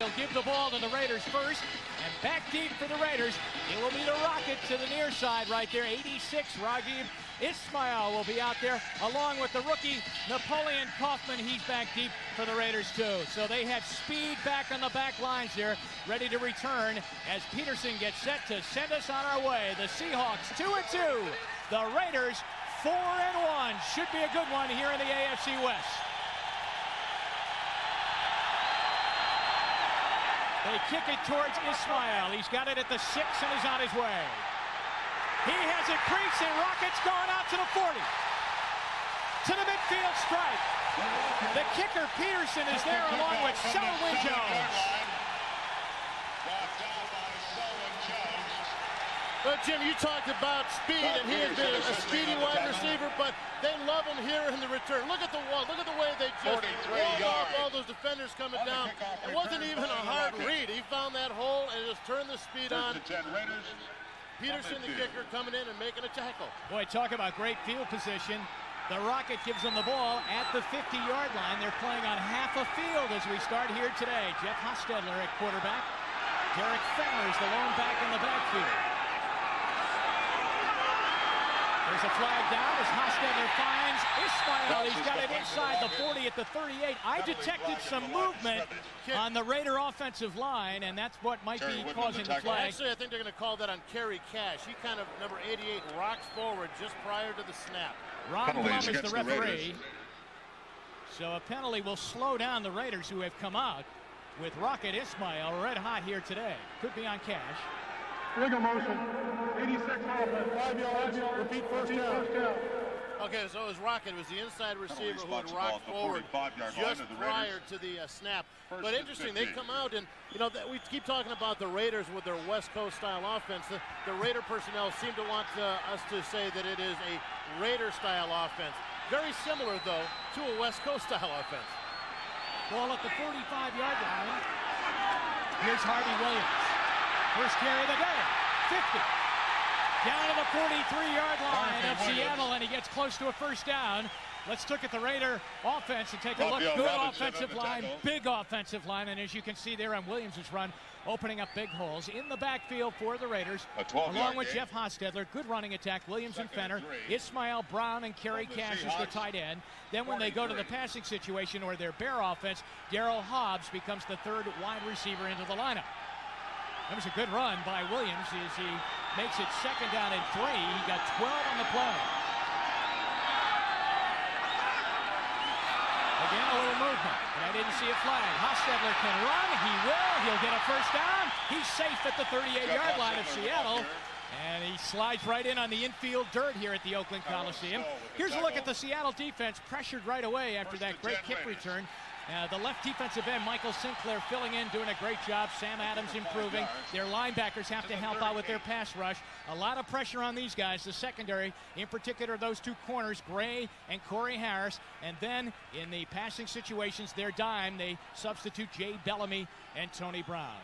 They'll give the ball to the Raiders first, and back deep for the Raiders. It will be the Rocket to the near side right there. 86, Raghib Ismail will be out there, along with the rookie Napoleon Kaufman. He's back deep for the Raiders too. So they have speed back on the back lines here, ready to return as Peterson gets set to send us on our way. The Seahawks 2-2. The Raiders 4-1. Should be a good one here in the AFC West. They kick it towards Ismail. He's got it at the 6 and is on his way. He has it creased, and Rockets going out to the 40. To the midfield stripe. The kicker, Peterson, is there along with Selwyn Jones. But Jim, you talked about speed, and he has been a speedy wide receiver, but they love him here in the return. Look at the wall. Look at the way they just walled off all those defenders coming down. It wasn't even a hard read. He found that hole and just turned the speed on. Peterson, the kicker, coming in and making a tackle. Boy, talk about great field position. The Rocket gives them the ball at the 50-yard line. They're playing on half a field as we start here today. Jeff Hostetler at quarterback. Derek Fenner is the lone back in the backfield. There's a flag down as Hostetler finds Ismail. He's got it inside the 40 at the 38. I detected some movement on the Raider offensive line, and that's what might be causing the flag. Actually, I think they're going to call that on Kerry Cash. He kind of, number 88, rocks forward just prior to the snap. Ron Blum is the referee. So a penalty will slow down the Raiders, who have come out with Rocket Ismail red hot here today. Could be on Cash. Legal motion, 86 offense, 5 yards, repeat first down. Okay, so it was Rocket. It was the inside receiver who had rocked forward just prior to the snap. But interesting, they come out and, you know, we keep talking about the Raiders with their West Coast style offense. The Raider personnel seem to want us to say that it is a Raider style offense. Very similar, though, to a West Coast style offense. Ball at the 45-yard line. Here's Harvey Williams. First carry of the day, 50. Down to the 43-yard line of Seattle, and he gets close to a first down. Let's look at the Raider offense and take a look. Good offensive line, big offensive line, and as you can see there on Williams' run, opening up big holes in the backfield for the Raiders, along with Jeff Hostetler. Good running attack, Williams and Fenner, Ismail Brown and Kerry Cash is the tight end. Then when they go to the passing situation or their bear offense, Darryl Hobbs becomes the third wide receiver into the lineup. That was a good run by Williams as he makes it second down and 3. He got 12 on the play. Again, a little movement, but I didn't see a flag. Hostetler can run. He will. He'll get a first down. He's safe at the 38-yard line of Seattle. And he slides right in on the infield dirt here at the Oakland Coliseum. Here's a look at the Seattle defense, pressured right away after that great kick return. The left defensive end, Michael Sinclair, filling in, doing a great job. Sam Adams improving. Their linebackers have to help out with their pass rush. A lot of pressure on these guys. The secondary, in particular, those two corners, Gray and Corey Harris. And then in the passing situations, their dime, they substitute Jay Bellamy and Tony Brown.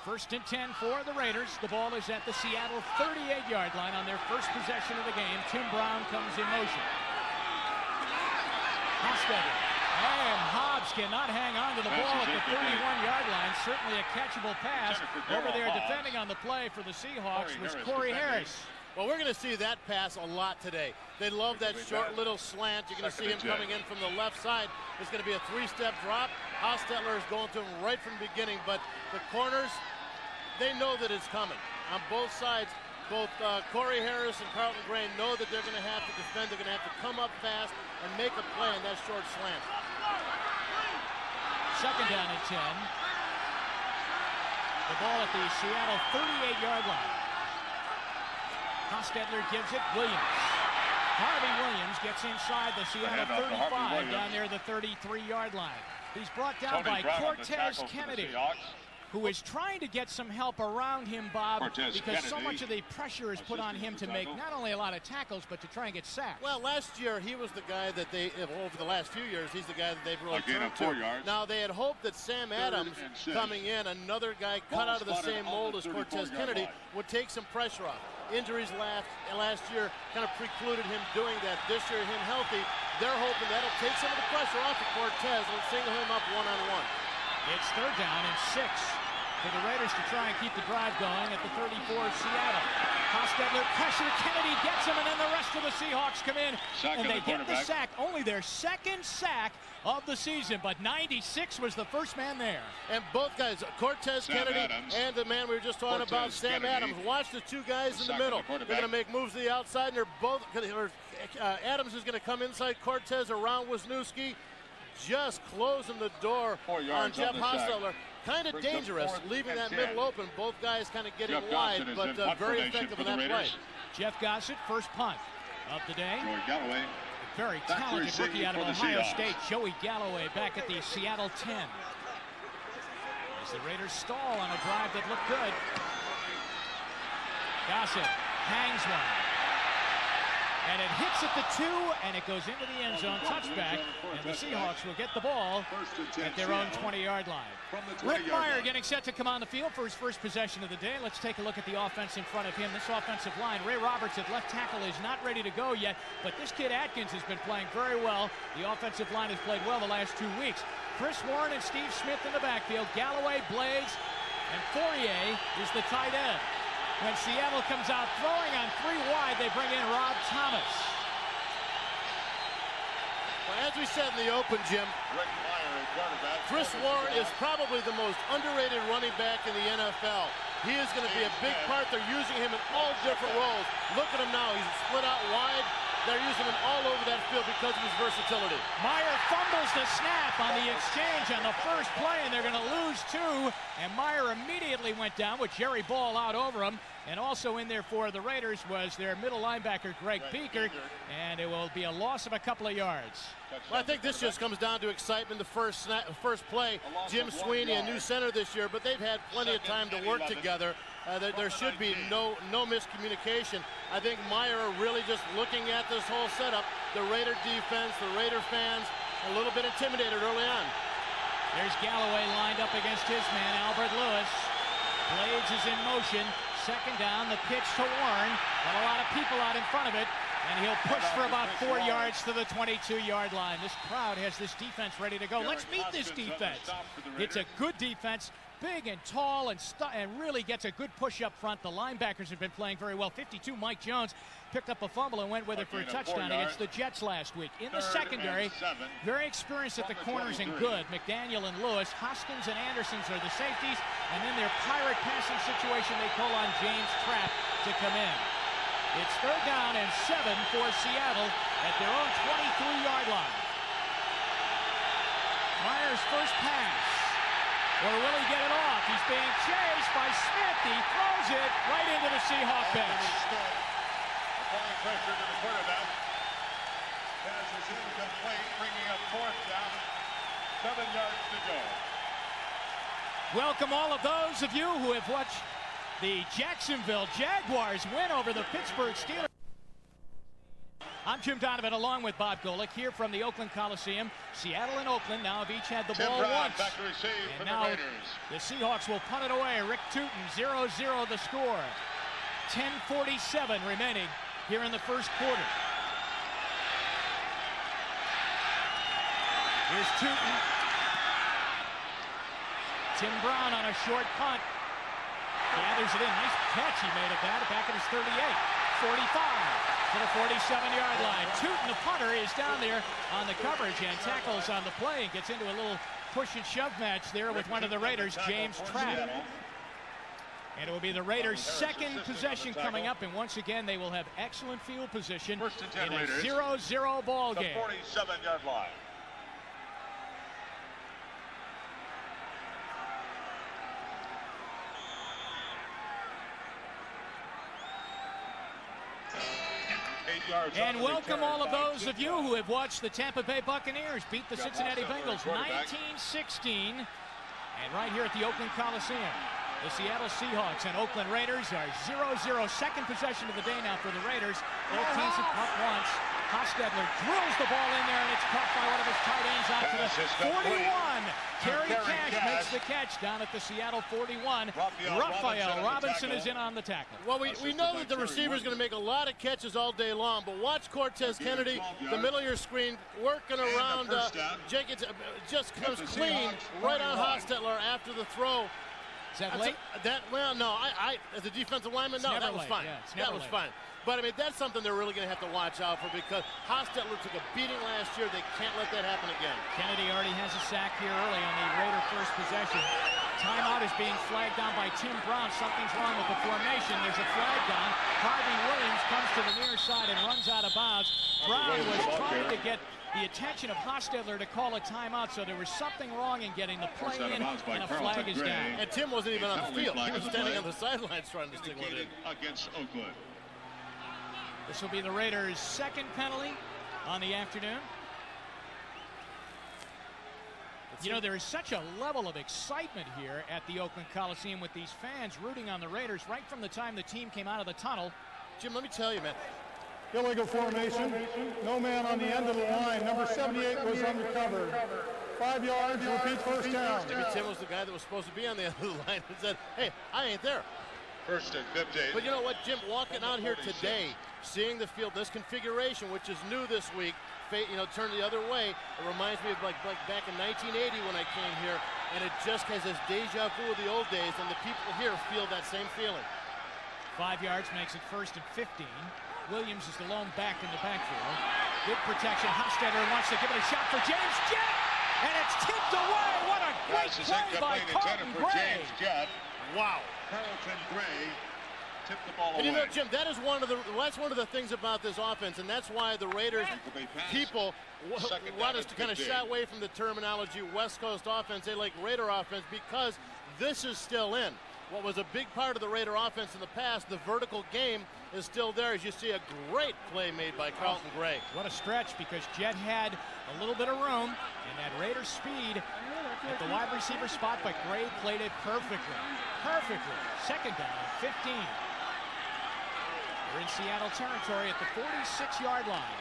First and 10 for the Raiders. The ball is at the Seattle 38-yard line on their first possession of the game. Tim Brown comes in motion. Hostetler. And Hobbs cannot hang on to the ball at the 31-yard line. Certainly a catchable pass. Over there defending on the play for the Seahawks was Corey Harris. Well, we're going to see that pass a lot today. They love that short little slant. You're going to see him coming in from the left side. It's going to be a 3-step drop. Hostetler is going to him right from the beginning, but the corners, they know that it's coming. On both sides, both Corey Harris and Carlton Gray know that they're going to have to defend. They're going to have to come up fast and make a play in that short slant. Second down and 10. The ball at the Seattle 38-yard line. Hostetler gives it Williams. Harvey Williams gets inside the Seattle 35 down near the 33-yard line. He's brought down by Cortez Kennedy, who is trying to get some help around him, Bob, because so much of the pressure is put on him to make not only a lot of tackles, but to try and get sacked. Well, last year, he was the guy that they, over the last few years, he's the guy that they've really turned to. Now, they had hoped that Sam Adams coming in, another guy cut out of the same mold as Cortez Kennedy, would take some pressure off. Injuries last year kind of precluded him doing that. This year, him healthy, they're hoping that'll take some of the pressure off of Cortez and single him up one-on-one. It's third down and 6 for the Raiders to try and keep the drive going at the 34 of Seattle. Hostetler pressure, Kennedy gets him, and then the rest of the Seahawks come in, and they get the sack. Only their second sack of the season, but 96 was the first man there. And both guys, Cortez Kennedy and the man we were just talking about, Sam Adams. Watch the two guys in the middle. They're going to make moves to the outside, and they're both. Adams is going to come inside Cortez around Wisniewski, just closing the door on Jeff Hostetler. Kind of dangerous, leaving that middle open. Both guys kind of getting wide, but very effective in that play. Jeff Gossett, first punt of the day. Very talented rookie out of Ohio State, Joey Galloway, back at the Seattle 10. As the Raiders stall on a drive that looked good. Gossett hangs one. And it hits at the 2, and it goes into the end zone, touchback, and the Seahawks will get the ball at their own 20-yard line. Rick Meyer getting set to come on the field for his first possession of the day. Let's take a look at the offense in front of him. This offensive line, Ray Roberts at left tackle is not ready to go yet, but this kid Atkins has been playing very well. The offensive line has played well the last 2 weeks. Chris Warren and Steve Smith in the backfield. Galloway, Blades, and Fourier is the tight end. When Seattle comes out throwing on 3 wide, they bring in Rob Thomas. Well, as we said in the open, Jim, Chris Warren is probably the most underrated running back in the NFL. He is going to be a big part. They're using him in all different roles. Look at him now. He's split out wide. They're using him all over that field because of his versatility. Meyer fumbles the snap on the exchange on the first play, and they're going to lose 2. And Meyer immediately went down with Jerry Ball out over him. And also in there for the Raiders was their middle linebacker, Greg Beaker. And it will be a loss of a couple of yards. Well, I think this just comes down to excitement. The first play, Jim Sweeney, a new center this year, but they've had plenty of time to work together. There should be no miscommunication. I think Meyer really just looking at this whole setup, the Raider defense, the Raider fans, a little bit intimidated early on. There's Galloway lined up against his man, Albert Lewis. Blades is in motion. Second down, the pitch to Warren. Got a lot of people out in front of it, and he'll push for about 4 yards to the 22-yard line. This crowd has this defense ready to go. Let's meet this defense. It's a good defense. Big and tall and really gets a good push up front. The linebackers have been playing very well. 52, Mike Jones picked up a fumble and went with it for a touchdown against the Jets last week. In the secondary, very experienced at the corners and good. McDaniel and Lewis, Hoskins and Andersons are the safeties, and then their pirate passing situation, they call on James Trapp to come in. It's third down and 7 for Seattle at their own 23-yard line. Meyer's first pass. Or will he get it off? He's being chased by Smith. He throws it right into the Seahawk bench. Applying pressure to the quarterback. Pass is incomplete, bringing up fourth down. 7 yards to go. Welcome all of those of you who have watched the Jacksonville Jaguars win over the Pittsburgh Steelers. I'm Jim Donovan along with Bob Golick here from the Oakland Coliseum. Seattle and Oakland now have each had the ball once. Back to receive and for now the Seahawks will punt it away. Rick Tootin, 0-0 the score. 10:47 remaining here in the first quarter. Here's Tootin. Tim Brown on a short punt. Gathers it in. Nice catch he made at that. Back at his 38. 45. To the 47-yard line. Tootin, the punter, is down there on the coverage and tackles on the play and gets into a little push and shove match there with one of the Raiders, James Trapp. And it will be the Raiders' second possession coming up, and once again they will have excellent field position in a 0-0 ball game. 47-yard line. And welcome all of those of you who have watched the Tampa Bay Buccaneers beat the Cincinnati Bengals 19-16. And right here at the Oakland Coliseum, the Seattle Seahawks and Oakland Raiders are 0-0. Second possession of the day now for the Raiders. Both teams have pumped once. Hostetler drills the ball in there, and it's caught by one of his tight ends out to the 41. Kerry Cash makes the catch down at the Seattle 41. Raphael Robinson is in on the tackle. Well, we know that the receiver is going to make a lot of catches all day long, but watch Cortez Kennedy, the middle of your screen, working around Jenkins, just comes clean right on Hostetler after the throw. Is that late? Well, no, as a defensive lineman, no, that was fine. Yeah, that was fine. But, I mean, that's something they're really going to have to watch out for because Hostetler took a beating last year. They can't let that happen again. Kennedy already has a sack here early on the Raider first possession. Timeout is being flagged down by Tim Brown. Something's wrong with the formation. There's a flag down. Harvey Williams comes to the near side and runs out of bounds. Brown was trying to get the attention of Hostetler to call a timeout, so there was something wrong in getting the play in, and a flag is down. And Tim wasn't even on the field. He was standing on the sidelines trying to signal it in. Against Oakland. This will be the Raiders' second penalty on the afternoon. You know, there is such a level of excitement here at the Oakland Coliseum with these fans rooting on the Raiders right from the time the team came out of the tunnel. Jim, let me tell you, man. Illegal formation. No man on the end of the line. Number 78 was undercovered. 5 yards, repeat first down. Maybe Tim was the guy that was supposed to be on the end of the line and said, hey, I ain't there. First and 15. But you know what, Jim, walking out here today, seeing the field, this configuration, which is new this week, turned the other way, it reminds me of like back in 1980 when I came here, and it just has this deja vu of the old days, and the people here feel that same feeling. 5 yards makes it first and 15. Williams is the lone back in the backfield. Good protection. Hostetler wants to give it a shot for James Jett, and it's tipped away. What a great play by Carlton Gray. Wow. Carlton Gray tipped the ball away. And you know, Jim, that's one of the things about this offense, and that's why the Raiders people want us to kind of shy away from the terminology West Coast offense. They like Raider offense because this is still in. What was a big part of the Raider offense in the past, the vertical game, is still there as you see a great play made by Carlton Gray. What a stretch, because Jett had a little bit of room and that Raider speed at the wide receiver spot, but Gray played it perfectly. Perfectly. Second down, 15. We're in Seattle territory at the 46-yard line.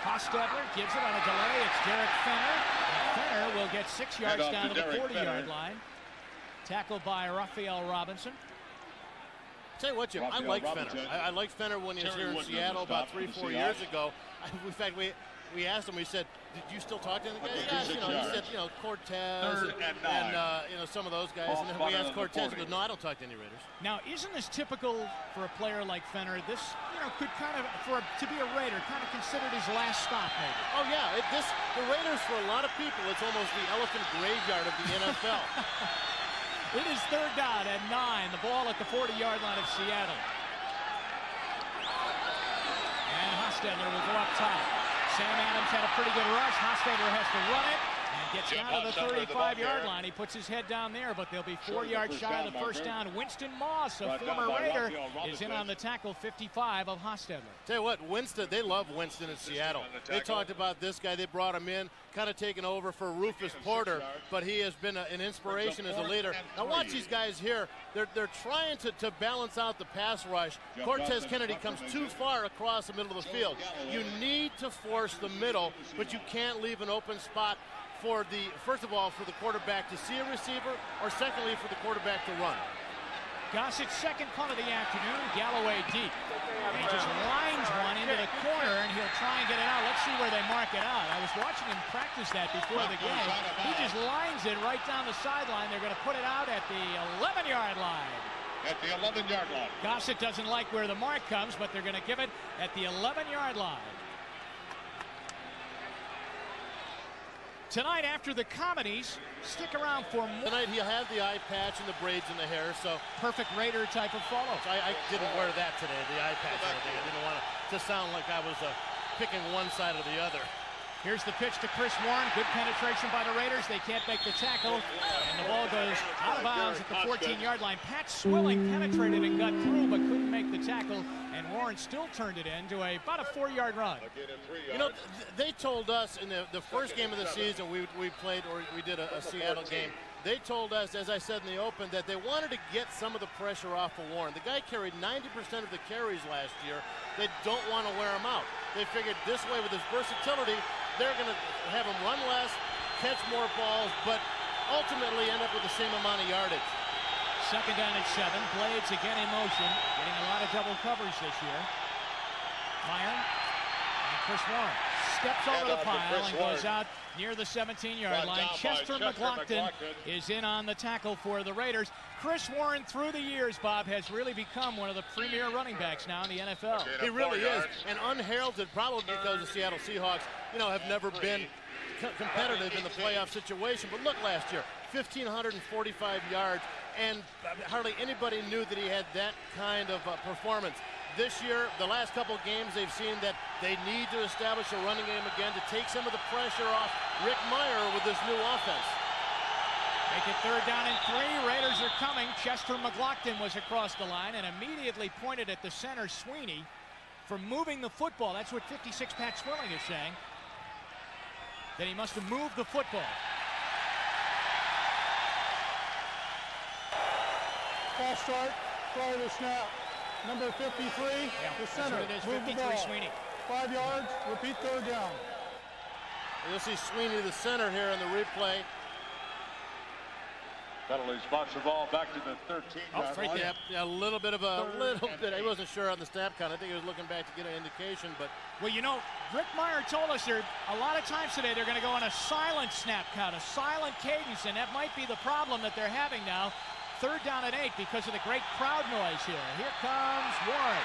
Hostetler gives it on a delay. It's Derek Fenner. And Fenner will get 6 yards down to the 40-yard line. Tackled by Raphael Robinson. Tell you what, Jim, I like Fenner. I liked Fenner when he was here in Seattle about 3-4 years ago. In fact, we asked him, we said, did you still talk to the guy? Yes, he said, Cortez and some of those guys. And then we asked Cortez, he goes, no, I don't talk to any Raiders. Now, isn't this typical for a player like Fenner? This, could kind of, to be a Raider, kind of considered his last stop, maybe. Oh, yeah. The Raiders, for a lot of people, it's almost the elephant graveyard of the NFL. It is third down and 9. The ball at the 40-yard line of Seattle. And Hostetler will go up top. Sam Adams had a pretty good rush. Hostetler has to run it and gets down to the 35-yard line. He puts his head down there, but they'll be 4 yards shy of the first down. Winston Moss, a former Raider, is in on the tackle, 55 of Hostetler. Tell you what, Winston, they love Winston in Seattle. They talked about this guy. They brought him in, kind of taking over for Rufus Porter, but he has been an inspiration as a leader. Now watch these guys here. They're trying to balance out the pass rush. Cortez Kennedy comes too far across the middle of the field. You need to force the middle, but you can't leave an open spot for first of all, for the quarterback to see a receiver, or secondly, for the quarterback to run. Gossett's second punt of the afternoon, Galloway deep. He just lines one into the corner, and he'll try and get it out. Let's see where they mark it out. I was watching him practice that before the game. He just lines it right down the sideline. They're going to put it out at the 11-yard line. At the 11-yard line. Gossett doesn't like where the mark comes, but they're going to give it at the 11-yard line. Tonight, after the comedies, stick around for more. Tonight, he'll have the eye patch and the braids in the hair, so. Perfect Raider type of photo. I didn't wear that today, the eye patch and everything. I didn't want to sound like I was picking one side or the other. Here's the pitch to Chris Warren. Good penetration by the Raiders. They can't make the tackle, and the ball goes out of bounds at the 14-yard line. Pat Swilling penetrated and got through, but couldn't make the tackle, and Warren still turned it into about a 4-yard run. You know, they told us in the first game of the season we played, or we did a Seattle game, they told us, as I said in the open, that they wanted to get some of the pressure off of Warren. The guy carried 90% of the carries last year. They don't want to wear him out. They figured this way with his versatility, they're going to have him run less, catch more balls, but ultimately end up with the same amount of yardage. Second down at 7. Blades again in motion, getting a lot of double coverage this year. Meyer and Chris Warren steps over the pile and goes out near the 17-yard line. Chester McLaughlin is in on the tackle for the Raiders. Chris Warren, through the years, Bob, has really become one of the premier running backs now in the NFL. He really is, and unheralded probably because the Seattle Seahawks, have never been competitive in the playoff situation. But look last year, 1,545 yards, and hardly anybody knew that he had that kind of performance. This year, the last couple of games, they've seen that they need to establish a running game again to take some of the pressure off Rick Meyer with this new offense. Make it third down and 3. Raiders are coming. Chester McLaughlin was across the line and immediately pointed at the center, Sweeney, for moving the football. That's what 56 Pat Swilling is saying, that he must have moved the football. False start, prior to the snap. Number 53, the center. That's what it is, 53 Sweeney. 5 yards, repeat third down. You'll see Sweeney, the center, here in the replay. Penalty spots the ball back to the 13-yard line. Yep, a little bit. He wasn't sure on the snap count. I think he was looking back to get an indication, but. Well, Rick Meyer told us there a lot of times today they're going to go on a silent snap count, a silent cadence, and that might be the problem that they're having now. Third down and 8 because of the great crowd noise here. Here comes Warren.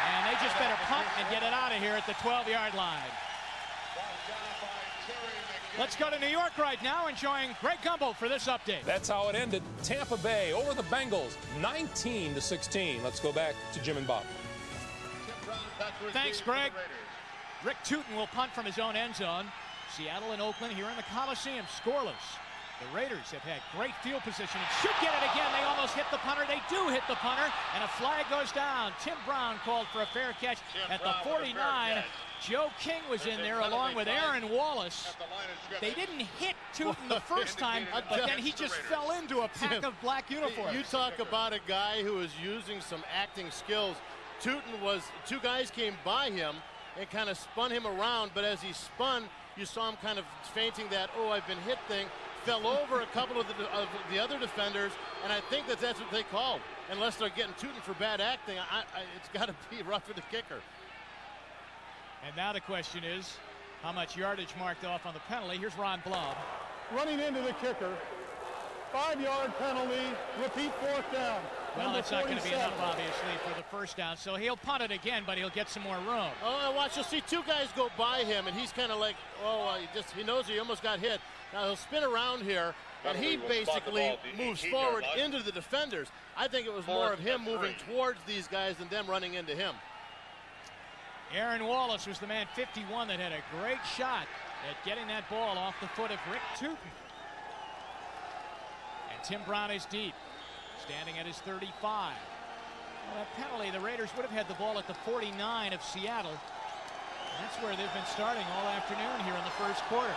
And they just better punt and get it out of here at the 12-yard line. Let's go to New York right now, enjoying Greg Gumbel for this update. That's how it ended. Tampa Bay over the Bengals, 19-16. Let's go back to Jim and Bob. Thanks, Greg. Rick Tootin will punt from his own end zone. Seattle and Oakland here in the Coliseum, scoreless. The Raiders have had great field position and should get it again. They almost hit the punter. They do hit the punter, and a flag goes down. Tim Brown called for a fair catch at the 49. Joe King was in there along with Aaron Wallace. They didn't hit Tootin the first time, but then he just fell into a pack of black uniforms. You talk about a guy who is using some acting skills. Tootin was, 2 guys came by him and kind of spun him around, but as he spun, you saw him kind of feinting that, oh, I've been hit thing. Fell over a couple of the other defenders, and I think that's what they called. Unless they're getting Tootin for bad acting, it's got to be rough for the kicker. And now the question is, how much yardage marked off on the penalty? Here's Ron Blum. Running into the kicker. 5-yard penalty, repeat fourth down. Well, that's not going to be enough, obviously, for the first down. So he'll punt it again, but he'll get some more room. Oh, watch, you'll see 2 guys go by him, and he's kind of like, he knows he almost got hit. Now he'll spin around here, and he basically moves forward into the defenders. I think it was more of him moving towards these guys than them running into him. Aaron Wallace was the man, 51, that had a great shot at getting that ball off the foot of Rick Tootin. And Tim Brown is deep, standing at his 35. Well, that penalty, the Raiders would have had the ball at the 49 of Seattle. And that's where they've been starting all afternoon here in the first quarter.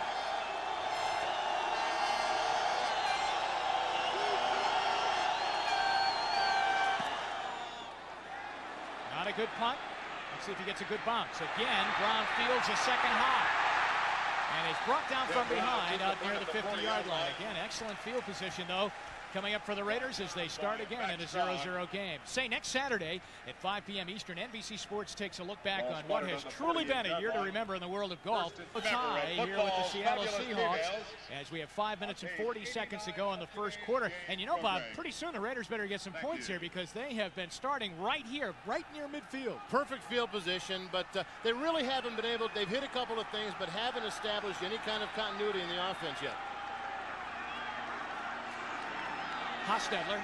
Not a good punt. Let's see if he gets a good bounce. Again, Brown fields a second high. And is brought down from behind out near the 50-yard line. Again, excellent field position, though, coming up for the Raiders as they start again in a 0-0 game. Say next Saturday at 5 p.m. Eastern, NBC Sports takes a look back on what has truly been a year to remember in the world of golf. A tie here with the Seattle Seahawks as we have 5 minutes and 40 seconds to go in the first quarter. And you know, Bob, pretty soon the Raiders better get some points here because they have been starting right here, right near midfield. Perfect field position, but they really haven't been able, they've hit a couple of things, but haven't established any kind of continuity in the offense yet. Hostetler,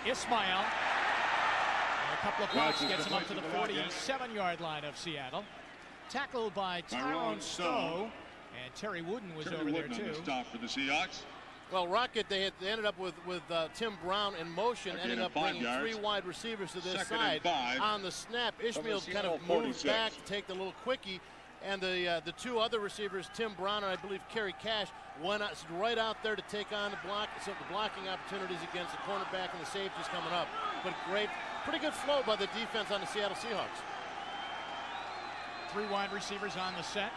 Ismail, and a couple of blocks gets him up to the 47-yard line of Seattle. Tackled by Tyrone Stowe, and Terry Wooden was over there too. Stop for the Seahawks. Well, Rocket, they ended up with Tim Brown in motion, ending up bringing 3 wide receivers to this side. On the snap, Ishmael kind of moved back to take the little quickie, and the 2 other receivers, Tim Brown and I believe Kerry Cash, went right out there to take on the blocking opportunities against the cornerback and the safeties coming up. But pretty good flow by the defense on the Seattle Seahawks. Three wide receivers on the set.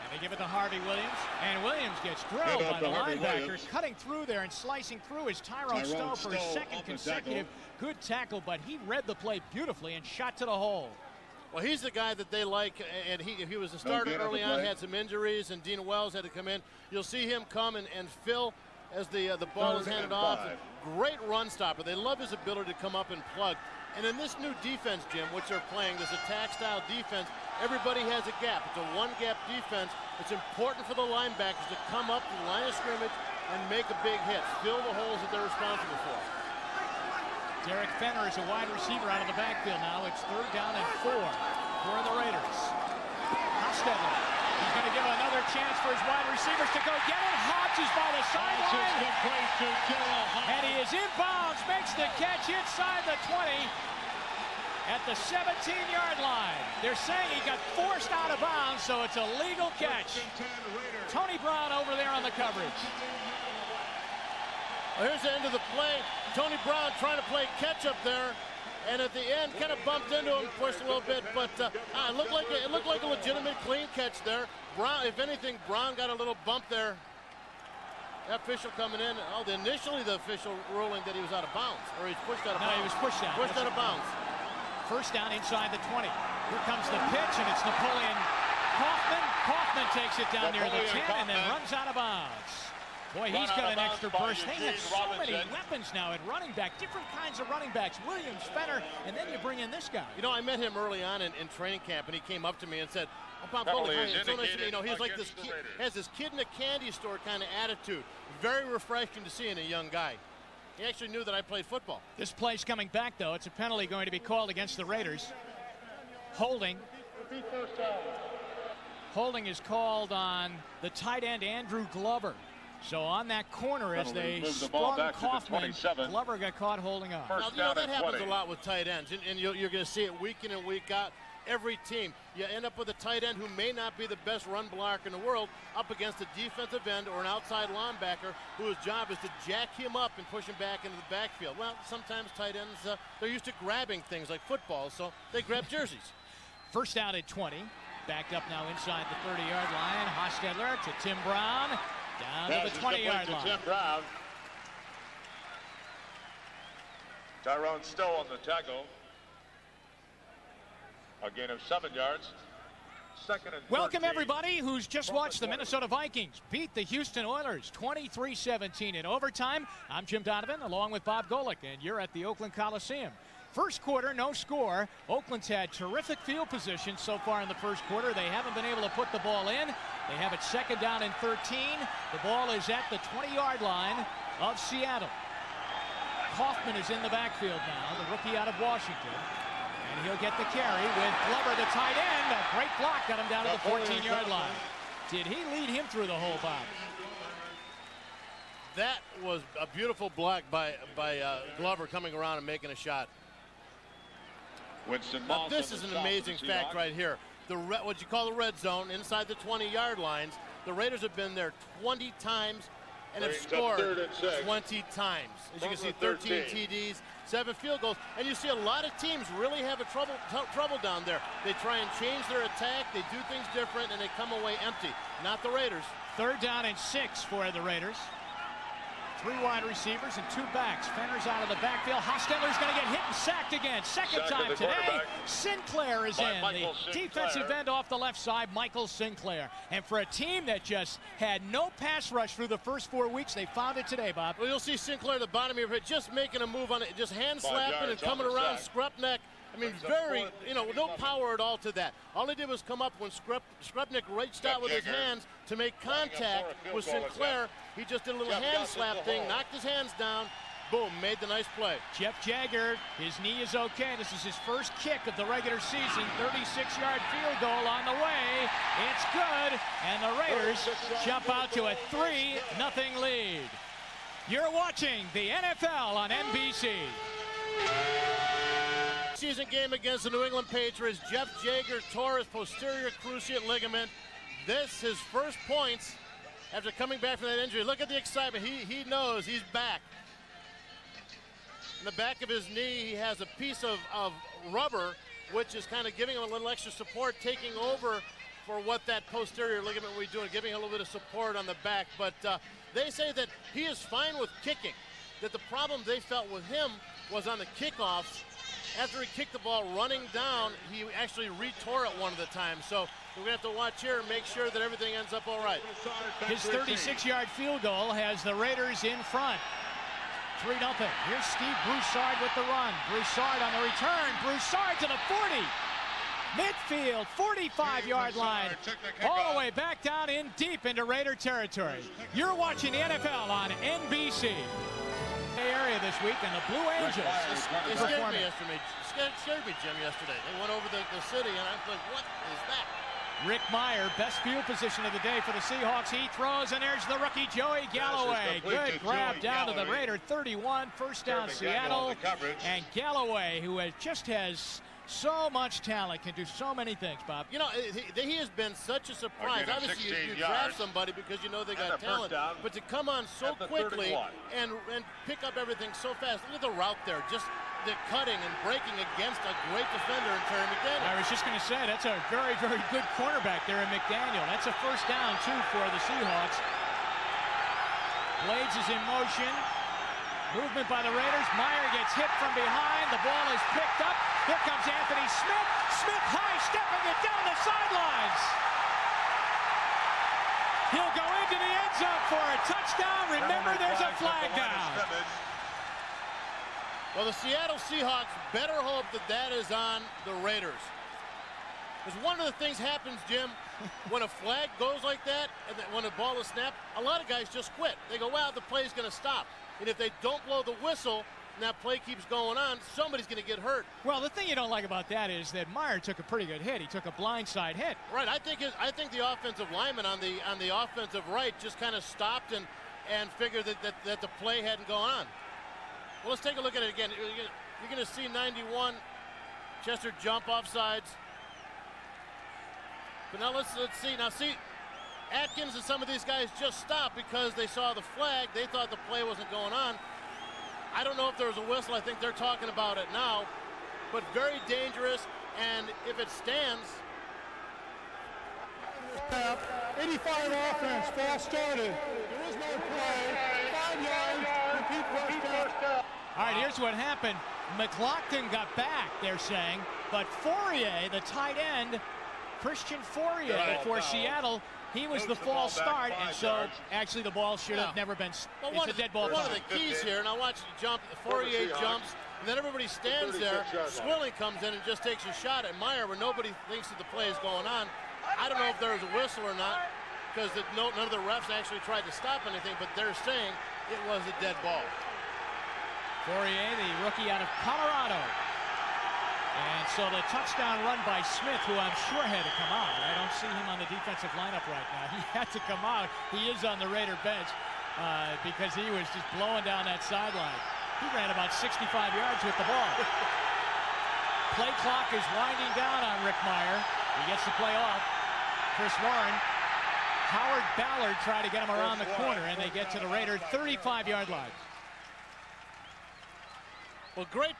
And they give it to Harvey Williams. And Williams gets drilled by the linebacker. Cutting through there and slicing through is Tyrone Stowe for his second consecutive good tackle. But he read the play beautifully and shot to the hole. Well, he's the guy that they like, and he was a starter early on, had some injuries, and Dean Wells had to come in. You'll see him come and fill as the ball is handed off. Great run stopper. They love his ability to come up and plug. And in this new defense, Jim, which they're playing, this attack-style defense, everybody has a gap. It's a one-gap defense. It's important for the linebackers to come up to the line of scrimmage and make a big hit, fill the holes that they're responsible for. Derek Fenner is a wide receiver out of the backfield now. It's 3rd down and 4 for the Raiders. Hostetler, he's going to give another chance for his wide receivers to go get it. Hobbs is by the sideline. And he is inbounds, makes the catch inside the 20 at the 17-yard line. They're saying he got forced out of bounds, so it's a legal catch. Tony Brown over there on the coverage. Well, here's the end of the play. Tony Brown trying to play catch up there, and at the end kind of bumped into him, pushed a little bit, but it looked like a legitimate clean catch there. Brown, if anything, Brown got a little bump there. That official coming in. Oh, initially the official ruling that he was out of bounds, or he's pushed out of bounds. No, he was pushed out. Pushed out of bounds. 1st down inside the 20. Here comes the pitch, and it's Napoleon Kaufman. Kaufman takes it down near the 10 and then runs out of bounds. Boy, he's got an extra burst. They have so many weapons now at running back, different kinds of running backs. Williams, Fenner, and then you bring in this guy. You know, I met him early on in training camp, and he came up to me and said, "Oh, Bob Bullock, so nice to meet you." He's like this kid, has this kid in a candy store kind of attitude. Very refreshing to see in a young guy. He actually knew that I played football. This play's coming back, though. It's a penalty going to be called against the Raiders. Holding. Holding is called on the tight end, Andrew Glover. So on that corner, as they sprung Kaufman, Glover got caught holding on. Now, you know, that happens a lot with tight ends, and you're going to see it week in and week out. Every team, you end up with a tight end who may not be the best run blocker in the world up against a defensive end or an outside linebacker whose job is to jack him up and push him back into the backfield. Well, sometimes tight ends, they're used to grabbing things like football, so they grab jerseys. 1st down at 20. Backed up now inside the 30-yard line. Hostetler to Tim Brown. Down to the 20-yard line. Tim Brown. Tyrone Stowe on the tackle. A gain of 7 yards. 2nd and 13. Welcome everybody who's just watched the Minnesota Vikings beat the Houston Oilers 23-17 in overtime. I'm Jim Donovan along with Bob Golick, and you're at the Oakland Coliseum. First quarter, no score. Oakland's had terrific field position so far in the first quarter. They haven't been able to put the ball in. They have it 2nd down and 13. The ball is at the 20-yard line of Seattle. Kaufman is in the backfield now, the rookie out of Washington. And he'll get the carry with Glover, the tight end. A great block got him down to the 14-yard line. Did he lead him through the hole, Bob? That was a beautiful block by Glover coming around and making a shot. Now, this is an amazing fact right here. What you call the red zone inside the 20-yard lines. The Raiders have been there 20 times and have scored 20 times. As you can see, 13 TDs, 7 field goals, and you see a lot of teams really have a trouble down there. They try and change their attack, they do things different, and they come away empty. Not the Raiders. 3rd down and 6 for the Raiders. 3 wide receivers and 2 backs. Fenner's out of the backfield. Hostetler's going to get hit and sacked again. Second time today. Sinclair is in. The defensive end off the left side, Michael Sinclair. And for a team that just had no pass rush through the first 4 weeks, they found it today, Bob. Well, you'll see Sinclair at the bottom of your head just making a move on it, just hand slapping and coming around, scrup neck. I mean, very, no power at all to that. All he did was come up when Skrupnik reached out with his hands to make contact with Sinclair. He just did a little hand slap thing, knocked his hands down, boom, made the nice play. Jeff Jagger, his knee is okay. This is his first kick of the regular season. 36-yard field goal on the way. It's good, and the Raiders jump out to a 3-0 lead. You're watching the NFL on NBC. Season game against the New England Patriots. Jeff Jagger tore his posterior cruciate ligament. This his first points after coming back from that injury. Look at the excitement. He knows he's back. In the back of his knee, he has a piece of rubber which is kind of giving him a little extra support, taking over for what that posterior ligament will be doing, giving him a little bit of support on the back. But they say that he is fine with kicking, that the problem they felt with him was on the kickoffs. After he kicked the ball running down, he actually re-tore it one of the times. So we're going to have to watch here and make sure that everything ends up all right. His 36-yard field goal has the Raiders in front. 3-0. Here's Steve Broussard with the run. Broussard on the return. Broussard to the 40. Midfield, 45-yard line. All the way back down in deep into Raider territory. You're watching the NFL on NBC. Area this week, and the Blue Angels. It scared me yesterday. Scared me, Jim, yesterday. They went over the city, and I was like, what is that? Rick Meyer, best field position of the day for the Seahawks. He throws, and there's the rookie Joey Galloway. Good grab down to the Raider 31. First down Seattle. And Galloway, who has so much talent, can do so many things, Bob. You know, he has been such a surprise. Obviously, you draft somebody because you know they got talent, but to come on so quickly and pick up everything so fast. Look at the route there, just the cutting and breaking against a great defender in Terry McDaniel. I was just going to say, that's a very, very good cornerback there in McDaniel. That's a first down, too, for the Seahawks. Blades is in motion. Movement by the Raiders. Meyer gets hit from behind. The ball is picked up. Here comes Anthony Smith. Smith high stepping it down the sidelines. He'll go into the end zone for a touchdown. Remember, there's a flag down. Well, the Seattle Seahawks better hope that is on the Raiders. Because one of the things happens, Jim, when a flag goes like that, and when a ball is snapped, a lot of guys just quit. They go, well, the play's going to stop. And if they don't blow the whistle, and that play keeps going on, somebody's going to get hurt. Well, the thing you don't like about that is that Meyer took a pretty good hit. He took a blindside hit. Right. I think the offensive lineman on the offensive right just kind of stopped and figured that the play hadn't gone on. Well, let's take a look at it again. You're going to see 91 Chester jump offsides. But now let's see. Now see, Atkins and some of these guys just stopped because they saw the flag. They thought the play wasn't going on. I don't know if there was a whistle. I think they're talking about it now. But very dangerous, and if it stands. 85 offense, false started. There is no play. 5 yards, repeat first down. All right, here's what happened. McLaughlin got back, they're saying, but Fourier, the tight end, Christian Fourier for Seattle, he was the false start, and so actually the ball should have never been. It's a dead ball. One of the keys here, and I watch the jump. Fourier jumps, and then everybody stands there. Swilling comes in and just takes a shot at Meyer where nobody thinks that the play is going on. I don't know if there was a whistle or not, because none of the refs actually tried to stop anything, but they're saying it was a dead ball. Fourier, the rookie out of Colorado. And so the touchdown run by Smith, who I'm sure had to come out. I don't see him on the defensive lineup right now. He had to come out. He is on the Raider bench because he was just blowing down that sideline. He ran about 65 yards with the ball. Play clock is winding down on Rick Meyer. He gets the play off. Chris Warren. Howard Ballard tried to get him around the corner, and they get to the Raider 35-yard line. Well, great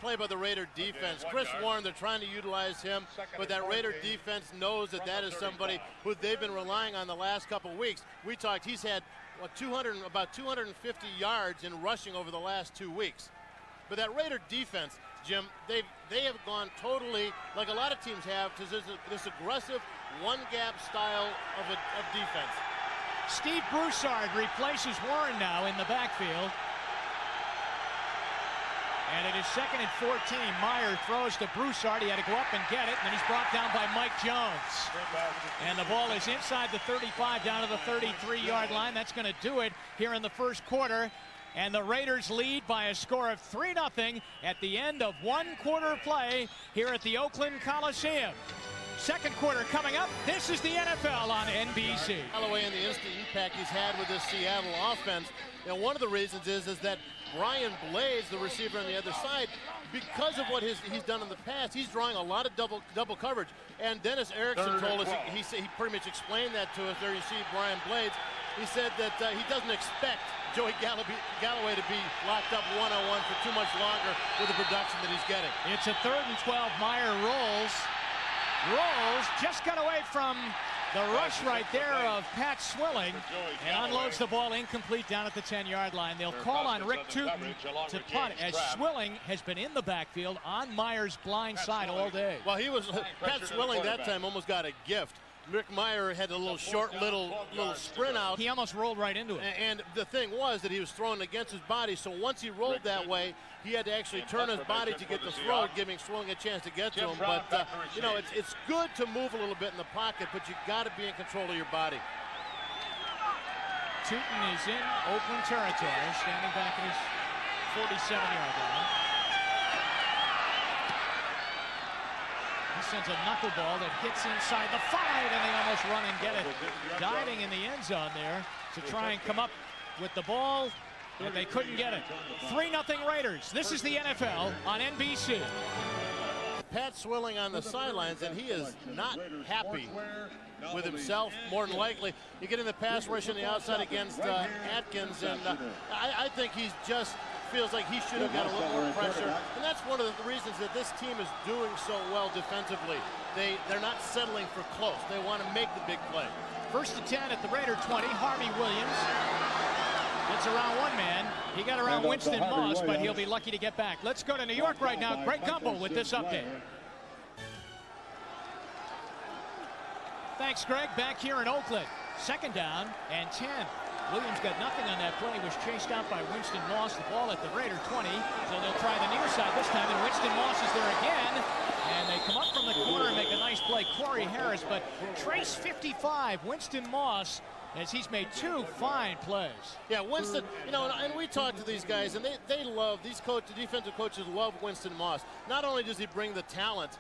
play by the Raider defense. Chris Warren, they're trying to utilize him, but that Raider defense knows that is somebody who they've been relying on the last couple weeks. We talked, he's had about 250 yards in rushing over the last 2 weeks. But that Raider defense, Jim, they have gone totally, like a lot of teams have, to this aggressive one-gap style of defense. Steve Broussard replaces Warren now in the backfield. And it is 2nd and 14. Meyer throws to Broussard. He had to go up and get it, and then he's brought down by Mike Jones. And the ball is inside the 35 down to the 33-yard line. That's going to do it here in the first quarter. And the Raiders lead by a score of 3-0 at the end of one quarter play here at the Oakland Coliseum. Second quarter coming up. This is the NFL on NBC. Galloway and the instant impact he's had with this Seattle offense. And one of the reasons is that Brian Blades, the receiver on the other side, because of what he's done in the past, he's drawing a lot of double coverage. And Dennis Erickson told us, he pretty much explained that to us. There you see Brian Blades. He said that he doesn't expect Joey Galloway to be locked up one-on-one for too much longer with the production that he's getting. It's a 3rd and 12. Meyer rolls, just got away from the rush right there of Pat Swilling, and unloads the ball incomplete down at the 10-yard line. They'll call on Rick Tootin to punt, as Swilling has been in the backfield on Meyer's blind side all day. Well, Pat Swilling that time almost got a gift. Rick Meyer had a little short little sprint out. He almost rolled right into it. And the thing was that he was throwing against his body, so once he rolled that way, he had to actually turn his body to get the throw, giving Swilling a chance to get to him. But, you know, it's good to move a little bit in the pocket, but you got to be in control of your body. Tootin is in Oakland territory, standing back at his 47-yard line. He sends a knuckleball that hits inside the 5, and they almost run and get it. Diving in the end zone there to try and come up with the ball, and they couldn't get it. 3-0 Raiders. This is the NFL on NBC. Pat Swilling on the sidelines, and he is not happy with himself, more than likely. You get in the pass rush on the outside against Atkins, and I think he's just feels like he should have got a little more pressure. And that's one of the reasons that this team is doing so well defensively. They're not settling for close. They want to make the big play. 1st and 10 at the Raider 20. Harvey Williams gets around one man. He got around Winston Moss, but he'll be lucky to get back. Let's go to New York right now. Greg Gumbel with this update. Thanks, Greg. Back here in Oakland. 2nd down and 10. Williams got nothing on that play. He was chased out by Winston Moss. The ball at the Raider 20. So they'll try the near side this time, and Winston Moss is there again. And they come up from the corner and make a nice play. Corey Harris, but Trace 55, Winston Moss, as he's made 2 fine plays. Yeah, Winston, you know, and we talk to these guys, and they love, these defensive coaches love Winston Moss. Not only does he bring the talent,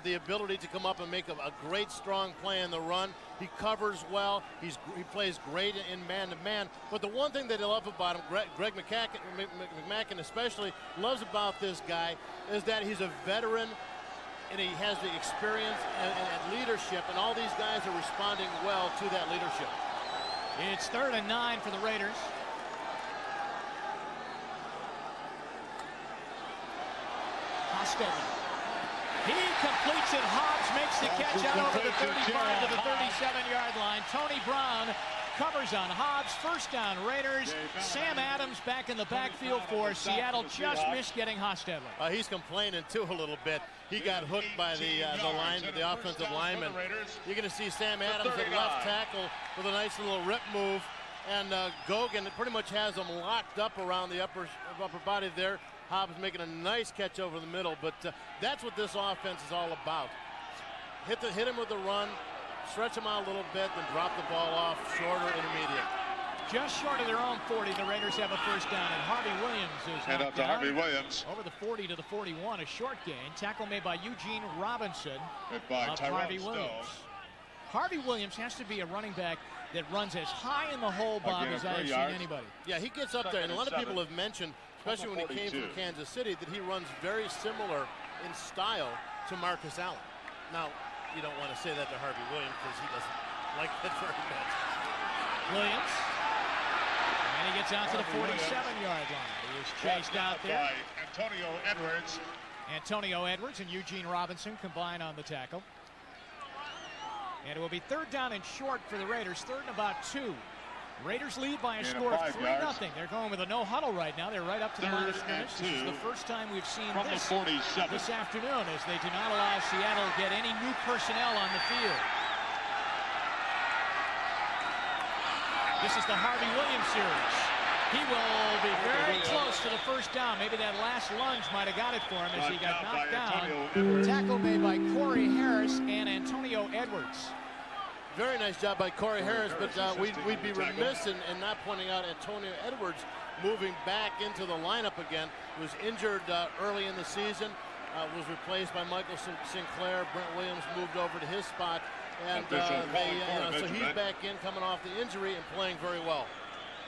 the ability to come up and make a great, strong play in the run. He covers well. He plays great in man-to-man. But the one thing that they love about him, Greg McMacken especially, loves about this guy is that he's a veteran, and he has the experience and leadership, and all these guys are responding well to that leadership. It's 3rd and 9 for the Raiders. Hostetler. He completes it. Hobbs makes the catch out over the 35 to the 37-yard line. Tony Brown covers on Hobbs. 1st down Raiders. Sam Adams back in the backfield for Seattle. Just missed getting Hostetler. He's complaining too a little bit. He got hooked by the offensive lineman. You're going to see Sam Adams at left tackle with a nice little rip move, and Gogan pretty much has him locked up around the upper body there. Hobbs making a nice catch over the middle, but that's what this offense is all about. Hit him with the run, stretch him out a little bit, then drop the ball off, shorter, intermediate. Just short of their own 40, the Raiders have a 1st down, and Harvey Williams is Head up to Harvey Williams. Over the 40 to the 41, a short gain. Tackle made by Eugene Robinson by Harvey Williams. Harvey Williams has to be a running back that runs as high in the hole, Bob, as I've seen anybody. Yeah, he gets up there, and a lot of people have mentioned, especially when he came from Kansas City, that he runs very similar in style to Marcus Allen. Now, you don't want to say that to Harvey Williams because he doesn't like that very much. Williams. And he gets out to the 47-yard line. He is chased out there. By Antonio Edwards. Antonio Edwards and Eugene Robinson combine on the tackle. And it will be 3rd down and short for the Raiders. 3rd and about 2. Raiders lead by a score of 3-0. They're going with a no huddle right now. They're right up to the line of scrimmage. This is the first time we've seen this afternoon, as they do not allow Seattle to get any new personnel on the field. This is the Harvey Williams series. He will be very close to the 1st down. Maybe that last lunge might have got it for him as he got knocked down. Tackle made by Corey Harris and Antonio Edwards. Very nice job by Corey Harris, but we'd be remiss in not pointing out Antonio Edwards moving back into the lineup again. Was injured early in the season, was replaced by Michael Sinclair. Brent Williams moved over to his spot, and so he's back in, coming off the injury and playing very well.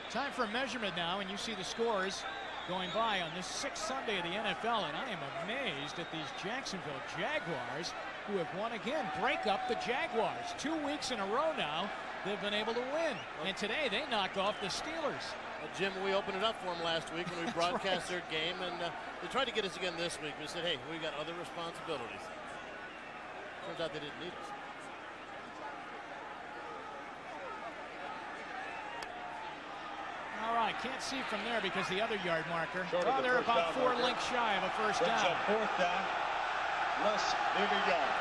Time for a measurement now, and you see the scores going by on this 6th Sunday of the NFL, and I am amazed at these Jacksonville Jaguars, who have won again. Break up the Jaguars. 2 weeks in a row now, they've been able to win. And today they knocked off the Steelers. Jim, we opened it up for them last week when we broadcast their game, and they tried to get us again this week. We said, hey, we got other responsibilities. Turns out they didn't need us. All right, can't see from there because the other yard marker. Well, they're about 4 lengths shy of a first down. It's a fourth down, less than a yard.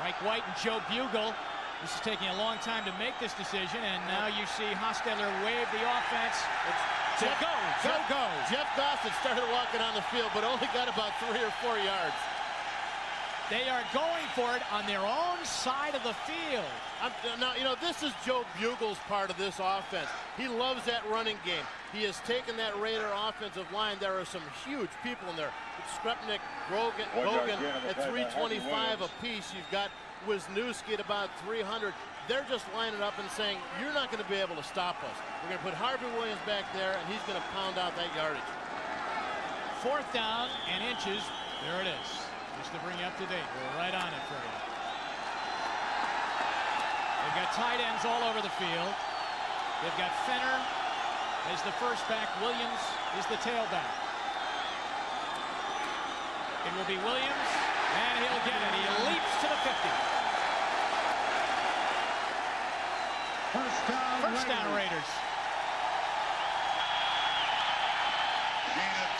Mike White and Joe Bugle. This is taking a long time to make this decision, and now you see Hostetler wave the offense. Jeff Gossett started walking on the field, but only got about 3 or 4 yards. They are going for it on their own side of the field. Now, you know, this is Joe Bugle's part of this offense. He loves that running game. He has taken that Raider offensive line. There are some huge people in there. It's Skrepnik, Gogan at 325 apiece. You've got Wisniewski at about 300. They're just lining up and saying, you're not going to be able to stop us. We're going to put Harvey Williams back there, and he's going to pound out that yardage. 4th down and inches. There it is. Just to bring you up to date. We're right on it for you. They've got tight ends all over the field. They've got Fenner as the first back. Williams is the tailback. It will be Williams, and he'll get it. He leaps to the 50. First down, Raiders.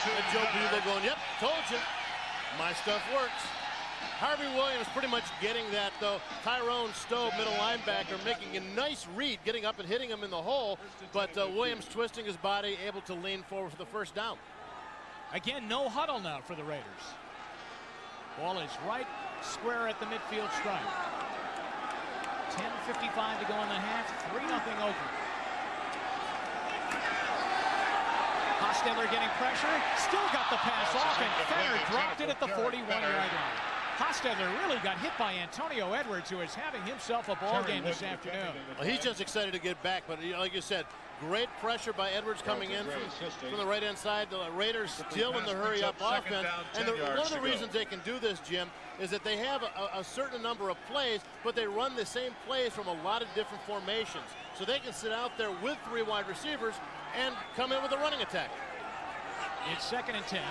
And Joe Bugle going, yep, told you. My stuff works. Harvey Williams pretty much getting that, though. Tyrone Stowe, middle linebacker, making a nice read, getting up and hitting him in the hole, but Williams twisting his body, able to lean forward for the first down. Again, no huddle now for the Raiders. Ball is right square at the midfield stripe. 10:55 to go in the half. 3-0 Oakland. Hostetler getting pressure. Still got the pass off, and Fenner dropped it at the 41-yard line. Hostetler really got hit by Antonio Edwards, who is having himself a ball game this afternoon. Well, he's just excited to get back, but like you said, great pressure by Edwards coming in from the right-hand side. The Raiders still in the hurry-up offense. And one of the reasons they can do this, Jim, is that they have a certain number of plays, but they run the same plays from a lot of different formations. So they can sit out there with 3 wide receivers and come in with a running attack. It's 2nd and 10.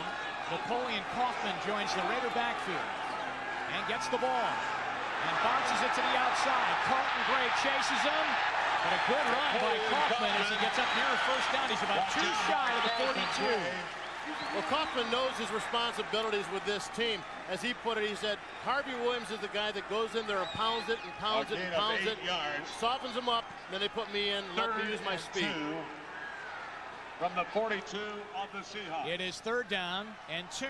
Napoleon Kaufman joins the Raider backfield and gets the ball and bounces it to the outside. Carlton Gray chases him, but a good run by Kaufman as he gets up near a first down. He's about 2 shy of the 42. Well, Kaufman knows his responsibilities with this team. As he put it, he said, Harvey Williams is the guy that goes in there and pounds it and pounds it and pounds it, softens him up, then they put me in, let me use my speed. From the 42 of the Seahawks. It is 3rd down and 2.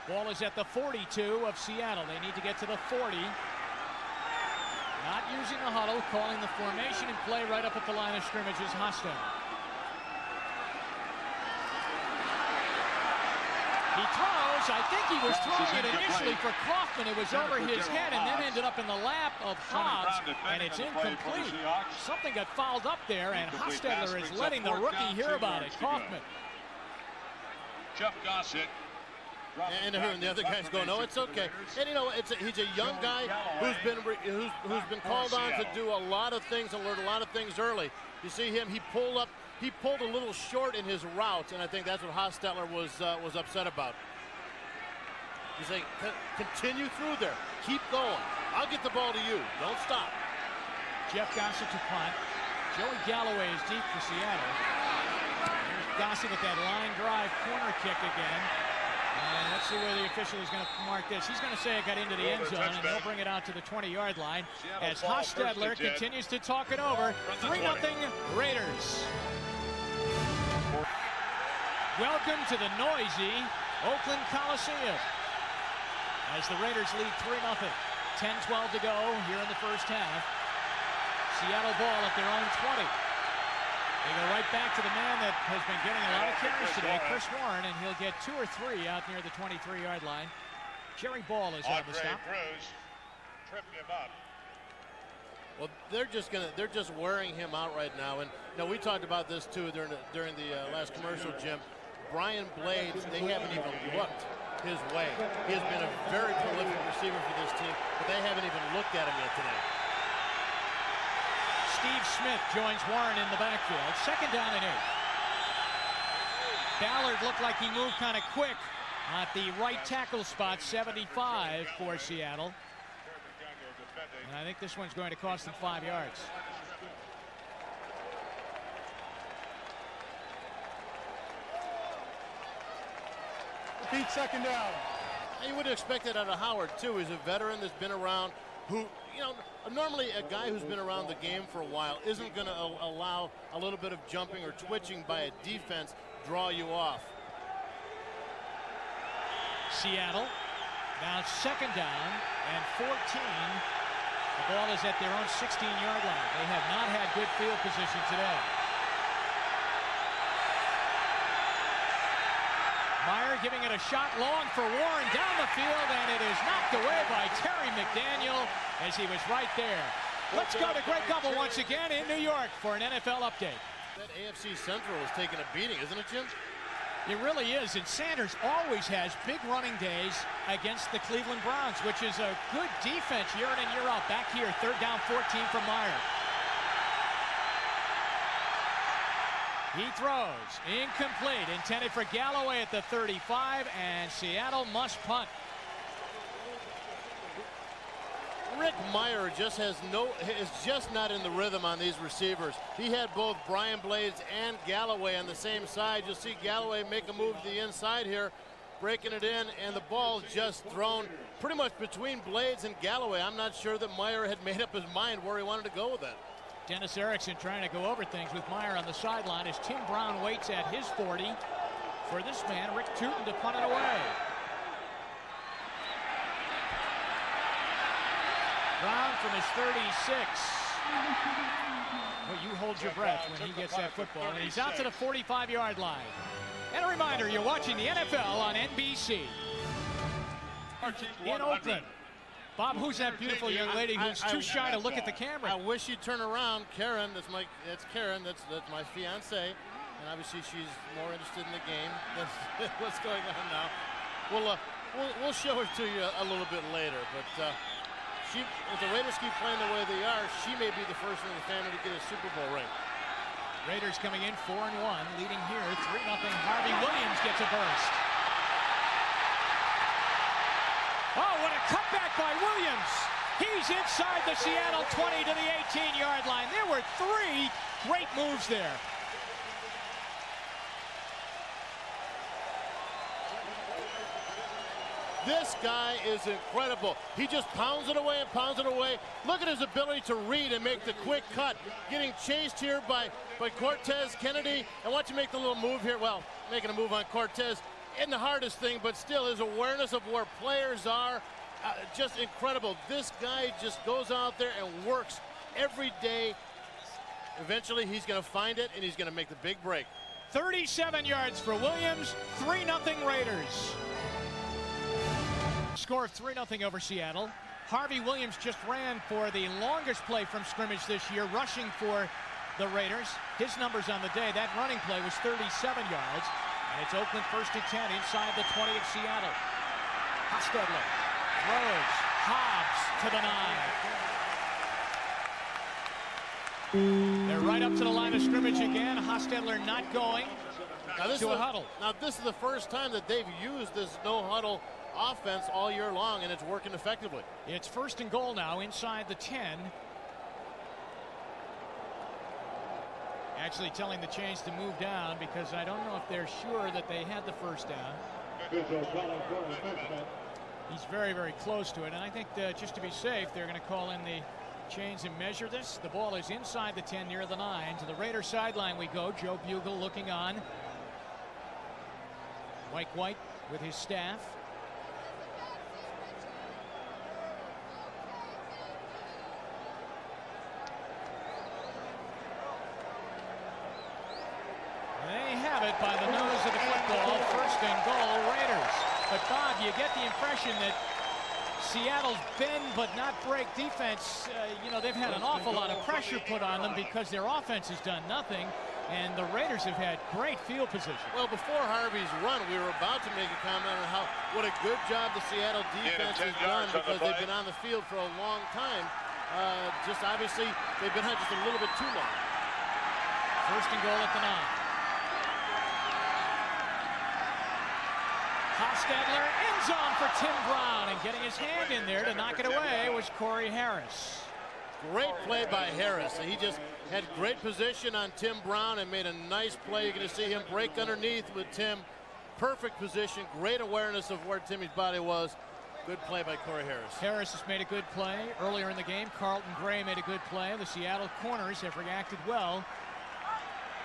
Ball is at the 42 of Seattle. They need to get to the 40. Not using the huddle, calling the formation and play right up at the line of scrimmage is Hostetler. He throws. I think he was throwing it initially for Kaufman. It was over his head and then ended up in the lap of Hobbs, and it's incomplete. Something got fouled up there, and Hostetler is letting the rookie hear about it. Kaufman. Jeff Gossett. And the other guy's going, no, it's okay. And you know, he's a young guy who's been called on to do a lot of things and learn a lot of things early. You see him, he pulled a little short in his route, and I think that's what Hostetler was upset about. He's like, continue through there, keep going. I'll get the ball to you. Don't stop. Jeff Gossett to punt. Joey Galloway is deep for Seattle. Here's Gossett with that line drive corner kick again. And let's see where the official is going to mark this. He's going to say it got into the end zone, and he'll bring it out to the 20-yard line as Hostetler continues to talk it over. 3-0 Raiders. Welcome to the noisy Oakland Coliseum as the Raiders lead 3-0. 10-12 to go here in the first half. Seattle ball at their own 20. They go right back to the man that has been getting a lot of carries today, Chris Warren, and he'll get 2 or 3 out near the 23-yard line. Jerry Ball is on the stop. Tripping him up. Well, they're just wearing him out right now, and you know, we talked about this too during the last commercial, Jim. Brian Blades, they haven't even looked his way. He has been a very prolific receiver for this team, but they haven't even looked at him yet today. Steve Smith joins Warren in the backfield. Second down and 8. Ballard looked like he moved kind of quick at the right tackle spot, 75 for Seattle. And I think this one's going to cost them 5 yards. Repeat second down. You would expect that out of Howard, too. He's a veteran that's been around who, normally a guy who's been around the game for a while isn't going to allow a little bit of jumping or twitching by a defense draw you off. Seattle now second down and 14. The ball is at their own 16-yard line. They have not had good field position today. Meyer giving it a shot long for Warren down the field, and it is knocked away by Terry McDaniel as he was right there. Let's go to Greg Gumbel once again in New York for an NFL update. That AFC Central is taking a beating, isn't it, Jim? It really is, and Sanders always has big running days against the Cleveland Browns, which is a good defense year in and year out. Back here, third down 14 from Meyer. He throws, incomplete, intended for Galloway at the 35, and Seattle must punt. Rick Meyer is just not in the rhythm on these receivers. He had both Brian Blades and Galloway on the same side. You'll see Galloway make a move to the inside here, breaking it in, and the ball just thrown pretty much between Blades and Galloway. I'm not sure that Meyer had made up his mind where he wanted to go with that. Dennis Erickson trying to go over things with Meyer on the sideline as Tim Brown waits at his 40 for this man, Rick Tootin, to punt it away. Brown from his 36. Well, you hold your breath when he gets that football, and he's out to the 45-yard line. And a reminder, you're watching the NFL on NBC. In Oakland. Bob, who's that beautiful young lady who's too shy to look at the camera? I wish you'd turn around. Karen, that's Karen, that's my fiance, and obviously she's more interested in the game than what's going on now. We'll show her to you a little bit later, but if the Raiders keep playing the way they are, she may be the first in the family to get a Super Bowl ring. Raiders coming in 4-1, leading here 3-0. Harvey Williams gets a burst. Oh, what a cutback by Williams. He's inside the Seattle 20 to the 18-yard line. There were 3 great moves there. This guy is incredible. He just pounds it away and pounds it away. Look at his ability to read and make the quick cut. Getting chased here by Cortez Kennedy. And watch him make the little move here. Well, making a move on Cortez. In the hardest thing, but still his awareness of where players are, just incredible. This guy just goes out there and works every day. Eventually he's going to find it and he's going to make the big break. 37 yards for Williams, 3-0 Raiders. Score of 3-0 over Seattle. Harvey Williams just ran for the longest play from scrimmage this year, rushing for the Raiders. His numbers on the day, that running play was 37 yards. And it's Oakland 1st and 10 inside the 20 of Seattle. Hostetler throws. Hobbs to the 9. They're right up to the line of scrimmage again. Hostetler not going to a huddle. Now this is the first time that they've used this no huddle offense all year long, and it's working effectively. It's 1st and goal now inside the 10. Actually telling the chains to move down because I don't know if they're sure that they had the first down. He's very, very close to it, and I think just to be safe, they're going to call in the chains and measure this. The ball is inside the 10 near the 9. To the Raider sideline we go. Joe Bugle looking on. Mike White with his staff. They have it by the nose of the football. 1st and goal, Raiders. But Bob, you get the impression that Seattle's bend but not break defense, they've had an awful lot of pressure put on them because their offense has done nothing, and the Raiders have had great field position. Well, before Harvey's run, we were about to make a comment on what a good job the Seattle defense has done because they've been on the field for a long time. Just obviously, they've been on just a little bit too long. First and goal at the 9. Hostetler end zone for Tim Brown, and getting his hand in there to knock it away was Corey Harris. Great play by Harris. He just had great position on Tim Brown and made a nice play. You're going to see him break underneath with Tim. Perfect position, great awareness of where Timmy's body was. Good play by Corey Harris. Harris has made a good play earlier in the game. Carlton Gray made a good play. The Seattle corners have reacted well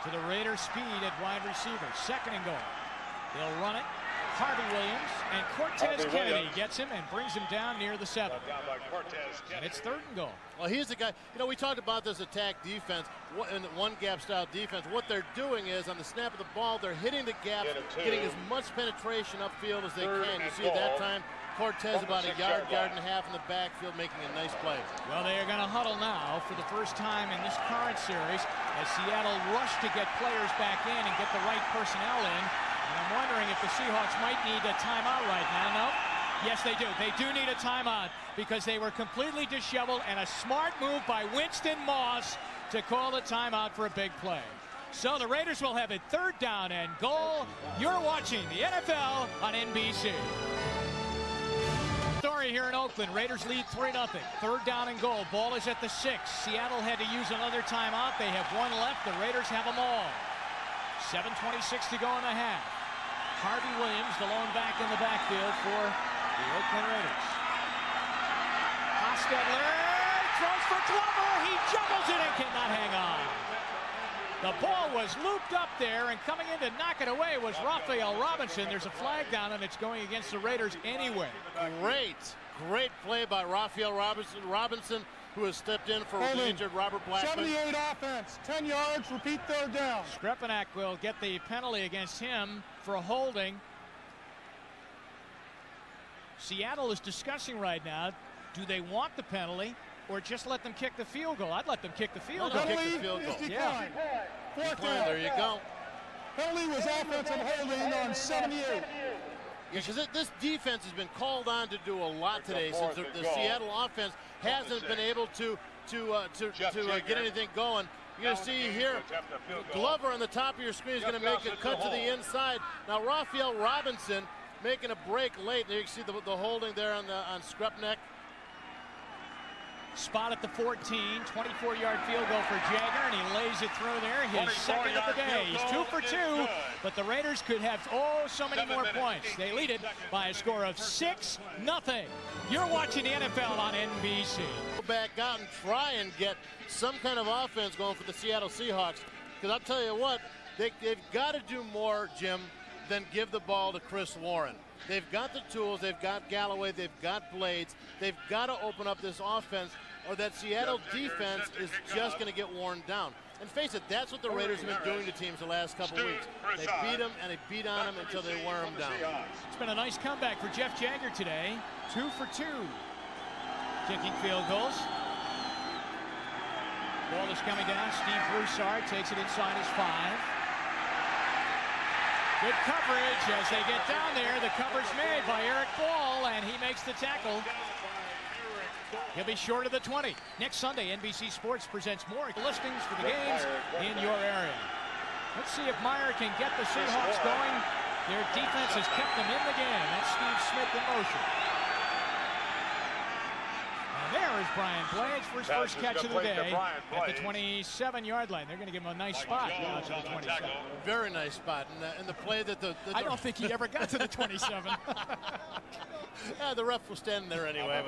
to the Raiders' speed at wide receiver. Second and goal. They'll run it. Harvey Williams, and Cortez Kennedy gets him and brings him down near the 7. And it's third and goal. Well, he's the guy. You know, we talked about this attack defense, in the one-gap style defense. What they're doing is, on the snap of the ball, they're hitting the gaps, getting as much penetration upfield as they can. You see that time, Cortez about a yard and a half in the backfield, making a nice play. Well, they are going to huddle now for the first time in this current series as Seattle rush to get players back in and get the right personnel in. And I'm wondering if the Seahawks might need a timeout right now. No? Yes, they do. They do need a timeout because they were completely disheveled, and a smart move by Winston Moss to call a timeout for a big play. So the Raiders will have it third down and goal. You're watching the NFL on NBC. Story here in Oakland. Raiders lead 3-0. Third down and goal. Ball is at the 6. Seattle had to use another timeout. They have one left. The Raiders have them all. 7:26 to go in the half. Harvey Williams, the lone back in the backfield for the Oakland Raiders. Hostetler throws for Glover. He juggles it and cannot hang on. The ball was looped up there, and coming in to knock it away was Raphael Robinson. There's a flag down, and it's going against the Raiders anyway. Great play by Raphael Robinson, who has stepped in for the injured Robert Blackman. 78 offense, 10 yards, repeat third down. Skrepenak will get the penalty against him for a holding. Seattle is discussing right now, do they want the penalty or just let them kick the field goal? I'd let them kick the field goal. Penalty is declined. Fourth down. There you go. Penalty was offensive holding on 78. Yeah, because this defense has been called on to do a lot today since the Seattle offense hasn't been able to get anything going. You're going to see here, Glover on the top of your screen is going to make a cut to the inside. Now, Raphael Robinson making a break late. There you can see the holding there on Skrepenak. Spot at the 14, 24-yard field goal for Jagger, and he lays it through there. His second of the day. He's 2 for 2, but the Raiders could have so many more points. They lead it by a score of 6-0. You're watching the NFL on NBC. Go back out and try and get some kind of offense going for the Seattle Seahawks, because I'll tell you what, they've got to do more, Jim, than give the ball to Chris Warren. They've got the tools, they've got Galloway, they've got Blades. They've got to open up this offense, or that Seattle defense is just going to get worn down. And face it, that's what the Raiders have been doing to teams the last couple weeks. They beat them and they beat on them until they wear them down. It's been a nice comeback for Jeff Jagger today. 2 for 2. Kicking field goals. Ball is coming down. Steve Broussard takes it inside his 5. Good coverage as they get down there. The coverage made by Eric Ball, and he makes the tackle. He'll be short of the 20. Next Sunday, NBC Sports presents more listings for the games in your area. Let's see if Meyer can get the Seahawks going. Their defense has kept them in the game. That's Steve Smith in motion. And there is Brian Blades for his first catch of the day at the 27-yard line. They're going to give him a nice spot now to the 27. Very nice spot. And the play that I don't think he ever got to the 27. Yeah, the ref was standing there anyway.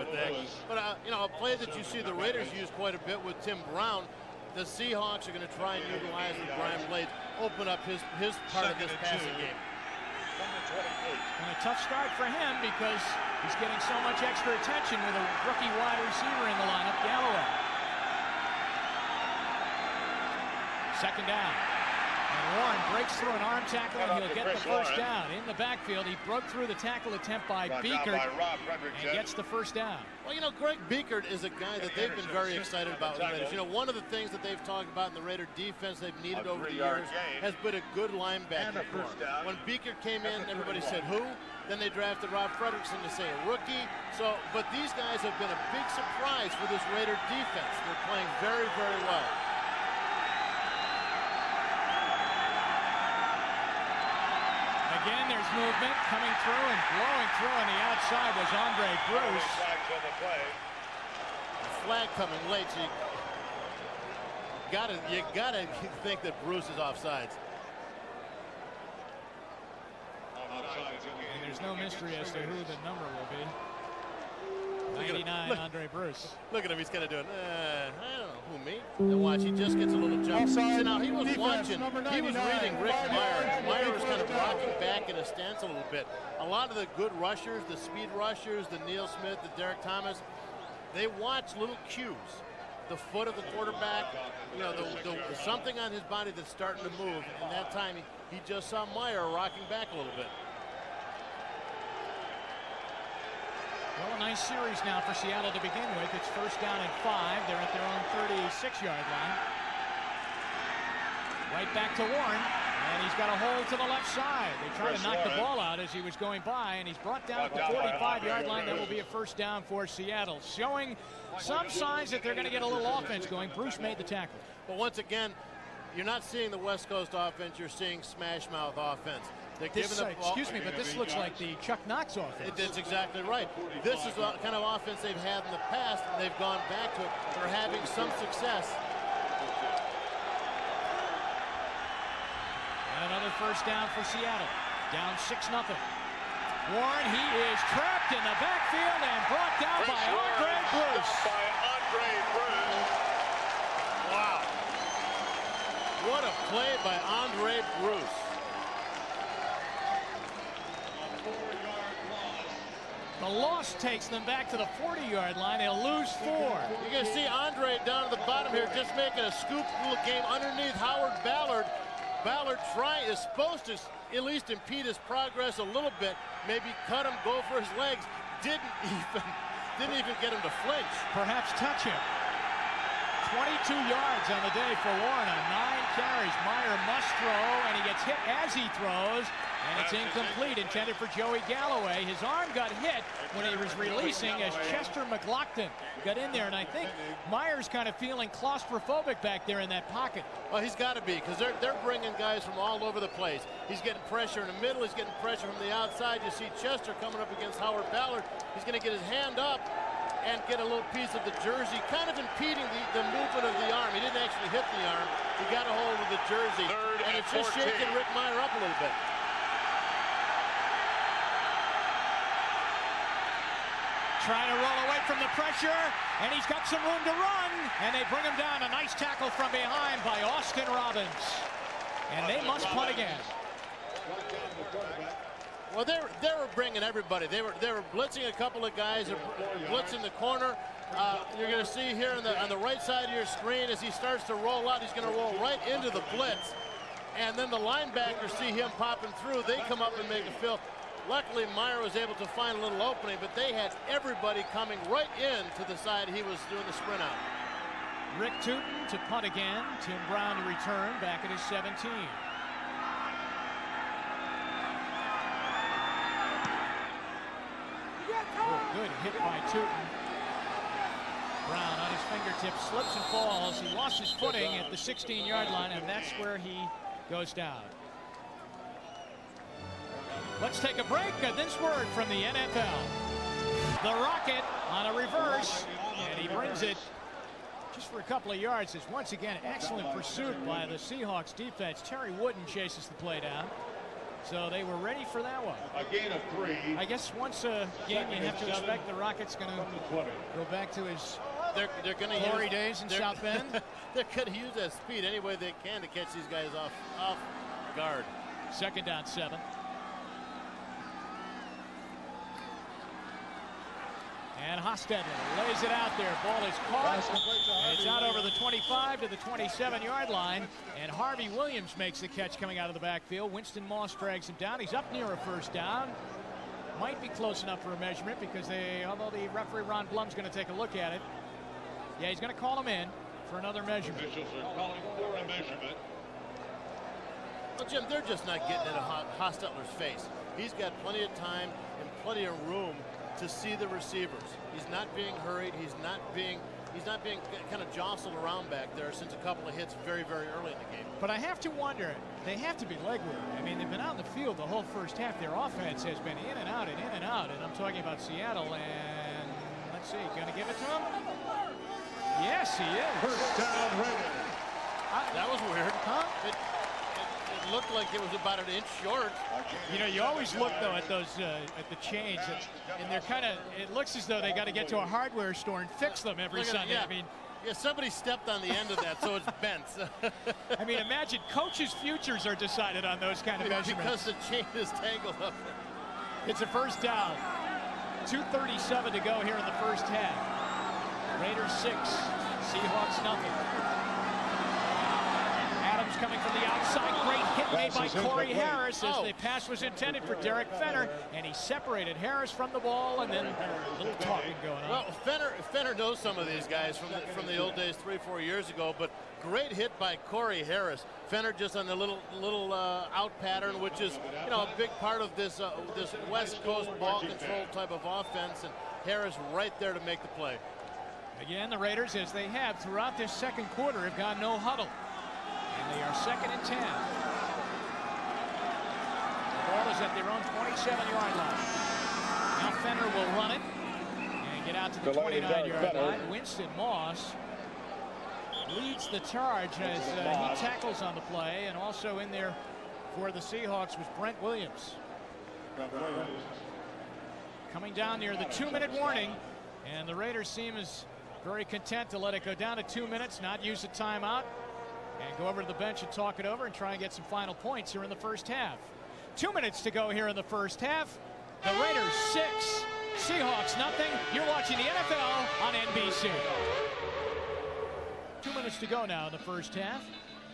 But you know, a play that you see the Raiders use quite a bit with Tim Brown. The Seahawks are going to try and utilize with Brian Blades, open up his part of this passing game. And a tough start for him because he's getting so much extra attention with a rookie wide receiver in the lineup, Galloway. Second down. And Warren breaks through an arm tackle, and he'll get the first down. In the backfield, he broke through the tackle attempt by Beekert and gets the first down. Well, you know, Greg Beekert is a guy that they've been very excited about with the Raiders. You know, one of the things that they've talked about in the Raider defense they've needed over the years has been a good linebacker core. When Beekert came in, everybody said, who? Then they drafted Rob Fredrickson to say a rookie. So, but these guys have been a big surprise for this Raider defense. They're playing very, very well. Again, there's movement coming through, and blowing through on the outside was Andre Bruce. A flag coming late, so you gotta think that Bruce is offsides. And there's no mystery as to who the number will be. 99, Andre Bruce. Look at him, he's kind of doing, I don't know, who, me? And watch, he just gets a little jump. Offside, Now, he was defense, watching, he was reading Rick 5 Meyer. yards, Meyer was kind of first down. rocking back in a stance a little bit. A lot of the good rushers, the speed rushers, the Neil Smith, the Derek Thomas, they watch little cues. The foot of the quarterback, you know, the something on his body that's starting to move. And that time, he just saw Meyer rocking back a little bit. Well, a nice series now for Seattle to begin with. It's first down and 5. They're at their own 36-yard line. Right back to Warren, and he's got a hole to the left side. They try to knock the ball out as he was going by, and he's brought down at the 45-yard line. That will be a first down for Seattle, showing some signs that they're going to get a little offense going. Bruce made the tackle. But once again, you're not seeing the West Coast offense. You're seeing smash mouth offense. They're giving the ball. Excuse me, but this looks like the Chuck Knox offense. That's exactly right. This is the kind of offense they've had in the past, and they've gone back to it. They're having some success. And another first down for Seattle. Down 6-0. Warren, he is trapped in the backfield and brought down by Andre Bruce. Wow. What a play by Andre Bruce. The loss takes them back to the 40-yard line. They'll lose 4. You can see Andre down at the bottom here just making a scoop little game underneath Howard Ballard. Ballard is supposed to at least impede his progress a little bit, maybe cut him, go for his legs. Didn't even get him to flinch. Perhaps touch him. 22 yards on the day for Warren on 9 carries. Meyer must throw, and he gets hit as he throws, and it's incomplete, intended for Joey Galloway. His arm got hit when he was releasing as Chester McLaughlin got in there, and I think Meyer's kind of feeling claustrophobic back there in that pocket. Well, he's got to be, because they're bringing guys from all over the place. He's getting pressure in the middle. He's getting pressure from the outside. You see Chester coming up against Howard Ballard. He's going to get his hand up and get a little piece of the jersey, kind of impeding the movement of the arm. He didn't actually hit the arm. He got a hold of the jersey, and it's just shaking Rick Meyer up a little bit. Trying to roll away from the pressure, and he's got some room to run, and they bring him down. A nice tackle from behind by Austin Robbins. And they must punt again. Well, they were bringing everybody. They were blitzing a couple of guys, blitzing the corner. You're going to see here on the right side of your screen as he starts to roll out, he's going to roll right into the blitz. And then the linebackers see him popping through. They come up and make a fill. Luckily, Meyer was able to find a little opening, but they had everybody coming right in to the side he was doing the sprint out. Rick Tootin to punt again. Tim Brown to return back at his 17. Good hit by Tootin. Brown on his fingertips, slips and falls. He lost his footing at the 16-yard line, and that's where he goes down. Let's take a break. This word from the NFL. The Rocket on a reverse, and he brings it just for a couple of yards. It's once again excellent pursuit by the Seahawks defense. Terry Wooden chases the play down. So they were ready for that one. A gain of 3. I guess once a game you have to expect the Rocket's going to go back to his they're going to glory days in South Bend. They're going to use that speed any way they can to catch these guys off guard. Second down 7. And Hostetler lays it out there. Ball is caught. And it's out over the 25 to the 27-yard line. And Harvey Williams makes the catch coming out of the backfield. Winston Moss drags him down. He's up near a first down. Might be close enough for a measurement because although the referee Ron Blum's going to take a look at it. Yeah, he's going to call him in for another measurement. Officials are calling for a measurement. Well, Jim, they're just not getting into Hostetler's face. He's got plenty of time and plenty of room to see the receivers. He's not being hurried. He's not being kind of jostled around back there since a couple of hits very, very early in the game. But I have to wonder, they have to be leg work. I mean, they've been out in the field the whole first half. Their offense has been in and out and in and out. And I'm talking about Seattle. And let's see, going to give it to him? Yes, he is. First down, Raiders. That was weird. Huh? It looked like it was about an inch short. You know, you always look though at those at the chains, and they're kind of. It looks as though they got to get to a hardware store and fix them every Sunday. Yeah. I mean, yeah, somebody stepped on the end of that, so it's bent. I mean, imagine coaches' futures are decided on those kind of measurements. Because the chain is tangled up. It's a first down. 2:37 to go here in the first half. Raiders 6, Seahawks nothing. Adams coming from the outside. Great hit made by Corey Harris as the pass was intended for Derek Fenner, and he separated Harris from the ball, and then a little talking going on. Well, Fenner knows some of these guys from the old days 3-4 years ago, but great hit by Corey Harris. Fenner just on the little out pattern, which is a big part of this this West Coast ball control type of offense, and Harris right there to make the play. Again, the Raiders, as they have throughout this second quarter, have gone no huddle. And they are 2nd and 10. The ball is at their own 27-yard line. Now Fenner will run it and get out to the 29-yard line. Winston Moss leads the charge as he tackles on the play. And also in there for the Seahawks was Brent Williams. Coming down near the 2-minute warning. And the Raiders seem as very content to let it go down to 2 minutes, not use a timeout, and go over to the bench and talk it over and try and get some final points here in the first half. 2 minutes to go here in the first half. The Raiders 6, Seahawks nothing. You're watching the NFL on NBC. 2 minutes to go now in the first half.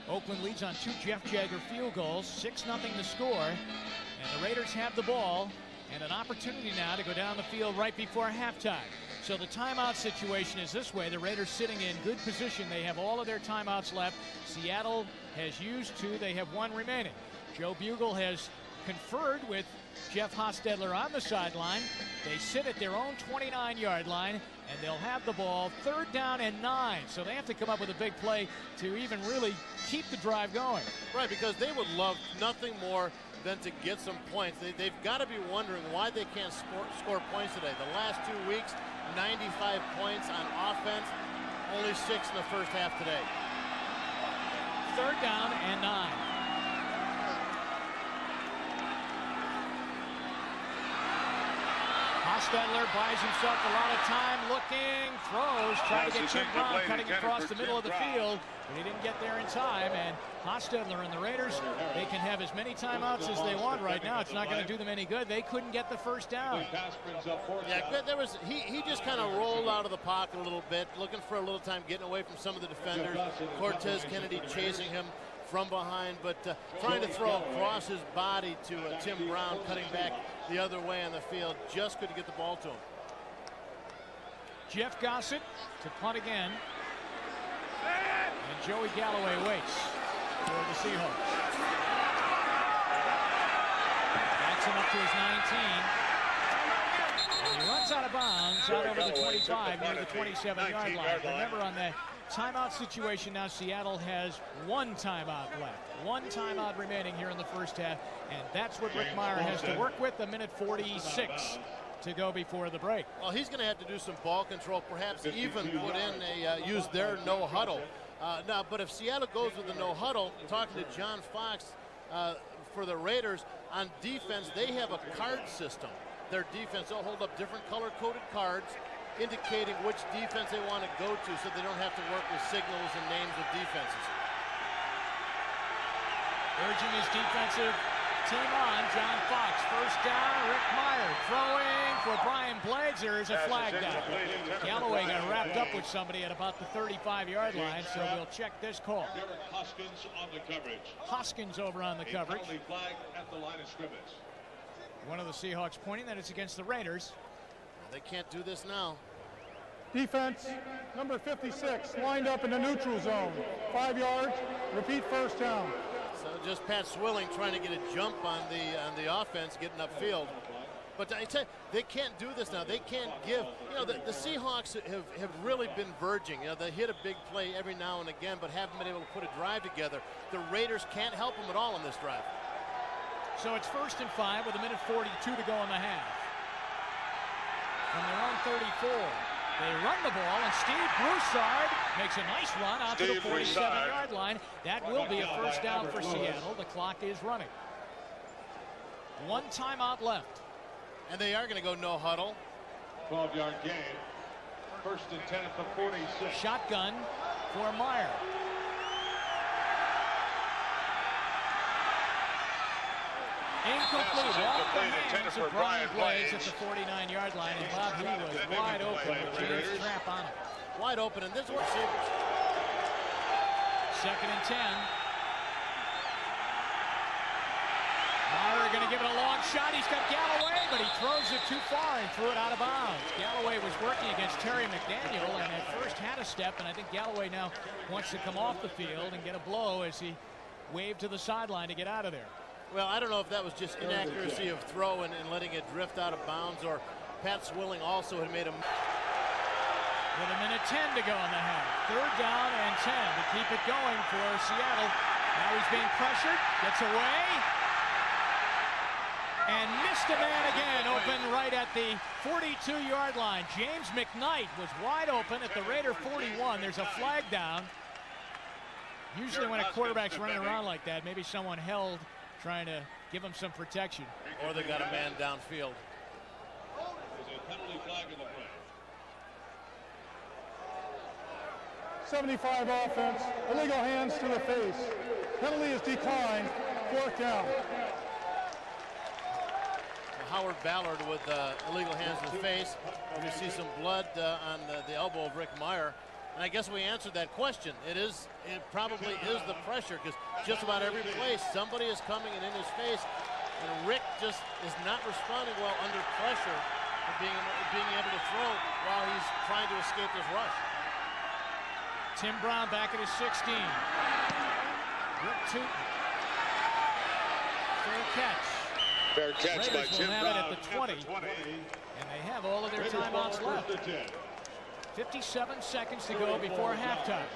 Oakland leads on 2 Jeff Jagger field goals, 6-0 the score, and the Raiders have the ball and an opportunity now to go down the field right before halftime. So the timeout situation is this way. The Raiders sitting in good position. They have all of their timeouts left. Seattle has used 2. They have 1 remaining. Joe Bugle has conferred with Jeff Hostetler on the sideline. They sit at their own 29-yard line, and they'll have the ball 3rd down and 9. So they have to come up with a big play to even really keep the drive going. Right, because they would love nothing more than to get some points. They've got to be wondering why they can't score points today. The last 2 weeks, 95 points on offense, only 6 in the first half today. 3rd down and 9. Hostetler buys himself a lot of time, looking, throws, trying to get Tim Brown cutting across the middle of the field, but he didn't get there in time. And Hostetler and the Raiders, they can have as many timeouts as they want right now. It's not going to do them any good. They couldn't get the first down. Yeah, he just kind of rolled out of the pocket a little bit, looking for a little time, getting away from some of the defenders. Cortez Kennedy chasing him from behind, but trying to throw across his body to Tim Brown, cutting back the other way on the field. Just couldn't get the ball to him. Jeff Gossett to punt again. And Joey Galloway waits for the Seahawks. Backs him up to his 19. And he runs out of bounds out over the 25 near the 27-yard line. Remember, on the timeout situation now, Seattle has 1 timeout left. 1 timeout remaining here in the first half, and that's what Rick Meyer has to work with. A minute 46 to go before the break. Well, he's going to have to do some ball control, perhaps even put in use their no huddle. Now, but if Seattle goes with the no huddle, talking to John Fox for the Raiders, on defense, they have a card system. Their defense, they'll hold up different color-coded cards indicating which defense they want to go to so they don't have to work with signals and names of defenses. Urging his defensive team on. John Fox, first down. Rick Meyer throwing for Brian Blades. There's a flag down. Galloway got wrapped up with somebody at about the 35-yard line, so we'll check this call. Hoskins on the coverage. Hoskins over on the coverage. Flag at the line of scrimmage. One of the Seahawks pointing that it's against the Raiders. They can't do this now. Defense, number 56, lined up in the neutral zone. 5 yards, repeat first down. So just Pat Swilling trying to get a jump on the offense, getting upfield. But I tell you, they can't do this now. They can't give. You know, the Seahawks have really been verging. You know, they hit a big play every now and again, but haven't been able to put a drive together. The Raiders can't help them at all in this drive. So it's 1st and 5 with 1:42 to go in the half. From their own 34, they run the ball, and Steve Broussard makes a nice run out to the 47-yard line. That will be a first down for Seattle. The clock is running. 1 timeout left. And they are going to go no huddle. 12-yard gain. 1st and 10 at the 46. Shotgun for Meyer. Incomplete. Off the hands of Brian Blades at the 49-yard line, and Bob, he was wide open with James Trapp on him. Wide open, and this is what receivers. 2nd and 10. Meyer going to give it a long shot. He's got Galloway, but he throws it too far and threw it out of bounds. Galloway was working against Terry McDaniel, and at first had a step, and I think Galloway now wants to come off the field and get a blow as he waved to the sideline to get out of there. Well, I don't know if that was just inaccuracy of throw and letting it drift out of bounds, or Pat Swilling also had made a... With 1:10 to go in the half. 3rd down and 10 to keep it going for Seattle. Now he's being pressured, gets away, and missed a man again, open right at the 42-yard line. James McKnight was wide open at the Raider 41. There's a flag down. Usually when a quarterback's running around like that, maybe someone held trying to give him some protection. Or they got a man downfield. There's a penalty flag in the play. 75 offense, illegal hands to the face. Penalty is declined, 4th down. Howard Ballard with illegal hands to the face. We see some blood on the elbow of Rick Meyer. And I guess we answered that question. It probably is the pressure, because just about every play somebody is coming and in his face, and Rick just is not responding well under pressure for being able to throw while he's trying to escape this rush. Tim Brown back at his 16. Rick Tootin. Fair catch. Fair catch by Tim Brown at the 20. And they have all of their timeouts left. 57 seconds to go before halftime.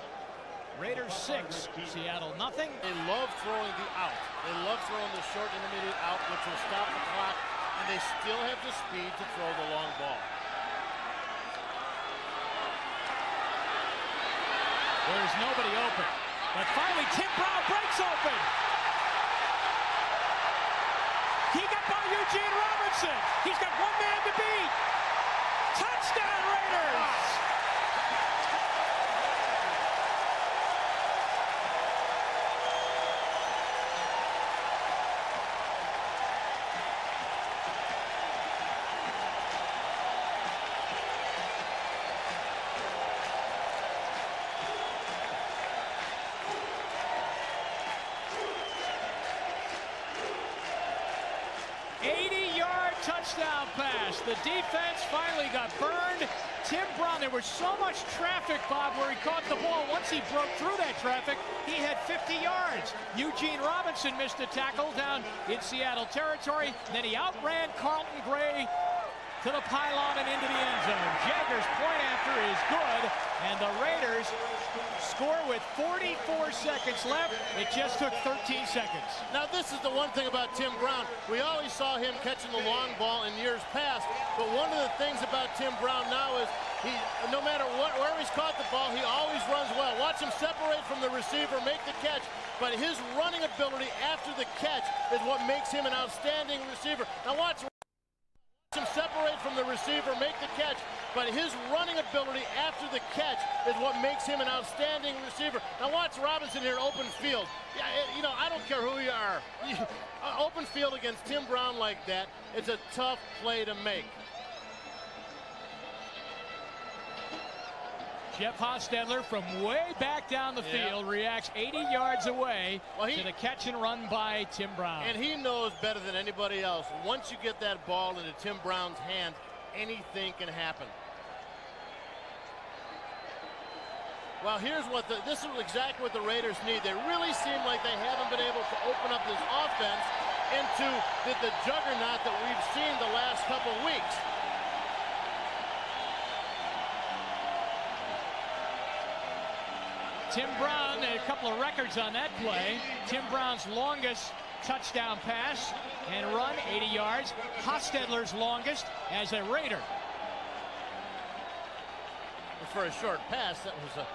Raiders 6, Seattle nothing. They love throwing the out. They love throwing the short intermediate out, which will stop the clock, and they still have the speed to throw the long ball. There's nobody open. But finally, Tim Brown breaks open. He got by Eugene Robinson. He's got one man to beat. Touchdown, Raiders! Touchdown pass. The defense finally got burned. Tim Brown, there was so much traffic, Bob, where he caught the ball. Once he broke through that traffic, he had 50 yards. Eugene Robinson missed a tackle down in Seattle territory. Then he outran Carlton Gray to the pylon and into the end zone. Jagger's point after is good, and the Raiders score with 44 seconds left. It just took 13 seconds. Now, this is the one thing about Tim Brown. We always saw him catching the long ball in years past, but one of the things about Tim Brown now is no matter where he's caught the ball, he always runs well. Watch him separate from the receiver, make the catch, but his running ability after the catch is what makes him an outstanding receiver. Now watch him separate from the receiver, make the catch, but his running ability after the catch is what makes him an outstanding receiver. Now watch Robinson here, open field. Yeah, you know, I don't care who you are. Open field against Tim Brown like that, it's a tough play to make. Jeff Hostetler from way back down the field reacts 80 yards away to the catch and run by Tim Brown. And he knows better than anybody else. Once you get that ball into Tim Brown's hand, anything can happen. Well, here's what this is exactly what the Raiders need. They really seem like they haven't been able to open up this offense into the juggernaut that we've seen the last couple weeks. Tim Brown, a couple of records on that play. Tim Brown's longest touchdown pass and run, 80 yards. Hostetler's longest as a Raider. For a short pass, it will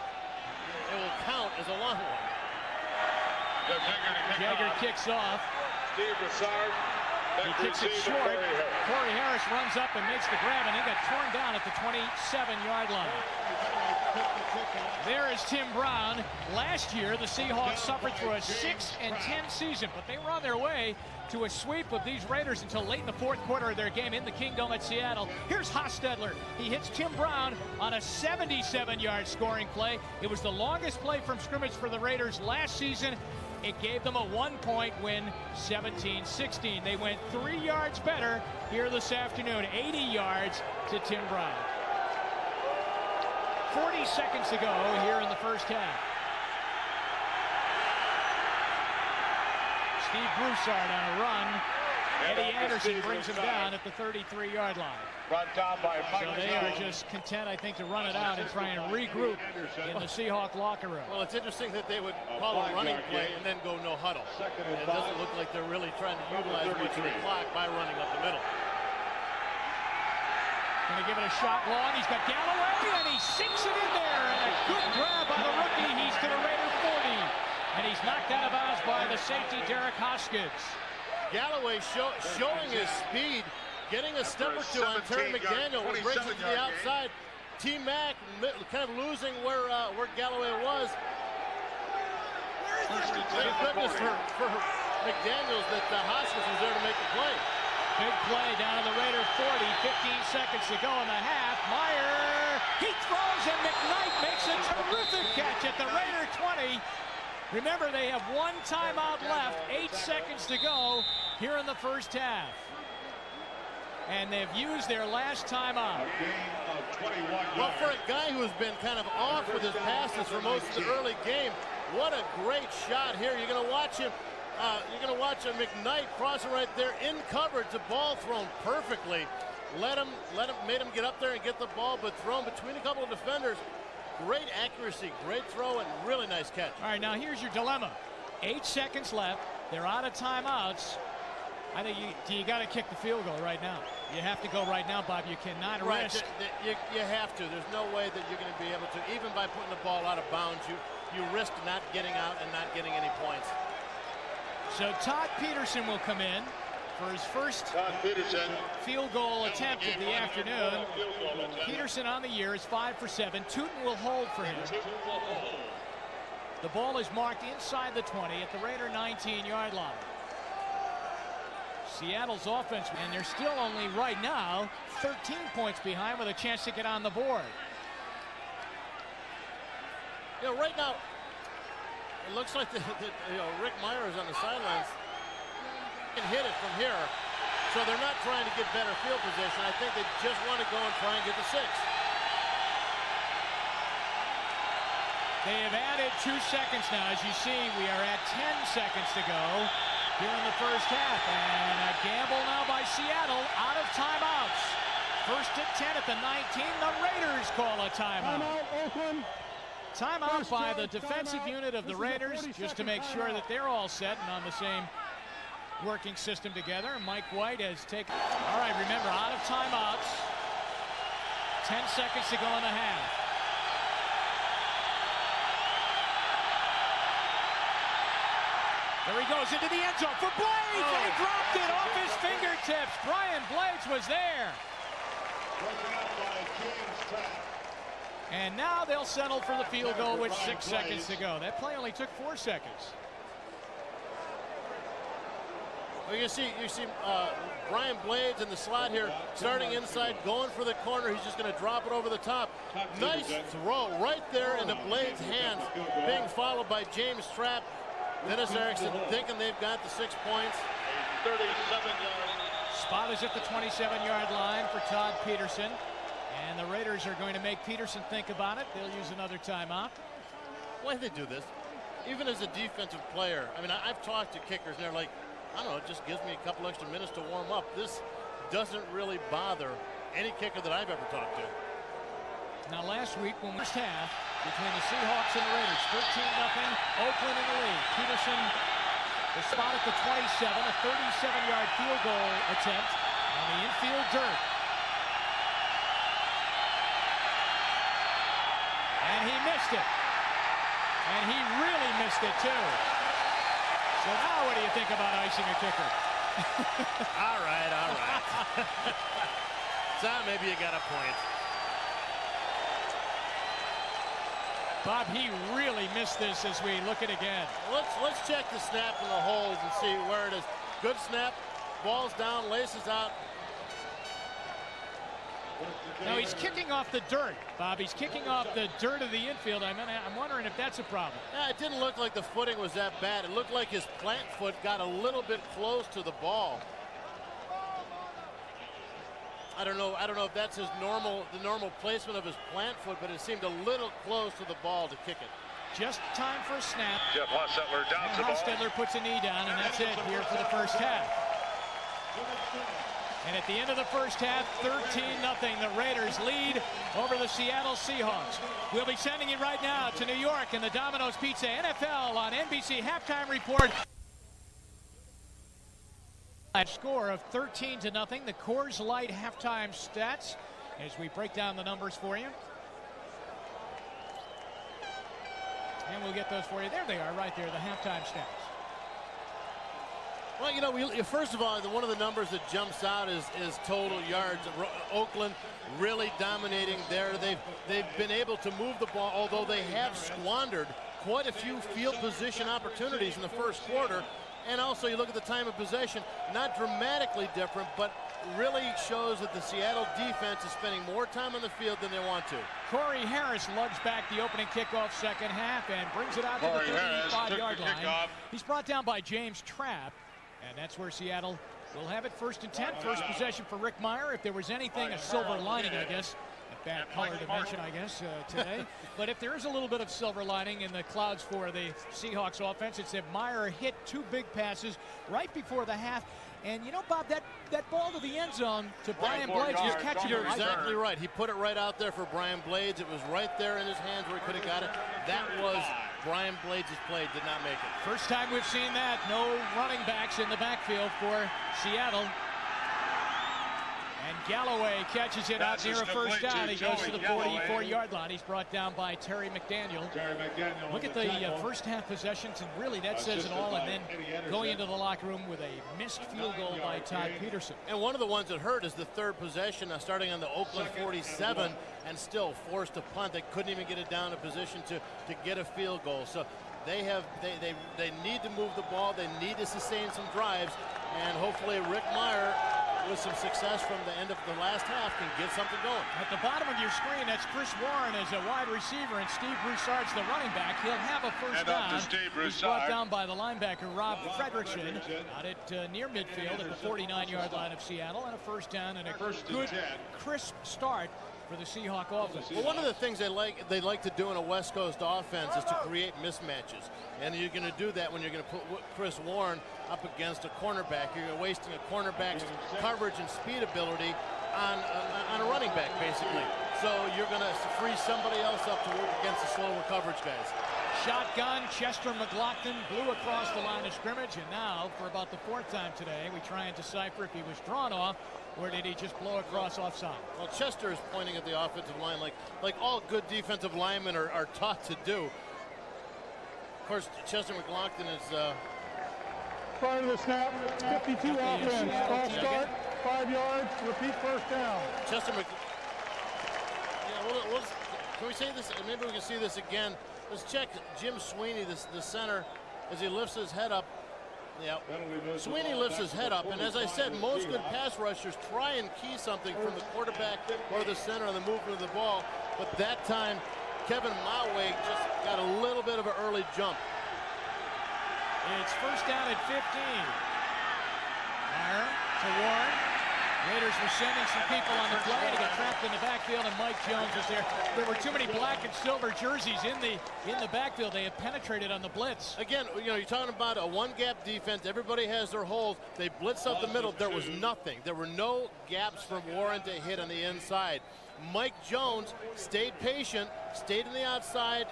count as a long one. Jagger kicks off. Steve Broussard. He kicks it short. Corey Harris runs up and makes the grab, and he got torn down at the 27-yard line. There is Tim Brown. Last year, the Seahawks suffered through a 6-10 season, but they were on their way to a sweep of these Raiders until late in the fourth quarter of their game in the Kingdome at Seattle. Here's Hostetler. He hits Tim Brown on a 77-yard scoring play. It was the longest play from scrimmage for the Raiders last season. It gave them a 1-point win, 17-16. They went 3 yards better here this afternoon, 80 yards to Tim Brown. 40 seconds to go here in the first half. Steve Broussard on a run. Eddie Anderson brings him down at the 33-yard line. Run down by So they are just content, I think, to run it out and try and regroup in the Seahawk locker room. Well, it's interesting that they would call a running play and then go no huddle. And it doesn't look like they're really trying to utilize much of the clock by running up the middle. Going to give it a shot long. He's got Galloway, and he sinks it in there. And a good grab by the rookie. He's to the Raider 40. And he's knocked out of bounds by the safety, Derek Hoskins. Galloway showing his speed, getting a step or two on Terry McDaniel, which brings him to the outside. T-Mac kind of losing where Galloway was. Thank goodness for McDaniels that Hoskins was there to make the play. Big play down to the Raider 40, 15 seconds to go in the half. Meyer, he throws, and McKnight makes a terrific catch at the Raider 20. Remember, they have one timeout left, 8 seconds to go here in the first half. And they've used their last timeout. Well, for a guy who has been kind of off with his passes for most of the early game, what a great shot here. You're going to watch him. You're going to watch a McKnight crossing right there in coverage. The ball thrown perfectly. Made him get up there and get the ball, but thrown between a couple of defenders. Great accuracy, great throw, and really nice catch. All right, now here's your dilemma. 8 seconds left. They're out of timeouts. I think you got to kick the field goal right now. You have to go right now, Bob. You cannot risk. You have to. There's no way that you're going to be able to. Even by putting the ball out of bounds, you risk not getting out and not getting any points. So Todd Peterson will come in for his first field goal attempt of the afternoon. Peterson on the year is 5 for 7. Tootin will hold for him. The ball is marked inside the 20 at the Raider 19-yard line. Seattle's offense, and they're still only right now 13 points behind with a chance to get on the board. You know, right now, it looks like Rick Meyer is on the sidelines. Can hit it from here, so they're not trying to get better field position. I think they just want to go and try and get the 6. They have added 2 seconds now. As you see, we are at 10 seconds to go here in the first half, and a gamble now by Seattle out of timeouts. First and 10 at the 19. The Raiders call a timeout. Oakland. Timeout by the defensive unit of the Raiders, just to make sure that they're all set and on the same working system together. Mike White has taken. All right, remember, out of timeouts. 10 seconds to go in the half. There he goes into the end zone for Blades, and he dropped it off his fingertips. Brian Blades was there. And now they'll settle for the field goal with 6 seconds to go. That play only took 4 seconds. Well, you see Brian Blades in the slot here, starting inside, going for the corner. He's just going to drop it over the top. Nice throw right there into Blades' hands, being followed by James Trapp. Dennis Erickson thinking they've got the 6 points. 37-yard. Spot is at the 27-yard line for Todd Peterson. And the Raiders are going to make Peterson think about it. They'll use another timeout. Why do they do this? Even as a defensive player, I mean, I've talked to kickers, and they're like, I don't know, it just gives me a couple extra minutes to warm up. This doesn't really bother any kicker that I've ever talked to. Now, last week, when we first half between the Seahawks and the Raiders, 13-0, Oakland in the lead. Peterson, the spot at the 27, a 37-yard field goal attempt on the infield dirt. And he missed it. And he really missed it, too. So now what do you think about icing a kicker? All right, all right. So maybe you got a point. Bob, he really missed this as we look at it again. Let's check the snap and the holes and see where it is. Good snap, ball's down, laces out. No, he's kicking off the dirt, Bob. He's kicking off the dirt of the infield. I'm wondering if that's a problem. Yeah, it didn't look like the footing was that bad. It looked like his plant foot got a little bit close to the ball. I don't know if that's the normal placement of his plant foot, but it seemed a little close to the ball to kick it. Just time for a snap. Jeff Hostetler down And the ball. Hostetler puts a knee down, and that's it here for the first half. And at the end of the first half, 13-0. The Raiders lead over the Seattle Seahawks. We'll be sending you right now to New York in the Domino's Pizza NFL on NBC Halftime Report. Score of 13-0. The Coors Light halftime stats as we break down the numbers for you. And we'll get those for you. There they are right there, the halftime stats. Well, you know, first of all, one of the numbers that jumps out is total yards. Oakland really dominating there. They've been able to move the ball, although they have squandered quite a few field position opportunities in the first quarter. And also, you look at the time of possession, not dramatically different, but really shows that the Seattle defense is spending more time on the field than they want to. Corey Harris lugs back the opening kickoff second half and brings it out to the 35-yard line. He's brought down by James Trapp. And that's where Seattle will have it first and 10. First possession for Rick Meyer. If there was anything, a silver lining, I guess. A bad color to mention, I guess, today. But if there is a little bit of silver lining in the clouds for the Seahawks offense, it's that Meyer hit 2 big passes right before the half. And, you know, Bob, that ball to the end zone to Brian Blades is catching it. You're exactly right. He put it right out there for Brian Blades. It was right there in his hands where he could have got it. That was Brian Blades' play, did not make it. First time we've seen that. No running backs in the backfield for Seattle. And Galloway catches it out near a first down. He goes to the 44-yard line. He's brought down by Terry McDaniel. Look at the first half possessions, and really that says it all. And then going into the locker room with a missed field goal by Todd Peterson. And one of the ones that hurt is the third possession, starting on the Oakland 47, and still forced to punt. They couldn't even get it down in position to get a field goal. So they need to move the ball. They need to sustain some drives, and hopefully Rick Meyer, with some success from the end of the last half, can get something going. At the bottom of your screen, that's Chris Warren as a wide receiver, and Steve Broussard's the running back. He'll have a first down. He's brought down by the linebacker, Rob Fredrickson, out at near midfield at the 49-yard line of Seattle, and a first down and a good, crisp start for the Seahawk offense. Well, one of the things they like to do in a West Coast offense is to create mismatches. And you're going to do that when you're going to put Chris Warren up against a cornerback. You're wasting a cornerback's coverage and speed ability on a running back, basically. So you're going to free somebody else up to work against the slower coverage guys. Shotgun, Chester McLaughlin blew across the line of scrimmage, and now, for about the 4th time today, we try and decipher if he was drawn off, or did he just blow across offside? Well, Chester is pointing at the offensive line like all good defensive linemen are taught to do. Of course, Chester McLaughlin is... Prior to the snap, 52 offense. False start, 5 yards, repeat first down. Chester can we say this? Maybe we can see this again. Let's check Jim Sweeney, the center, as he lifts his head up. Yeah. Sweeney lifts his head up, and as I said, most good pass rushers try and key something from the quarterback or the center on the movement of the ball, but that time Kevin Mawe just got a little bit of an early jump. It's first down at 15. Meyer to Warren. Raiders were sending some people on the play to get trapped in the backfield, and Mike Jones was there. There were too many black and silver jerseys in the backfield. They had penetrated on the blitz. Again, you know, you're talking about a one-gap defense. Everybody has their holes. They blitz up the middle. There was nothing. There were no gaps for Warren to hit on the inside. Mike Jones stayed patient, stayed on the outside.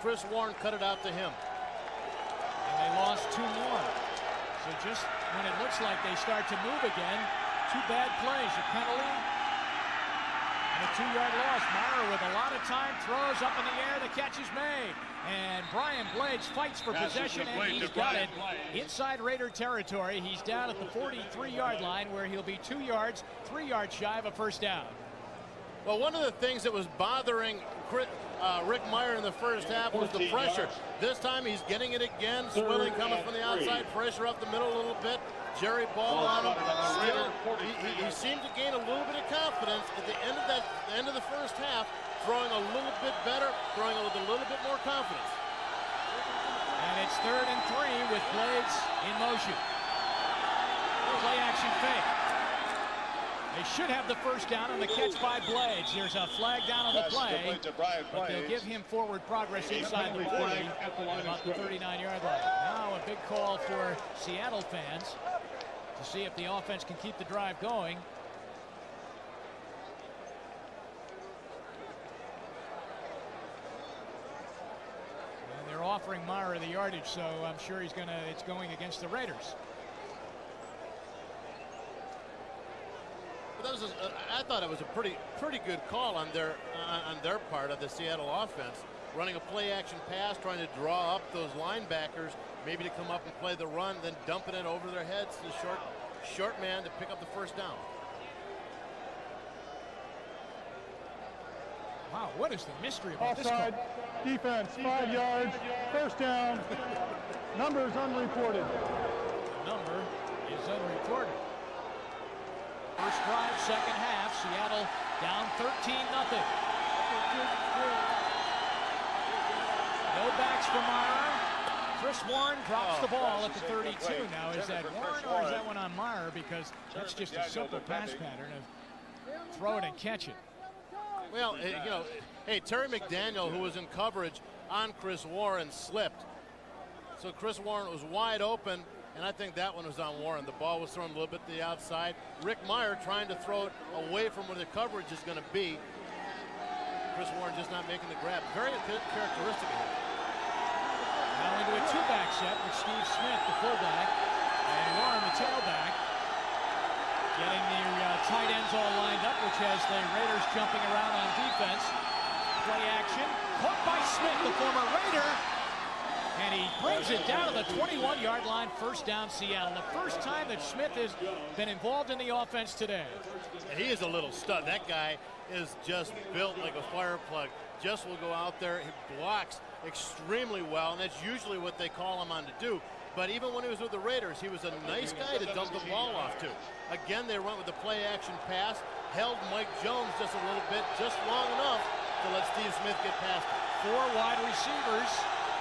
Chris Warren cut it out to him. And they lost 2 more. So just when it looks like they start to move again, 2 bad plays, a penalty, and a 2-yard loss. Meyer with a lot of time, throws up in the air, the catch is made. And Brian Blades fights for possession, and he's got it inside Raider territory. He's down at the 43-yard line, where he'll be 2 yards, 3 yards shy of a first down. Well, one of the things that was bothering Rick Meyer in the first half was the pressure. This time he's getting it again. Swilling coming from the outside, pressure up the middle a little bit. Jerry Ball on him. Still, he seemed to gain a little bit of confidence at the end of the first half, throwing a little bit better, throwing with a little bit more confidence. And it's 3rd and 3 with Blades in motion. Play action fake. They should have the first down on the catch by Blades. There's a flag down on the play, but they'll give him forward progress inside the 40 at about the 39-yard line. Now a big call for Seattle fans to see if the offense can keep the drive going. And they're offering Meyer the yardage, so I'm sure it's going against the Raiders. But that was I thought it was a pretty good call on their part of the Seattle offense, running a play action pass, trying to draw up those linebackers, maybe to come up and play the run, then dumping it over their heads to the short man to pick up the first down. Wow, what is the mystery about this Offside, call? defense, 5 yards, first down, numbers unreported. The number is unreported. First drive, second half, Seattle down 13-0. No backs for Meyer. Chris Warren drops the ball at the 32. Now, is that Warren or is that one on Meyer? Because that's just a simple pass pattern of throw it and catch it. Well, you know, hey, Terry McDaniel, who was in coverage on Chris Warren, slipped. So Chris Warren was wide open, and I think that one was on Warren. The ball was thrown a little bit to the outside. Rick Meyer trying to throw it away from where the coverage is going to be. Chris Warren just not making the grab. Very characteristic of him. Now into a 2-back set with Steve Smith, the fullback, and Warren, the tailback. Getting the tight ends all lined up, which has the Raiders jumping around on defense. Play action. Caught by Smith, the former Raider. And he brings it down to the 21-yard line, first down Seattle. The first time that Smith has been involved in the offense today. He is a little stud. That guy is just built like a fire plug. Just will go out there. He blocks extremely well, and that's usually what they call him on to do. But even when he was with the Raiders, he was a nice guy to dump the ball off to. Again, they went with the play-action pass, held Mike Jones just a little bit, just long enough to let Steve Smith get past him. 4 wide receivers.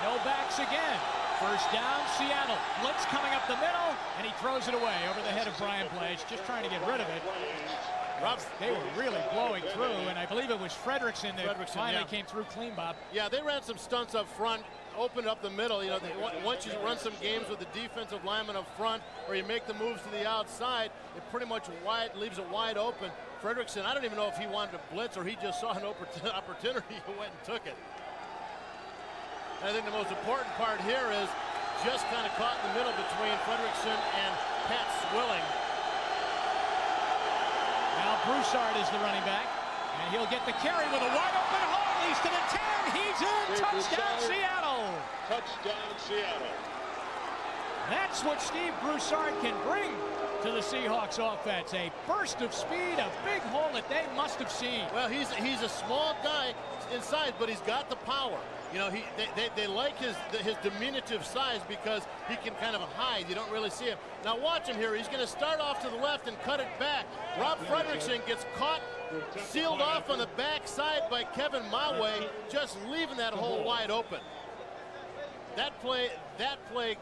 No backs again. First down, Seattle. Blitz coming up the middle, and he throws it away over the head of Brian Blades, just trying to get rid of it. They were really blowing through, and I believe it was Fredrickson that finally came through clean, Bob. Yeah, they ran some stunts up front, opened up the middle. You know, once you run some games with the defensive lineman up front, or you make the moves to the outside, it pretty much leaves it wide open. Fredrickson, I don't even know if he wanted to blitz or he just saw an opportunity and went and took it. I think the most important part here is just kind of caught in the middle between Fredrickson and Pat Swilling. Now Broussard is the running back, and he'll get the carry with a wide open hole. He's to the 10. He's in. Touchdown, Seattle. Touchdown, Seattle. That's what Steve Broussard can bring to the Seahawks offense. A burst of speed, a big hole that they must have seen. Well, he's a small guy inside, but he's got the power. You know, they like his diminutive size because he can kind of hide. You don't really see him. Now watch him here. He's going to start off to the left and cut it back. Rob Fredrickson gets caught, sealed off on the backside by Kevin Mawe, just leaving that hole wide open. That play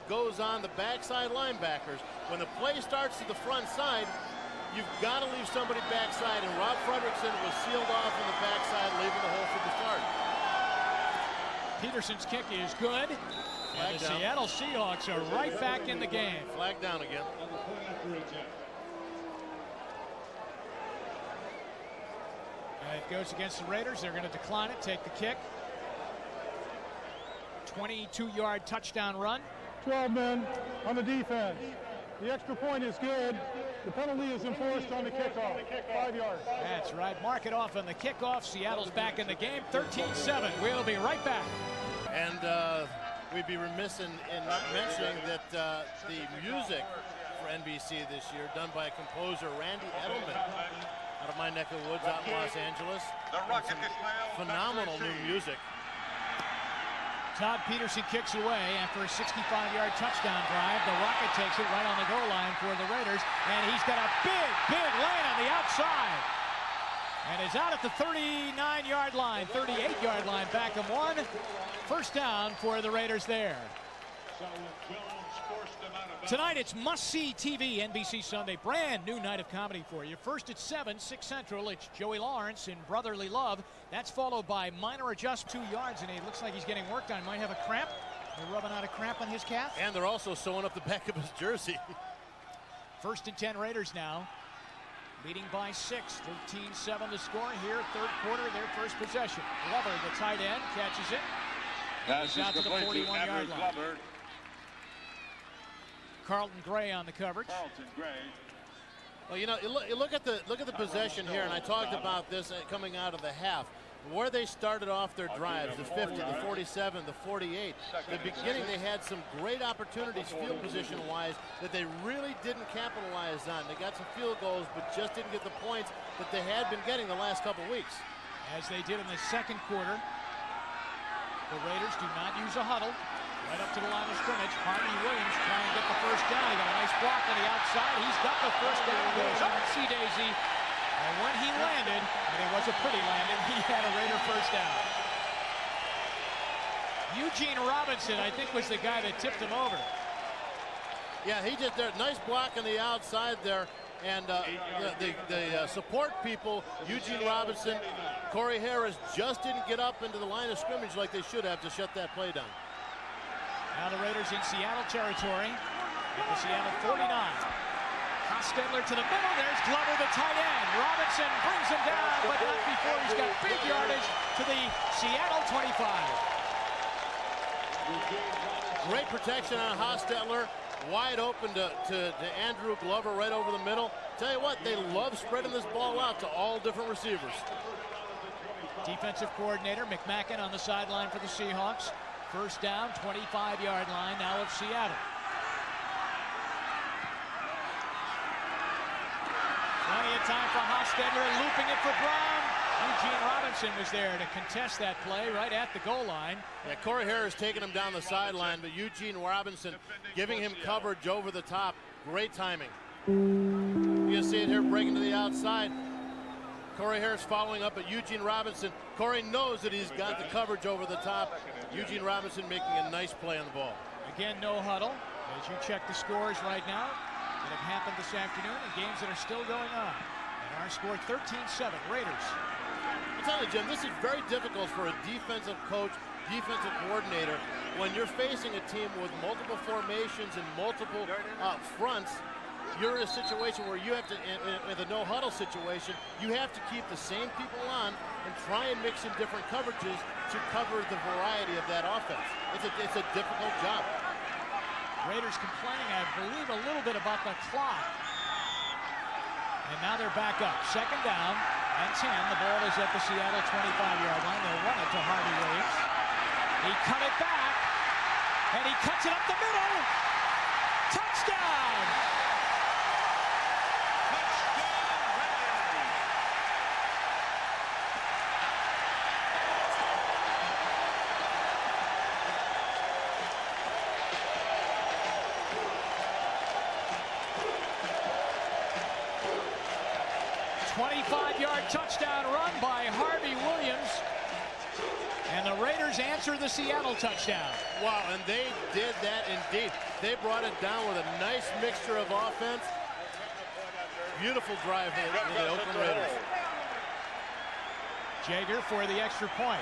goes on the backside linebackers. When the play starts to the front side, you've got to leave somebody backside, and Rob Fredrickson was sealed off on the backside, leaving the hole for the start. Peterson's kick is good. And the Seattle Seahawks are right back in the game. Flag down again. And it goes against the Raiders. They're going to decline it, take the kick. 22-yard touchdown run. 12 men on the defense. The extra point is good. The penalty is enforced on the kickoff. 5 yards. That's right. Mark it off on the kickoff. Seattle's back in the game. 13-7. We'll be right back. And we'd be remiss in not mentioning that the music for NBC this year, done by composer Randy Edelman, out of my neck of the woods out in Los Angeles. Some phenomenal new music. Todd Peterson kicks away after a 65-yard touchdown drive. The Rocket takes it right on the goal line for the Raiders, and he's got a big lane on the outside. And is out at the 39-yard line, 38-yard line, back of one. First down for the Raiders there. Tonight it's must-see TV, NBC Sunday. Brand new night of comedy for you. First at 7, 6 Central, it's Joey Lawrence in Brotherly Love. That's followed by Minor Adjust 2 yards, and he looks like he's getting worked on. He might have a cramp. They're rubbing out a cramp on his calf. And they're also sewing up the back of his jersey. First and 10 Raiders now. Leading by 6, 13-7 to score here. Third quarter, their first possession. Glover, the tight end, catches it. He's out to the 41-yard line. Carlton Gray on the coverage. Well, you know, you look at the possession here, and I talked about this coming out of the half. Where they started off their drives, the 50, the 47, the 48. The beginning, they had some great opportunities field position-wise that they really didn't capitalize on. They got some field goals, but just didn't get the points that they had been getting the last couple weeks. As they did in the second quarter, the Raiders do not use a huddle. Right up to the line of scrimmage. Harvey Williams trying to get the first down. He got a nice block on the outside. He's got the first down. Goes up and see Daisy. And when he landed, and it was a pretty landing, he had a Raider first down. Eugene Robinson, I think, was the guy that tipped him over. Yeah, he did there. Nice block on the outside there. And the support people, Eugene Robinson, Corey Harris, just didn't get up into the line of scrimmage like they should have to shut that play down. Now the Raiders in Seattle territory at the Seattle 49. Hostetler to the middle. There's Glover, the tight end. Robinson brings him down, but not before he's got big yardage to the Seattle 25. Great protection on Hostetler. Wide open to Andrew Glover right over the middle. Tell you what, they love spreading this ball out to all different receivers. Defensive coordinator McMacken on the sideline for the Seahawks. First down, 25-yard line now of Seattle. Plenty of time for Hostetler, looping it for Brown. Eugene Robinson was there to contest that play right at the goal line. Yeah, Corey Harris taking him down the sideline, but Eugene Robinson giving him coverage over the top. Great timing. You can see it here breaking to the outside. Corey Harris following up at Eugene Robinson. Corey knows that he's got the coverage over the top. Eugene Robinson making a nice play on the ball. Again, no huddle. As you check the scores right now that have happened this afternoon and games that are still going on. And our score 13-7, Raiders. I'm telling you, Jim, this is very difficult for a defensive coach, defensive coordinator, when you're facing a team with multiple formations and multiple fronts. You're in a situation where you have to, in the no-huddle situation, you have to keep the same people on and try and mix in different coverages to cover the variety of that offense. It's a difficult job. Raiders complaining, I believe, a little bit about the clock. And now they're back up. Second down and 10. The ball is at the Seattle 25-yard line. They'll run it to Harvey Williams. He cut it back, and he cuts it up the middle. Touchdown! Touchdown, 25-yard touchdown run by Harvey Williams. And the Raiders answer the Seattle touchdown. Wow, and they did that indeed. They brought it down with a nice mixture of offense. Beautiful drive for the Oakland Raiders. Jager for the extra point.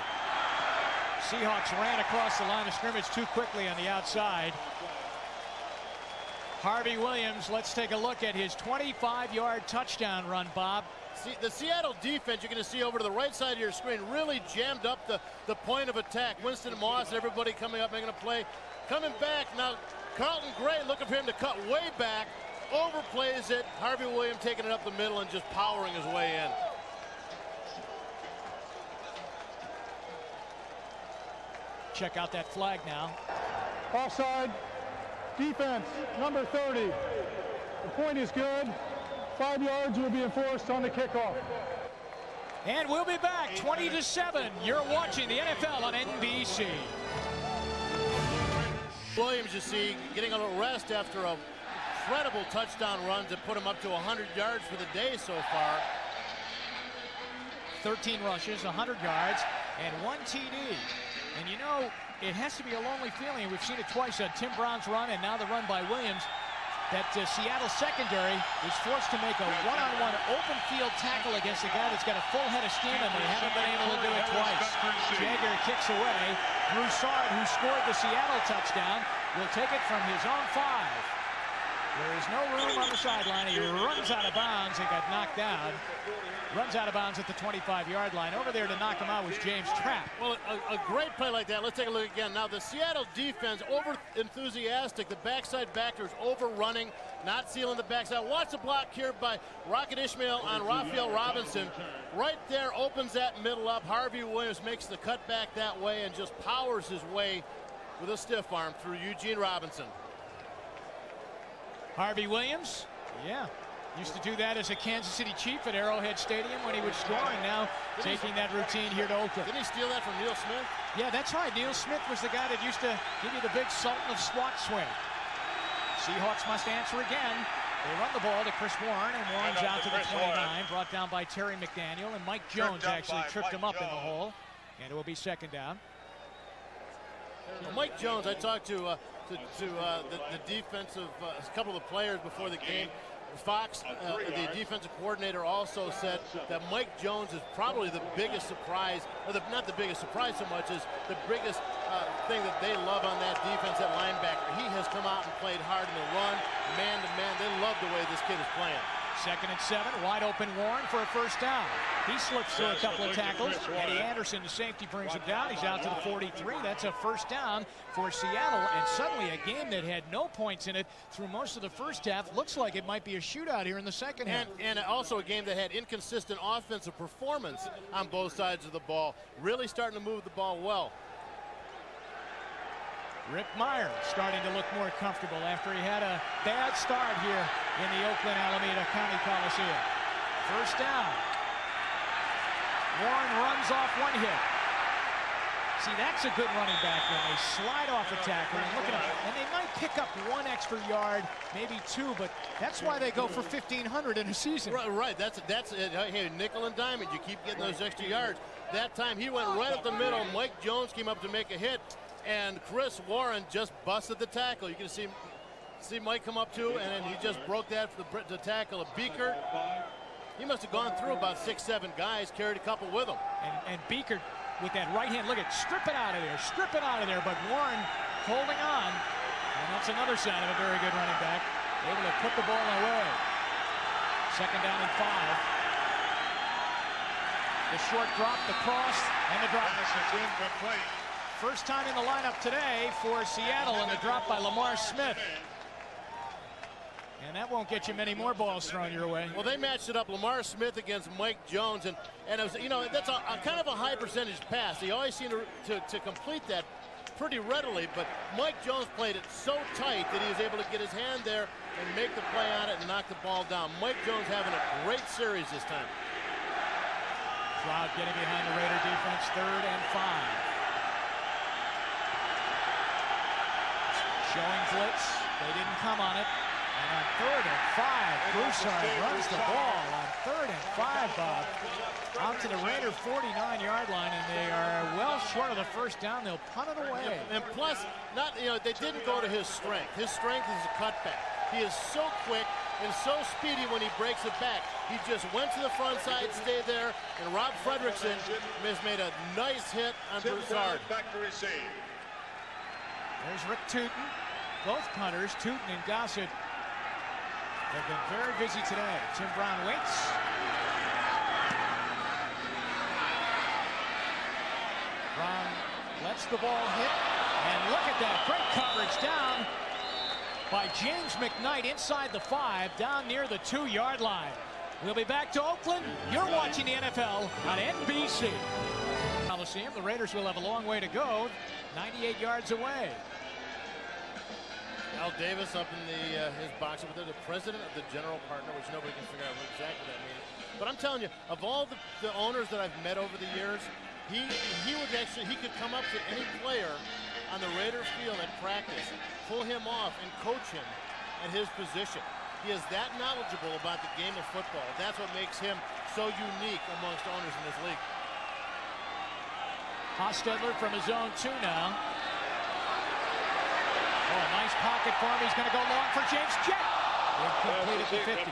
Seahawks ran across the line of scrimmage too quickly on the outside. Harvey Williams, let's take a look at his 25-yard touchdown run, Bob. See, the Seattle defense, you're going to see over to the right side of your screen, really jammed up the point of attack. Winston Moss, everybody coming up, making a play. Coming back now, Carlton Gray looking for him to cut way back. Overplays it. Harvey Williams taking it up the middle and just powering his way in. Check out that flag now. Offside. Defense, number 30. The point is good. 5 yards will be enforced on the kickoff. And we'll be back 20-7. You're watching the NFL on NBC. Williams, you see, getting a little rest after a incredible touchdown run to put him up to 100 yards for the day so far. 13 rushes, 100 yards, and 1 TD. And you know, it has to be a lonely feeling. We've seen it twice on Tim Brown's run and now the run by Williams. That Seattle secondary is forced to make a one-on-one open field tackle against a guy that's got a full head of steam, and they haven't been able to do it twice. Jager kicks away. Broussard, who scored the Seattle touchdown, will take it from his own 5. There is no room on the sideline. He runs out of bounds and got knocked down. Runs out of bounds at the 25-yard line. Over there to knock him out was James Trapp. Well, a great play like that. Let's take a look again. Now, the Seattle defense, over-enthusiastic. The backside backers overrunning, not sealing the backside. Watch the block here by Rocket Ishmael on Raphael Robinson. Right there opens that middle up. Harvey Williams makes the cutback that way and just powers his way with a stiff arm through Eugene Robinson. Harvey Williams, yeah, used to do that as a Kansas City Chief at Arrowhead Stadium when he would score, and now taking that routine here to Oakland. Didn't he steal that from Neil Smith? Yeah, that's right. Neil Smith was the guy that used to give you the big Sultan of SWAT swing. Seahawks must answer again. They run the ball to Chris Warren, and Warren's out to the 29, brought down by Terry McDaniel, and Mike Jones actually tripped him up in the hole, and it will be second down. Well, Mike Jones, I talked to the defensive, a couple of the players before the game. Fox, the defensive coordinator, also said that Mike Jones is probably the biggest surprise, or not the biggest surprise so much as the biggest thing that they love on that defense at linebacker. He has come out and played hard in the run, man to man. They love the way this kid is playing. 2nd and 7, wide open Warren for a first down. He slips through a couple of tackles. Eddie Anderson, the safety, brings him down. He's out to the 43. That's a first down for Seattle, and suddenly a game that had no points in it through most of the first half looks like it might be a shootout here in the second half. And also a game that had inconsistent offensive performance on both sides of the ball. Really starting to move the ball well. Rick Meyer starting to look more comfortable after he had a bad start here in the Oakland Alameda County Coliseum. First down. Warren runs off one hit. See, that's a good running back when they slide off a tackle and look at them. And they might pick up 1 extra yard, maybe 2, but that's why they go for 1,500 in a season. Right. That's it. Hey, nickel and diamond. You keep getting those extra yards. That time he went right up the middle. Mike Jones came up to make a hit, and Chris Warren just busted the tackle. You can see Mike come up too, and then he just broke that for the tackle of Beaker. He must have gone through about 6-7 guys, carried a couple with him. And Beaker with that right hand, look at, strip it out of there, but Warren holding on, and that's another sign of a very good running back, able to put the ball away. 2nd down and 5. The short drop, the cross, and the drop. First time in the lineup today for Seattle, and the drop by Lamar Smith. And that won't get you many more balls thrown your way. Well, they matched it up, Lamar Smith against Mike Jones, and it was, you know, that's a kind of a high percentage pass. He always seemed to complete that pretty readily, but Mike Jones played it so tight that he was able to get his hand there and make the play on it and knock the ball down. Mike Jones having a great series this time. Stroud getting behind the Raider defense, 3rd and 5. Showing blitz, they didn't come on it. And on 3rd and 5, Broussard runs the ball on 3rd and 5, Bob. Out to the Raider 49-yard line, and they are well short of the first down. They'll punt it away. And plus, they didn't go to his strength. His strength is a cutback. He is so quick and so speedy when he breaks it back. He just went to the front side, stayed there, and Rob Fredrickson has made a nice hit on Broussard. Back to receive. There's Rick Tootin. Both punters, Tootin and Gossett, have been very busy today. Tim Brown waits. Brown lets the ball hit. And look at that. Great coverage down by James McKnight inside the 5, down near the 2-yard line. We'll be back to Oakland. You're watching the NFL on NBC. Coliseum. The Raiders will have a long way to go. 98 yards away. Al Davis up in his box over there, the president of the general partner, which nobody can figure out what exactly that means. But I'm telling you, of all the owners that I've met over the years, he could come up to any player on the Raider field at practice, pull him off, and coach him at his position. He is that knowledgeable about the game of football. That's what makes him so unique amongst owners in this league. Hostetler from his own 2 now. Oh, a nice pocket for him. He's going to go long for James Jett. Incomplete at the 50.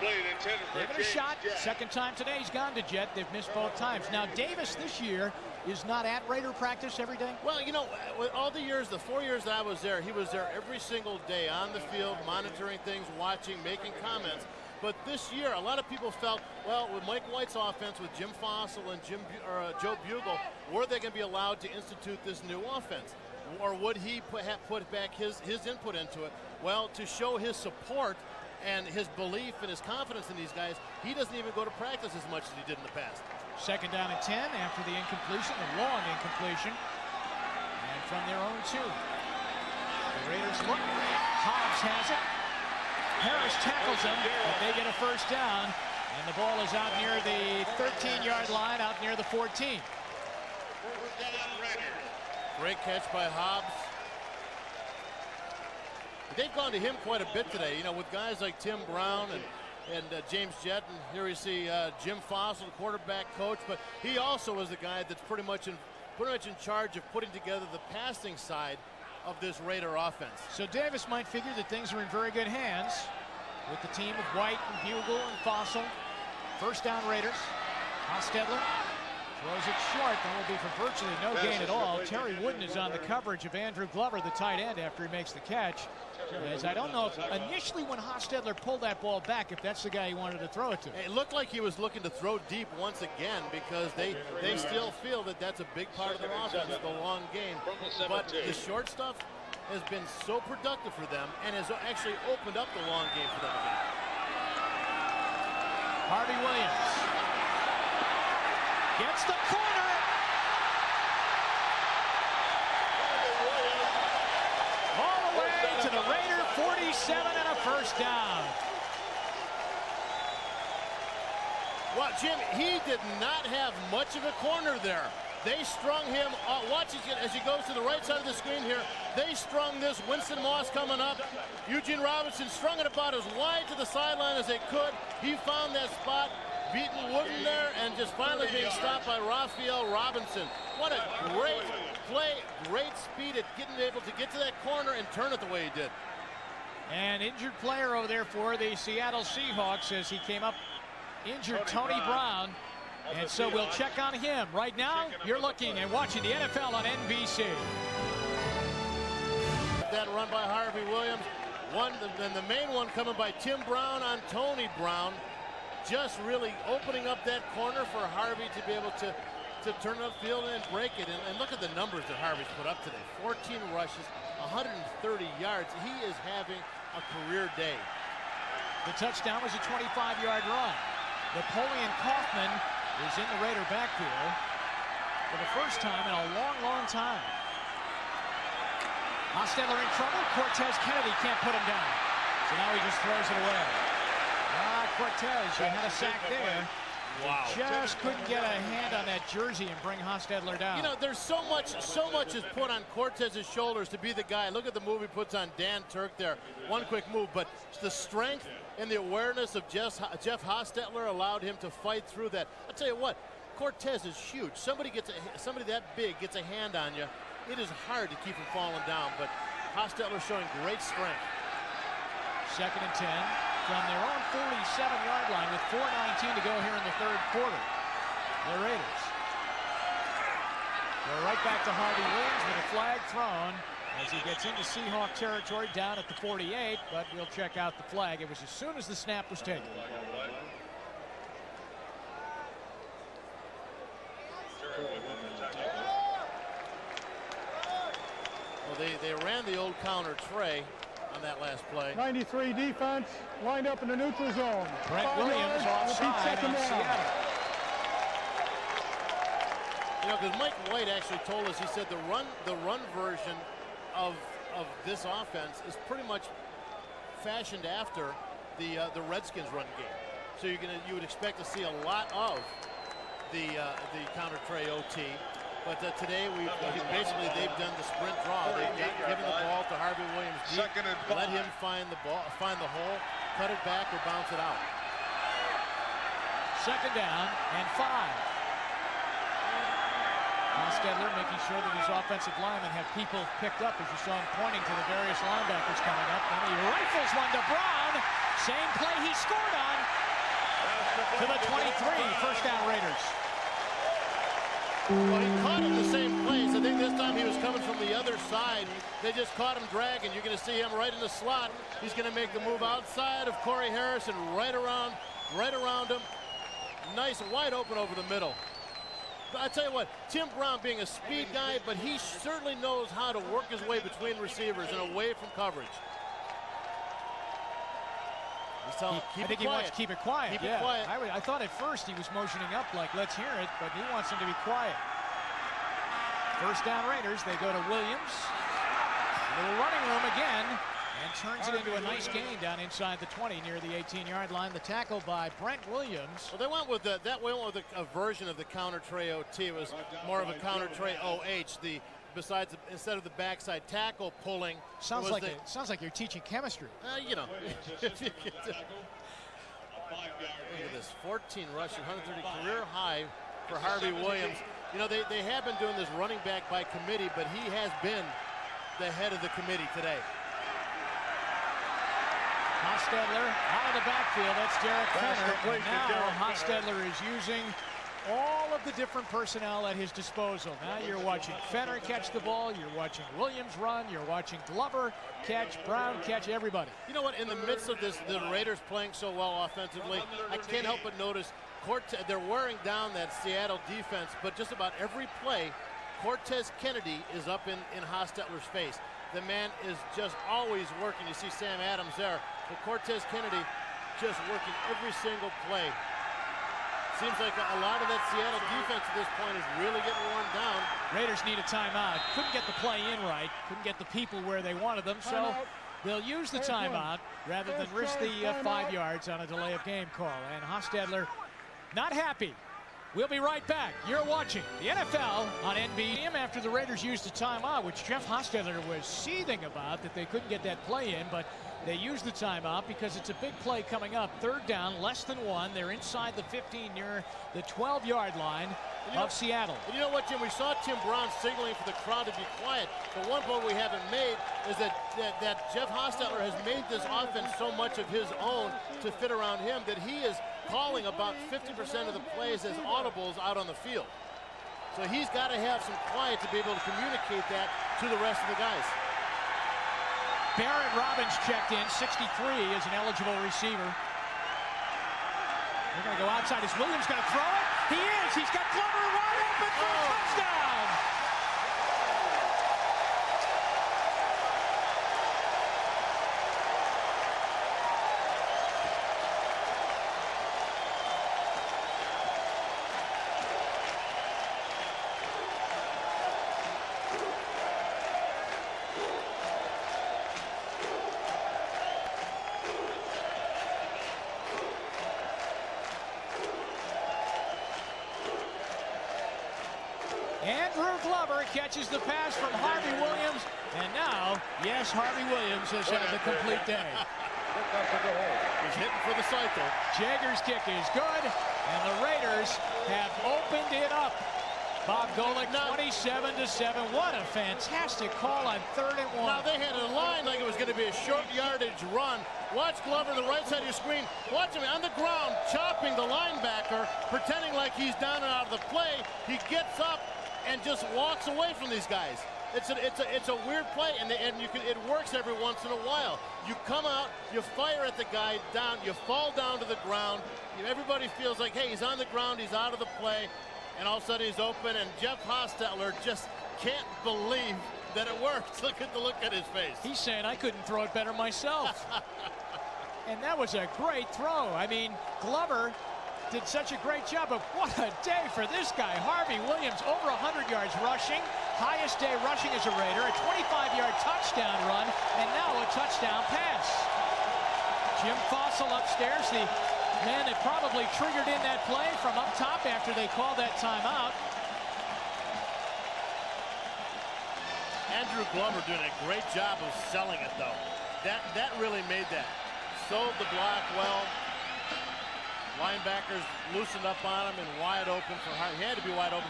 Give it a shot. Second time today he's gone to Jett. They've missed both times. Now, Davis this year is not at Raider practice every day? Well, you know, with all the years, the 4 years that I was there, he was there every single day on the field, monitoring things, watching, making comments. But this year, a lot of people felt, well, with Mike White's offense, with Jim Fossil and Joe Bugle, were they going to be allowed to institute this new offense? Or would he put back his input into it? Well, to show his support and his belief and his confidence in these guys, he doesn't even go to practice as much as he did in the past. 2nd down and 10 after the incompletion, the long incompletion. And from their own 2. The Raiders look. Hobbs has it. Harris tackles him, but they get a first down. And the ball is out near the 13-yard line, out near the 14. Great catch by Hobbs. They've gone to him quite a bit today, you know, with guys like Tim Brown and James Jett, and here we see Jim Fossil, the quarterback coach, but he also was the guy that's pretty much in charge of putting together the passing side of this Raider offense. So Davis might figure that things are in very good hands with the team of White and Bugle and Fossil. First down Raiders. Hostetler throws it short. That will be for virtually no gain at all. Terry Wooden is on the coverage of Andrew Glover, the tight end, after he makes the catch. As I don't know if initially when Hostetler pulled that ball back, if that's the guy he wanted to throw it to. It looked like he was looking to throw deep once again, because they still feel that that's a big part of their offense, the long game. But the short stuff has been so productive for them and has actually opened up the long game for them again. Harvey Williams gets the corner. All the way to the Raider 47 and a first down. Well, Jim, he did not have much of a corner there. They strung him, watch as he goes to the right side of the screen here, they strung this Winston Moss coming up. Eugene Robinson strung it about as wide to the sideline as they could. He found that spot, beating Wooden there, and just finally being stopped by Raphael Robinson. What a great play, great speed at able to get to that corner and turn it the way he did. An injured player over there for the Seattle Seahawks as he came up injured, Tony Brown. And so we'll check on him. Right now, you're looking and watching the NFL on NBC. That run by Harvey Williams. Then the main one coming by Tim Brown on Tony Brown. Just really opening up that corner for Harvey to be able to turn it upfield and break it. And look at the numbers that Harvey's put up today. 14 rushes, 130 yards. He is having a career day. The touchdown was a 25-yard run. Napoleon Kaufman is in the Raider backfield for the first time in a long, long time. Hostetler in trouble. Cortez Kennedy can't put him down. So now he just throws it away. Cortez, you had a sack there. Wow. Just couldn't get a hand on that jersey and bring Hostetler down. You know, there's so much is put on Cortez's shoulders to be the guy. Look at the move he puts on Dan Turk there. One quick move, but the strength and the awareness of Jeff Hostetler allowed him to fight through that. I'll tell you what, Cortez is huge. Somebody that big gets a hand on you, it is hard to keep him falling down, but Hostetler showing great strength. 2nd and 10 from their own 47-yard line with 4:19 to go here in the third quarter. The Raiders go right back to Harvey Williams with a flag thrown as he gets into Seahawk territory down at the 48, but we'll check out the flag. It was as soon as the snap was taken. Well, they ran the old counter tray on that last play. 93 defense lined up in the neutral zone. Brent 5 Williams yards, repeat offside second on down. Seattle. You know, because Mike White actually told us, he said the run version of this offense is pretty much fashioned after the Redskins run game. So you would expect to see a lot of the counter tray OT. But today they've done the sprint draw. They've given the ball to Harvey Williams deep, let him find the hole, cut it back or bounce it out. 2nd down and 5. Hostetler making sure that his offensive linemen have people picked up, as you saw him pointing to the various linebackers coming up. And he rifles one to Brown. Same play he scored on to the 23. First down, Raiders. Well, he caught him the same place. I think this time he was coming from the other side. They just caught him dragging. You're going to see him right in the slot. He's going to make the move outside of Corey Harrison, right around him. Nice, wide open over the middle. But I tell you what, Tim Brown being a speed guy, but he certainly knows how to work his way between receivers and away from coverage. He's telling him, I think he wants to keep it quiet. Keep it quiet. I thought at first he was motioning up like, let's hear it, but he wants him to be quiet. First down, Raiders. They go to Williams. Little running room again, and turns it into a nice gain down inside the 20 near the 18-yard line. The tackle by Brent Williams. Well, they went with a version of the counter tray OT. It was more of a counter tray OH. Instead of the backside tackle pulling. Sounds like you're teaching chemistry. You know. Look at this, 14 rushing, 130 career high for Harvey Williams. You know, they have been doing this running back by committee, but he has been the head of the committee today. Hostetler out of the backfield. That's Derek Fenner. And now Hostetler is using all of the different personnel at his disposal. Now you're watching Fenner catch the ball. You're watching Williams run. You're watching Glover catch, Brown catch, everybody. You know what? In the midst of this, the Raiders playing so well offensively, I can't help but notice they're wearing down that Seattle defense, but just about every play, Cortez Kennedy is up in Hostetler's face. The man is just always working. You see Sam Adams there, but Cortez Kennedy just working every single play. Seems like a lot of that Seattle defense at this point is really getting worn down. Raiders need a timeout. Couldn't get the play in right. Couldn't get the people where they wanted them, so they'll use the timeout rather than risk the 5 yards on a delay of game call. And Hostetler not happy. We'll be right back. You're watching the NFL on NBC after the Raiders used a timeout, which Jeff Hostetler was seething about, that they couldn't get that play in, but they used the timeout because it's a big play coming up. 3rd down, less than 1. They're inside the 15 near the 12-yard line of Seattle. And you know what, Jim? We saw Tim Brown signaling for the crowd to be quiet. But one point we haven't made is that Jeff Hostetler has made this offense so much of his own to fit around him that he is calling about 50% of the plays as audibles out on the field. So he's got to have some quiet to be able to communicate that to the rest of the guys. Barrett Robbins checked in, 63 as an eligible receiver. They're going to go outside. Is Williams going to throw it? He is. He's got Glover wide open for a touchdown. Andrew Glover catches the pass from Harvey Williams. And now, yes, Harvey Williams has had the complete day. He's hitting for the cycle. Jager's kick is good, and the Raiders have opened it up. Bob Golick, 27-7. What a fantastic call on 3rd and 1. Now they had a line like it was going to be a short yardage run. Watch Glover on the right side of your screen. Watch him on the ground, chopping the linebacker, pretending like he's down and out of the play. He gets up and just walks away from these guys. It's a weird play, and it works every once in a while. You come out, you fire at the guy down, you fall down to the ground. Everybody feels like, hey, he's on the ground, he's out of the play. And all of a sudden he's open, and Jeff Hostetler just can't believe that it worked. Look at the look at his face. He's saying, I couldn't throw it better myself. And that was a great throw. I mean, Glover did such a great job, but what a day for this guy. Harvey Williams, over 100 yards rushing, highest day rushing as a Raider, a 25-yard touchdown run, and now a touchdown pass. Jim Fossil upstairs, the man that probably triggered in that play from up top after they called that timeout. Andrew Glover doing a great job of selling it, though. That really made that. Sold the block well. Linebackers loosened up on him and wide open for Harvey. He had to be wide open.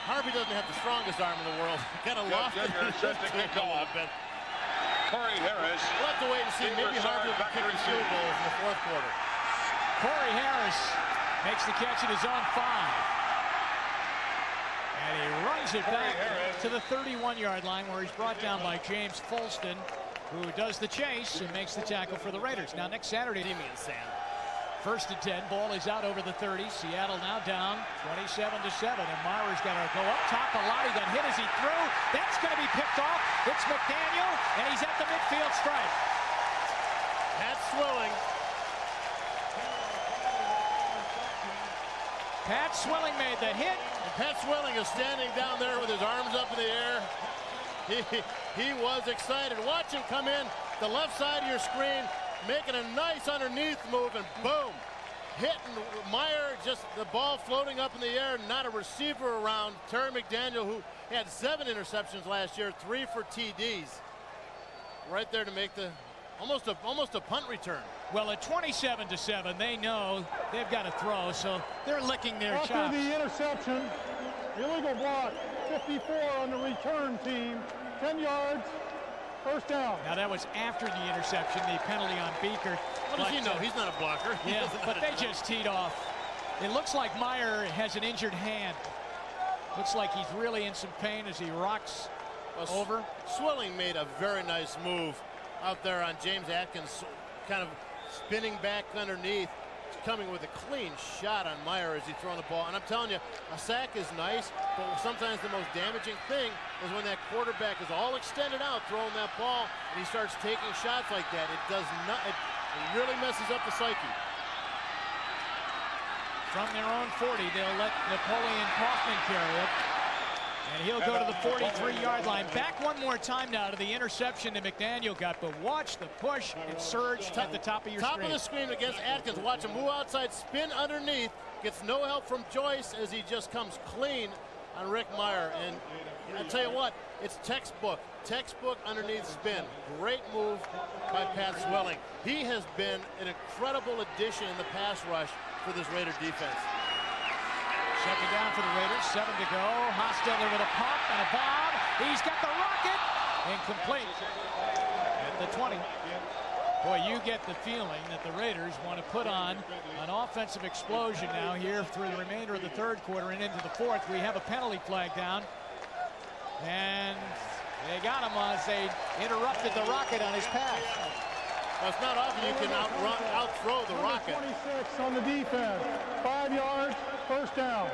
Harvey doesn't have the strongest arm in the world. Kind of lost it. Corey Harris. We'll have to wait and see. Maybe Harvey will be kicking field goals in the 4th quarter. Corey Harris makes the catch at his own 5. And he runs it back to the 31-yard line where he's brought down by James Folston, who does the chase and makes the tackle for the Raiders. Now next Saturday, Damian Sand. 1st and 10, ball is out over the 30. Seattle now down 27-7, and Myers got to go up top a lot. He got hit as he threw. That's going to be picked off. It's McDaniel, and he's at the midfield stripe. Pat Swilling. Pat Swilling made the hit. And Pat Swilling is standing down there with his arms up in the air. He was excited. Watch him come in the left side of your screen, making a nice underneath move, and boom, hitting Meyer, just the ball floating up in the air, not a receiver around. Terry McDaniel, who had 7 interceptions last year, 3 for TDs, right there to make the almost a punt return. Well, at 27-7, they know they've got to throw, so they're licking their chops. After the interception, illegal block, 54 on the return team, 10 yards. 1st down. Now that was after the interception, the penalty on Beaker. What does he know? He's not a blocker. Yeah, but they just teed off. It looks like Meyer has an injured hand. Looks like he's really in some pain as he rocks over. Swilling made a very nice move out there on James Atkins, kind of spinning back underneath, coming with a clean shot on Meyer as he's throwing the ball. And I'm telling you, a sack is nice, but sometimes the most damaging thing is when that quarterback is all extended out throwing that ball and he starts taking shots like that. It does not, it really messes up the psyche. From their own 40, they'll let Napoleon Kaufman carry it. And he'll go to the 43-yard line. Back one more time now to the interception that McDaniel got, but watch the push and surge at the top of your screen. Top of the screen against Atkins. Watch him move outside, spin underneath, gets no help from Joyce as he just comes clean on Rick Meyer. And I tell you what, it's textbook underneath spin. Great move by Pat Swilling. He has been an incredible addition in the pass rush for this Raider defense. 2nd down for the Raiders, 7 to go. Hostetler with a pump and a bomb. He's got the rocket. Incomplete at the 20. Boy, you get the feeling that the Raiders want to put on an offensive explosion now here through the remainder of the 3rd quarter and into the 4th. We have a penalty flag down. And they got him as they interrupted the rocket on his pass. Well, it's not often you can outthrow the rocket. 26 on the defense, 5 yards, 1st down.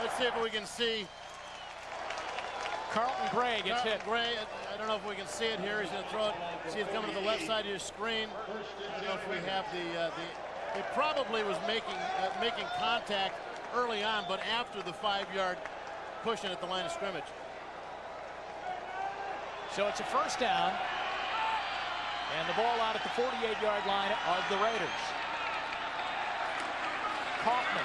Let's see if we can see. Carlton Gray gets hit. Gray, I don't know if we can see it here. He's going to throw it. See it coming to the left side of your screen. I don't know if we have the it probably was making contact early on, but after the 5-yard pushing at the line of scrimmage. So it's a 1st down. And the ball out at the 48-yard line of the Raiders. Kaufman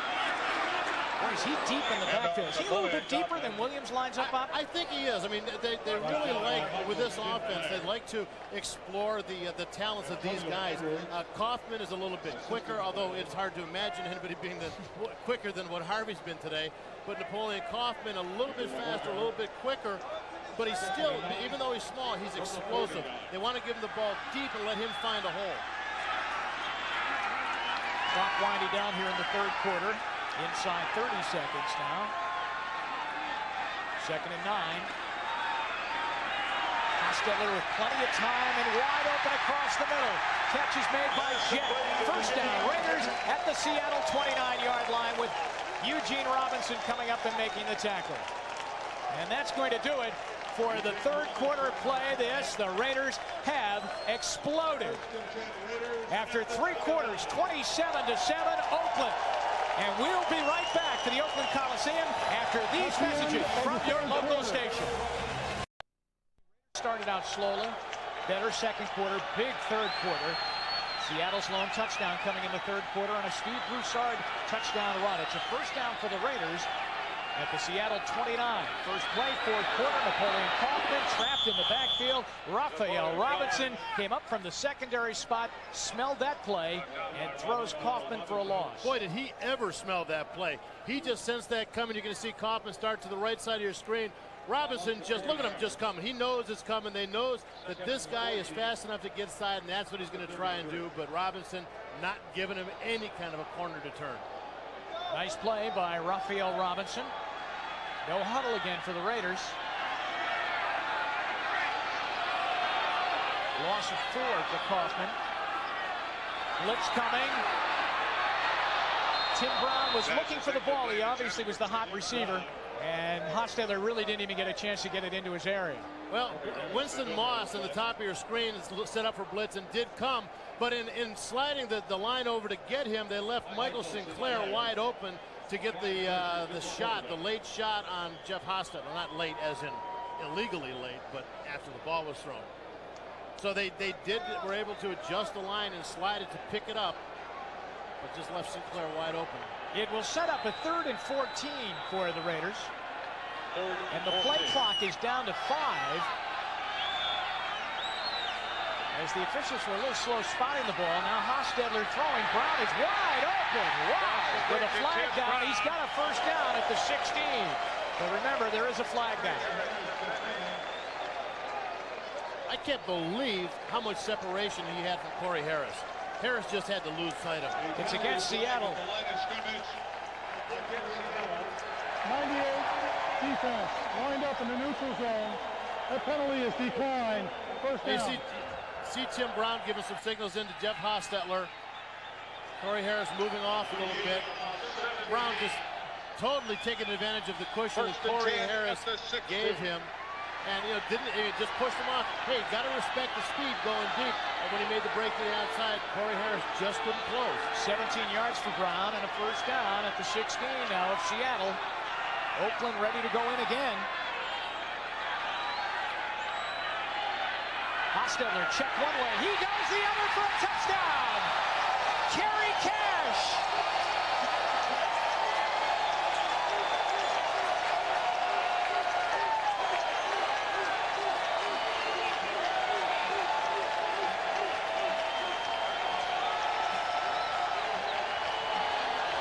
Boy, is he deep in the backfield. Is he a little bit deeper than Williams lines up on? I think he is. I mean, they really like, with this offense, they like to explore the talents of these guys. Kaufman is a little bit quicker, although it's hard to imagine anybody being quicker than what Harvey's been today. But Napoleon Kaufman a little bit faster, a little bit quicker. But he's still, even though he's small, he's explosive. They want to give him the ball deep and let him find a hole. Clock winding down here in the third quarter. Inside 30 seconds now. 2nd and 9. Hostetler with plenty of time and wide open across the middle. Catch is made by Jet. First down. Raiders at the Seattle 29-yard line with Eugene Robinson coming up and making the tackle. And that's going to do it for the third quarter play. The Raiders have exploded. After 3 quarters, 27-7, Oakland. And we'll be right back to the Oakland Coliseum after these messages from your local station. Started out slowly, better second quarter, big third quarter. Seattle's lone touchdown coming in the third quarter on a Steve Broussard touchdown run. It's a first down for the Raiders at the Seattle 29. First play, fourth quarter, Napoleon Kaufman trapped in the backfield. Raphael Robinson came up from the secondary spot, smelled that play, and throws Kaufman for a loss. Boy, did he ever smell that play. He just sensed that coming. You're going to see Kaufman start to the right side of your screen. Robinson, just look at him just coming. He knows it's coming. They knows that this guy is fast enough to get inside, and that's what he's going to try and do. But Robinson not giving him any kind of a corner to turn. Nice play by Raphael Robinson. No huddle again for the Raiders. Loss of 4 to Kaufman. Blitz coming. Tim Brown was looking for the ball. He obviously was the hot receiver. And Hostetler really didn't even get a chance to get it into his area. Well, Winston Moss on the top of your screen is set up for blitz and did come. But in sliding the line over to get him, they left Michael Sinclair wide open to get the shot, the late shot on Jeff Hostetler. Not late as in illegally late, but after the ball was thrown. So they were able to adjust the line and slide it to pick it up, but just left Sinclair wide open. It will set up a 3rd and 14 for the Raiders. And the play clock is down to 5. As the officials were a little slow spotting the ball. Now Hostetler throwing. Brown is wide open. Wow. With a flag down. He's got a first down at the 16. But remember, there is a flag down. I can't believe how much separation he had from Corey Harris. Harris just had to lose sight of him. It's against Seattle. 98 defense lined up in the neutral zone. That penalty is declined. First down. You see Tim Brown giving some signals into Jeff Hostetler. Corey Harris moving off a little bit. Brown just totally taking advantage of the cushion that Corey Harris gave him. And, you know, just pushed him off. Hey, got to respect the speed going deep. And when he made the break to the outside, Corey Harris just couldn't close. 17 yards for Brown and a first down at the 16 now of Seattle. Oakland ready to go in again. Hostetler check one way. He goes the other for a touchdown. Kerry Cash.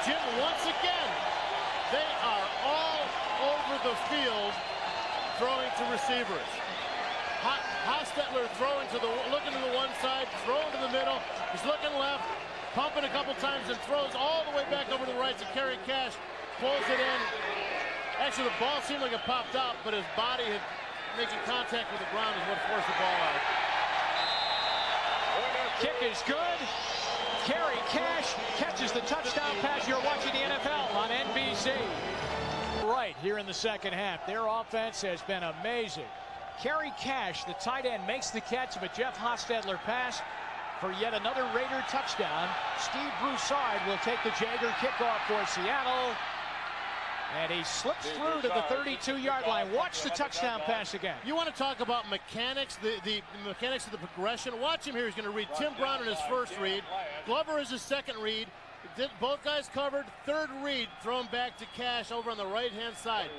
Jim, once again, they are all over the field throwing to receivers. Hostetler throwing looking to the one side, throwing to the middle. He's looking left, pumping a couple times and throws all the way back over to the right to Kerry Cash. Pulls it in. Actually, the ball seemed like it popped out, but his body had making contact with the ground is what forced the ball out. Kick is good. Kerry Cash catches the touchdown pass. You're watching the NFL on NBC. Right here in the second half. Their offense has been amazing. Kerry Cash, the tight end, makes the catch of a Jeff Hostetler pass for yet another Raider touchdown. Steve Broussard will take the Jaeger kickoff for Seattle. And he slips through to the 32-yard line. Watch the touchdown pass again. You want to talk about mechanics, the mechanics of the progression. Watch him here. He's going to read Tim Brown in his first read. Glover is his second read. Both guys covered. Third read thrown back to Cash over on the right-hand side.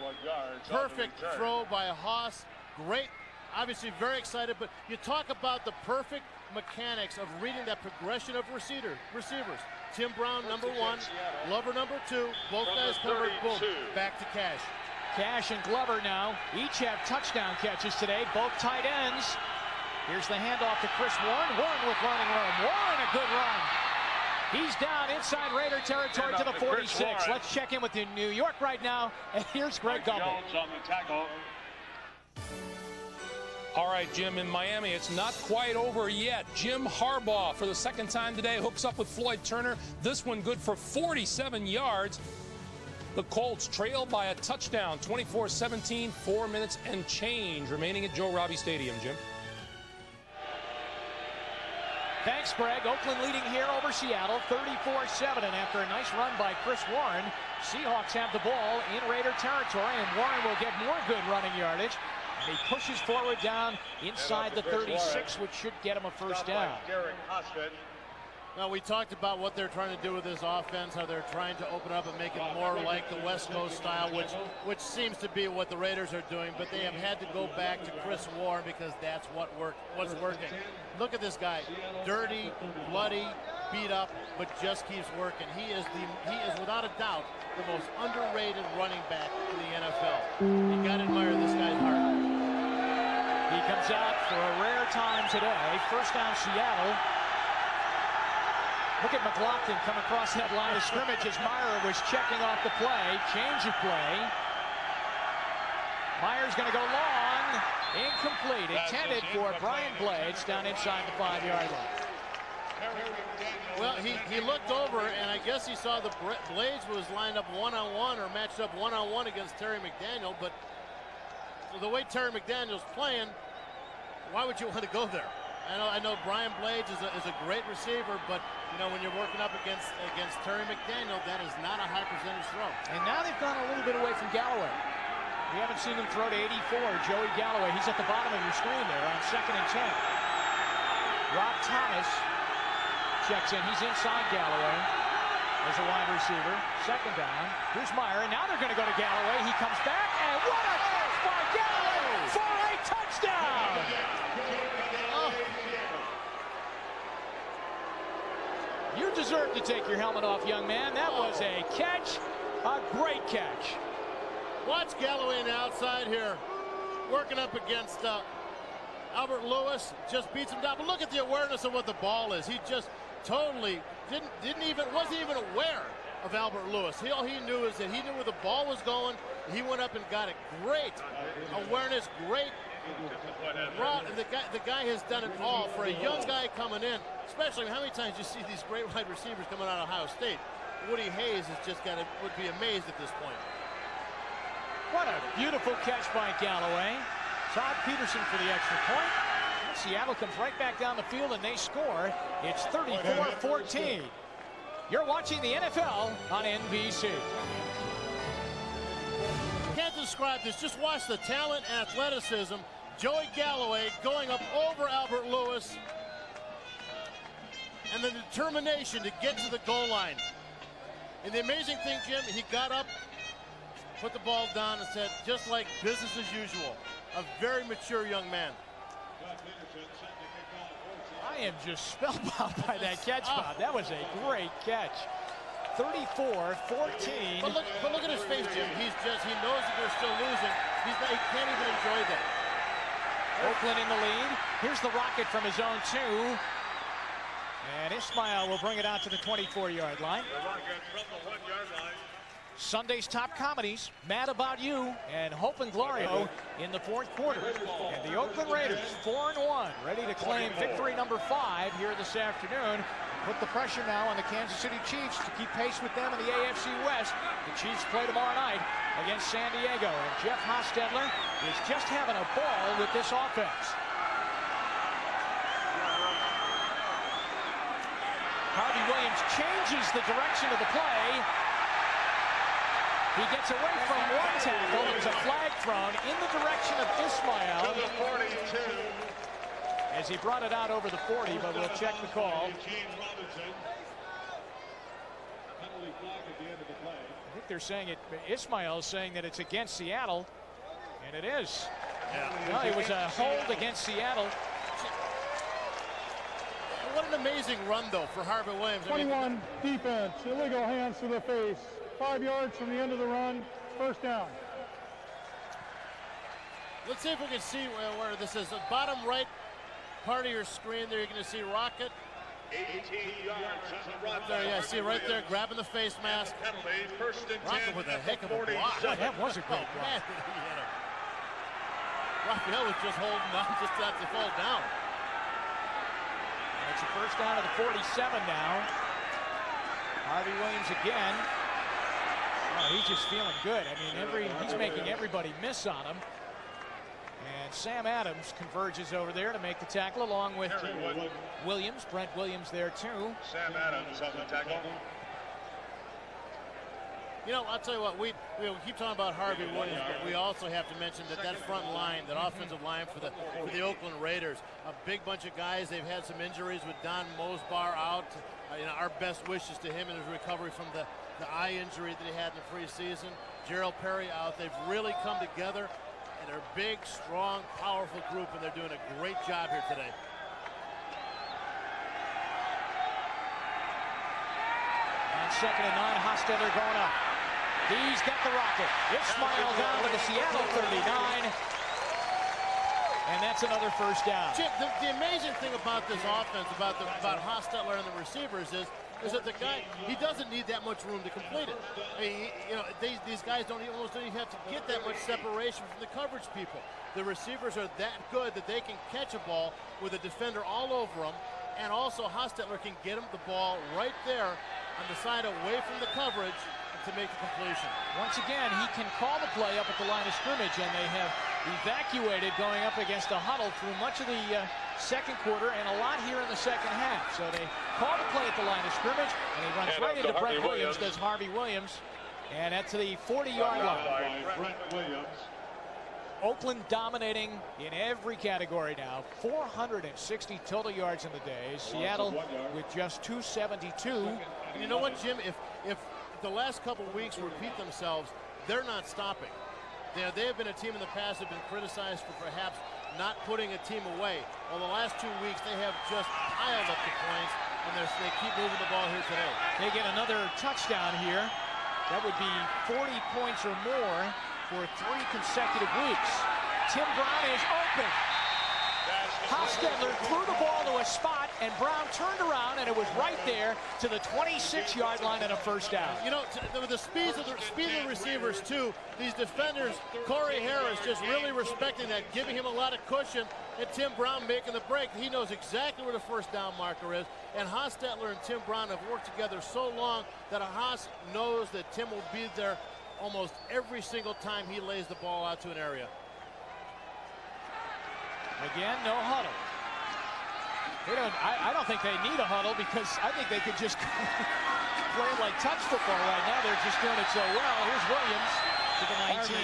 Perfect throw by Haas. Great. Obviously very excited, but you talk about the perfect mechanics of reading that progression of receivers. Tim Brown, number 1. Glover, number 2. Both guys covered. Boom. Back to Cash. Cash and Glover now each have touchdown catches today. Both tight ends. Here's the handoff to Chris Warren. Warren with running room. Warren, a good run. He's down inside Raider territory to the 46. Let's check in with the New York right now. And here's Greg Gumbel. Jones on the tackle. All right, Jim, in Miami, it's not quite over yet. Jim Harbaugh, for the second time today, hooks up with Floyd Turner. This one good for 47 yards. The Colts trail by a touchdown, 24-17, 4 minutes and change remaining at Joe Robbie Stadium, Jim. Thanks, Greg. Oakland leading here over Seattle, 34-7. And after a nice run by Chris Warren, Seahawks have the ball in Raider territory, and Warren will get more good running yardage. And he pushes forward down inside the 36, which should get him a first down. Now, we talked about what they're trying to do with this offense, how they're trying to open up and make it more like the West Coast style, which seems to be what the Raiders are doing, but they have had to go back to Chris Warren because that's what's working. Look at this guy, dirty, bloody, beat up, but just keeps working. He is without a doubt the most underrated running back in the NFL. You got to admire this guy's heart. He comes out for a rare time today. First down, Seattle. Look at McLaughlin come across that line of scrimmage as Meyer was checking off the play. Change of play. Meyer's going to go long. Incomplete. Intended for Brian Blades down inside the 5-yard line. Well, he looked over, and I guess he saw the Blades was lined up one-on-one or matched up one-on-one against Terry McDaniel, but the way Terry McDaniel's playing, why would you want to go there? I know Brian Blades is a great receiver, but you know when you're working up against Terry McDaniel, that is not a high percentage throw. And now they've gone a little bit away from Galloway. We haven't seen him throw to 84. Joey Galloway, he's at the bottom of your screen there on 2nd and 10. Rob Thomas checks in. He's inside Galloway as a wide receiver. Second down. Here's Meyer, and now they're going to go to Galloway. He comes back, and what a catch by Galloway for a touchdown! You deserve to take your helmet off, young man. That was a catch, a great catch. Watch Galloway on the outside here, working up against Albert Lewis. Just beats him down. But look at the awareness of what the ball is. He just totally wasn't even aware of Albert Lewis. All he knew is that he knew where the ball was going. He went up and got it. Great awareness, great. The guy has done it all for a young guy coming in. Especially how many times you see these great wide receivers coming out of Ohio State. Woody Hayes has just would be amazed at this point. What a beautiful catch by Galloway. Todd Peterson for the extra point. And Seattle comes right back down the field and they score. It's 34-14. You're watching the NFL on NBC. Can't describe this. Just watch the talent and athleticism. Joey Galloway going up over Albert Lewis. And the determination to get to the goal line. And the amazing thing, Jim, he got up, put the ball down and said, just like business as usual. A very mature young man. I am just spellbound by that catch, Bob. That was a great catch. 34-14. But look at his face, Jim. He knows that they're still losing. He can't even enjoy that. Oakland in the lead. Here's the rocket from his own 2. And Ismail will bring it out to the 24-yard line. Sunday's top comedies, Mad About You and Hope and Glory in the 4th quarter. And the Oakland Raiders, 4-1, ready to claim victory number 5 here this afternoon. Put the pressure now on the Kansas City Chiefs to keep pace with them in the AFC West. The Chiefs play tomorrow night against San Diego. And Jeff Hostetler is just having a ball with this offense. Harvey Williams changes the direction of the play. He gets away from one tackle. There's a flag thrown in the direction of Ismail. As he brought it out over the 40, but we'll check the call. they're saying it. Ismail is saying that it's against Seattle, and it is. Yeah. No, it was a hold against Seattle. What an amazing run, though, for Harvey Williams. 21 defense, illegal hands to the face. 5 yards from the end of the run, first down. Let's see if we can see where this is. The bottom right part of your screen there, you're going to see Rocket. 18 yards on the run. There, yeah, see right there, grabbing the face mask. Penalty, first and 10 Rocket with a heck of a block. Boy, that was a great block. Man, Raphael was just holding on, just not to fall down. It's a first down to the 47 now. Harvey Williams again. Oh, he's just feeling good. I mean, he's making everybody miss on him. And Sam Adams converges over there to make the tackle along with Williams. Brent Williams there too. Sam Adams on the tackle. You know, I'll tell you what, we keep talking about Harvey Williams, but we also have to mention that front line, that offensive line for the Oakland Raiders, a big bunch of guys. They've had some injuries with Don Mosbar out. Our best wishes to him in his recovery from the eye injury that he had in the preseason. Gerald Perry out. They've really come together, and they're a big, strong, powerful group, and they're doing a great job here today. On 2nd and 9, Hostetler going up. He's got the rocket. Ismail down to the Seattle 39. And that's another first down. Chip, the amazing thing about this offense, about Hostetler and the receivers is that the guy, he doesn't need that much room to complete it. I mean, these guys almost don't even have to get that much separation from the coverage people. The receivers are that good that they can catch a ball with a defender all over them, and also Hostetler can get him the ball right there on the side away from the coverage to make the completion. Once again, he can call the play up at the line of scrimmage, and they have evacuated going up against a huddle through much of the second quarter and a lot here in the second half. So they call the play at the line of scrimmage, and he runs right into Brent Williams, does Harvey Williams, and that's the 40-yard line. Brent Williams. Oakland dominating in every category now. 460 total yards in the day. Seattle with just 272. And you know what, Jim? If the last couple of weeks repeat themselves, they're not stopping. They have been a team in the past that have been criticized for perhaps not putting a team away. Well, the last 2 weeks, they have just piled up the points, and they keep moving the ball here today. They get another touchdown here. That would be 40 points or more for 3 consecutive weeks. Tim Brown is open. Hostetler threw the ball to a spot, and Brown turned around, and it was right there to the 26-yard line and a first down. You know, with the speed of the receivers, too, these defenders, Corey Harris just really respecting that, giving him a lot of cushion, and Tim Brown making the break. He knows exactly where the first down marker is, and Hostetler and Tim Brown have worked together so long that Haas knows that Tim will be there almost every single time he lays the ball out to an area. Again, no huddle. I don't think they need a huddle, because I think they could just play like touch football right now. They're just doing it so well. Here's Williams to the 19.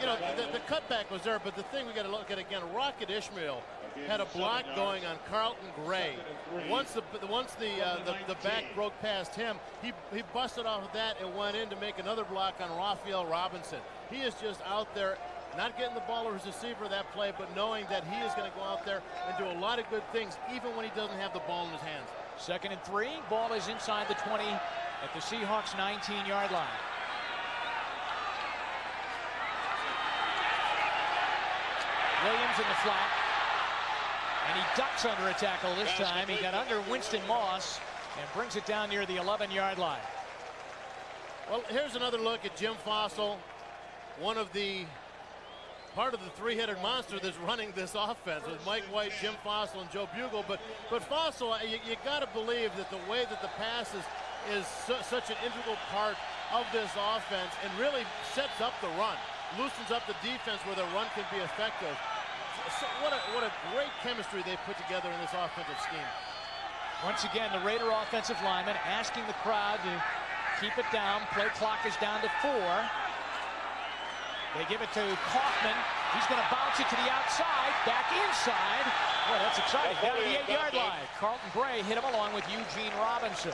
You know, the cutback was there, but the thing we got to look at again, Rocket Ismail had a block going on Carlton Gray. Once the back broke past him, he busted off of that and went in to make another block on Raphael Robinson. He is just out there, not getting the ball to his receiver that play, but knowing that he is going to go out there and do a lot of good things, even when he doesn't have the ball in his hands. 2nd and 3, ball is inside the 20 at the Seahawks 19-yard line. Williams in the flat, and he ducks under a tackle this time. He got under Winston Moss and brings it down near the 11-yard line. Well, here's another look at Jim Fossil, part of the three-headed monster that's running this offense with Mike White, Jim Fossil, and Joe Bugle. But Fossil, you got to believe that the way that the pass is such an integral part of this offense and really sets up the run, loosens up the defense where the run can be effective. So what a great chemistry they put together in this offensive scheme. Once again, the Raider offensive lineman asking the crowd to keep it down. Play clock is down to 4. They give it to Kaufman. He's going to bounce it to the outside, back inside. Boy, that's exciting. Down to the 8-yard line. Carlton Gray hit him along with Eugene Robinson.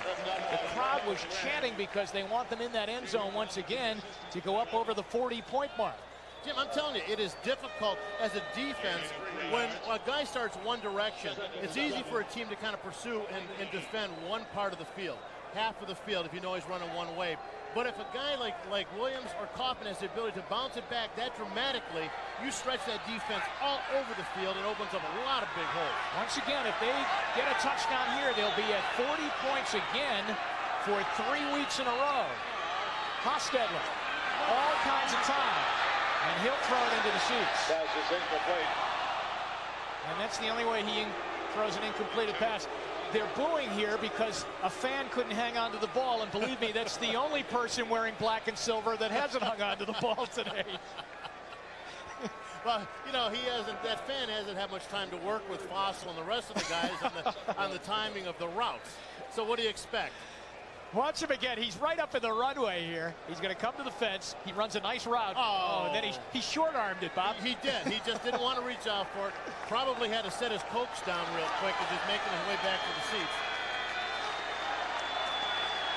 The crowd was chanting because they want them in that end zone once again to go up over the 40-point mark. Jim, I'm telling you, it is difficult as a defense when a guy starts one direction. It's easy for a team to kind of pursue and defend one part of the field, half of the field if you know he's running one way. But if a guy like Williams or Kaufman has the ability to bounce it back that dramatically, you stretch that defense all over the field and opens up a lot of big holes. Once again, if they get a touchdown here, they'll be at 40 points again for 3 weeks in a row. Hostetler, all kinds of time. And he'll throw it into the seats. Pass is incomplete. And that's the only way he throws an incompleted pass. They're booing here because a fan couldn't hang on to the ball. And believe me, that's the only person wearing black and silver that hasn't hung on to the ball today. Well, you know, that fan hasn't had much time to work with Fossil and the rest of the guys on the timing of the routes. So what do you expect? Watch him again. He's right up in the runway here. He's going to come to the fence. He runs a nice route. Oh, and then he short-armed it, Bob. He did. He just didn't want to reach out for it. Probably had to set his cokes down real quick and just making his way back to the seats.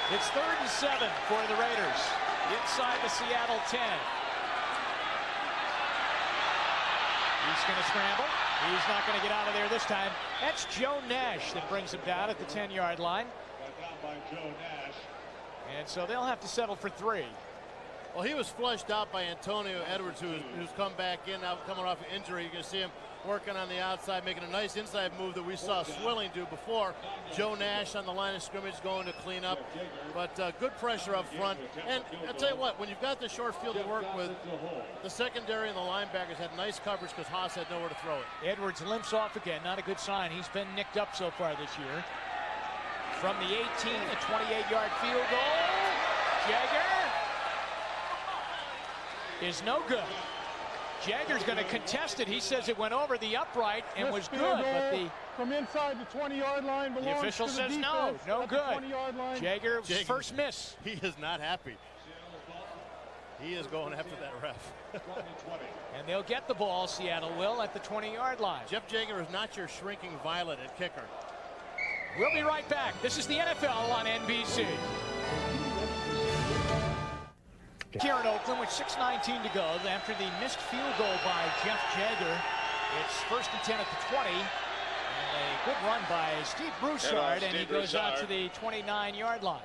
It's 3rd and 7 for the Raiders inside the Seattle 10. He's going to scramble. He's not going to get out of there this time. That's Joe Nash that brings him down at the 10-yard line. By Joe Nash. And so they'll have to settle for 3. Well, he was flushed out by Antonio Edwards, who's come back in now, coming off an injury. You can see him working on the outside, making a nice inside move that we saw Swilling do before. Joe Nash on the line of scrimmage going to clean up. But good pressure up front. And I'll tell you what, when you've got the short field to work with, the secondary and the linebackers had nice coverage because Haas had nowhere to throw it. Edwards limps off again. Not a good sign. He's been nicked up so far this year. From the 18, a 28-yard field goal. Jagger is no good. Jagger's going to contest it. He says it went over the upright and was good. But from inside the 20-yard line the official says no good. Jagger's first miss. He is not happy. He is going after that ref. And they'll get the ball, Seattle will, at the 20-yard line. Jeff Jagger is not your shrinking violet at kicker. We'll be right back. This is the NFL on NBC. Here in Oakland with 6:19 to go after the missed field goal by Jeff Jagger. It's 1st and 10 at the 20. And a good run by Steve Broussard, and he goes out to the 29-yard line.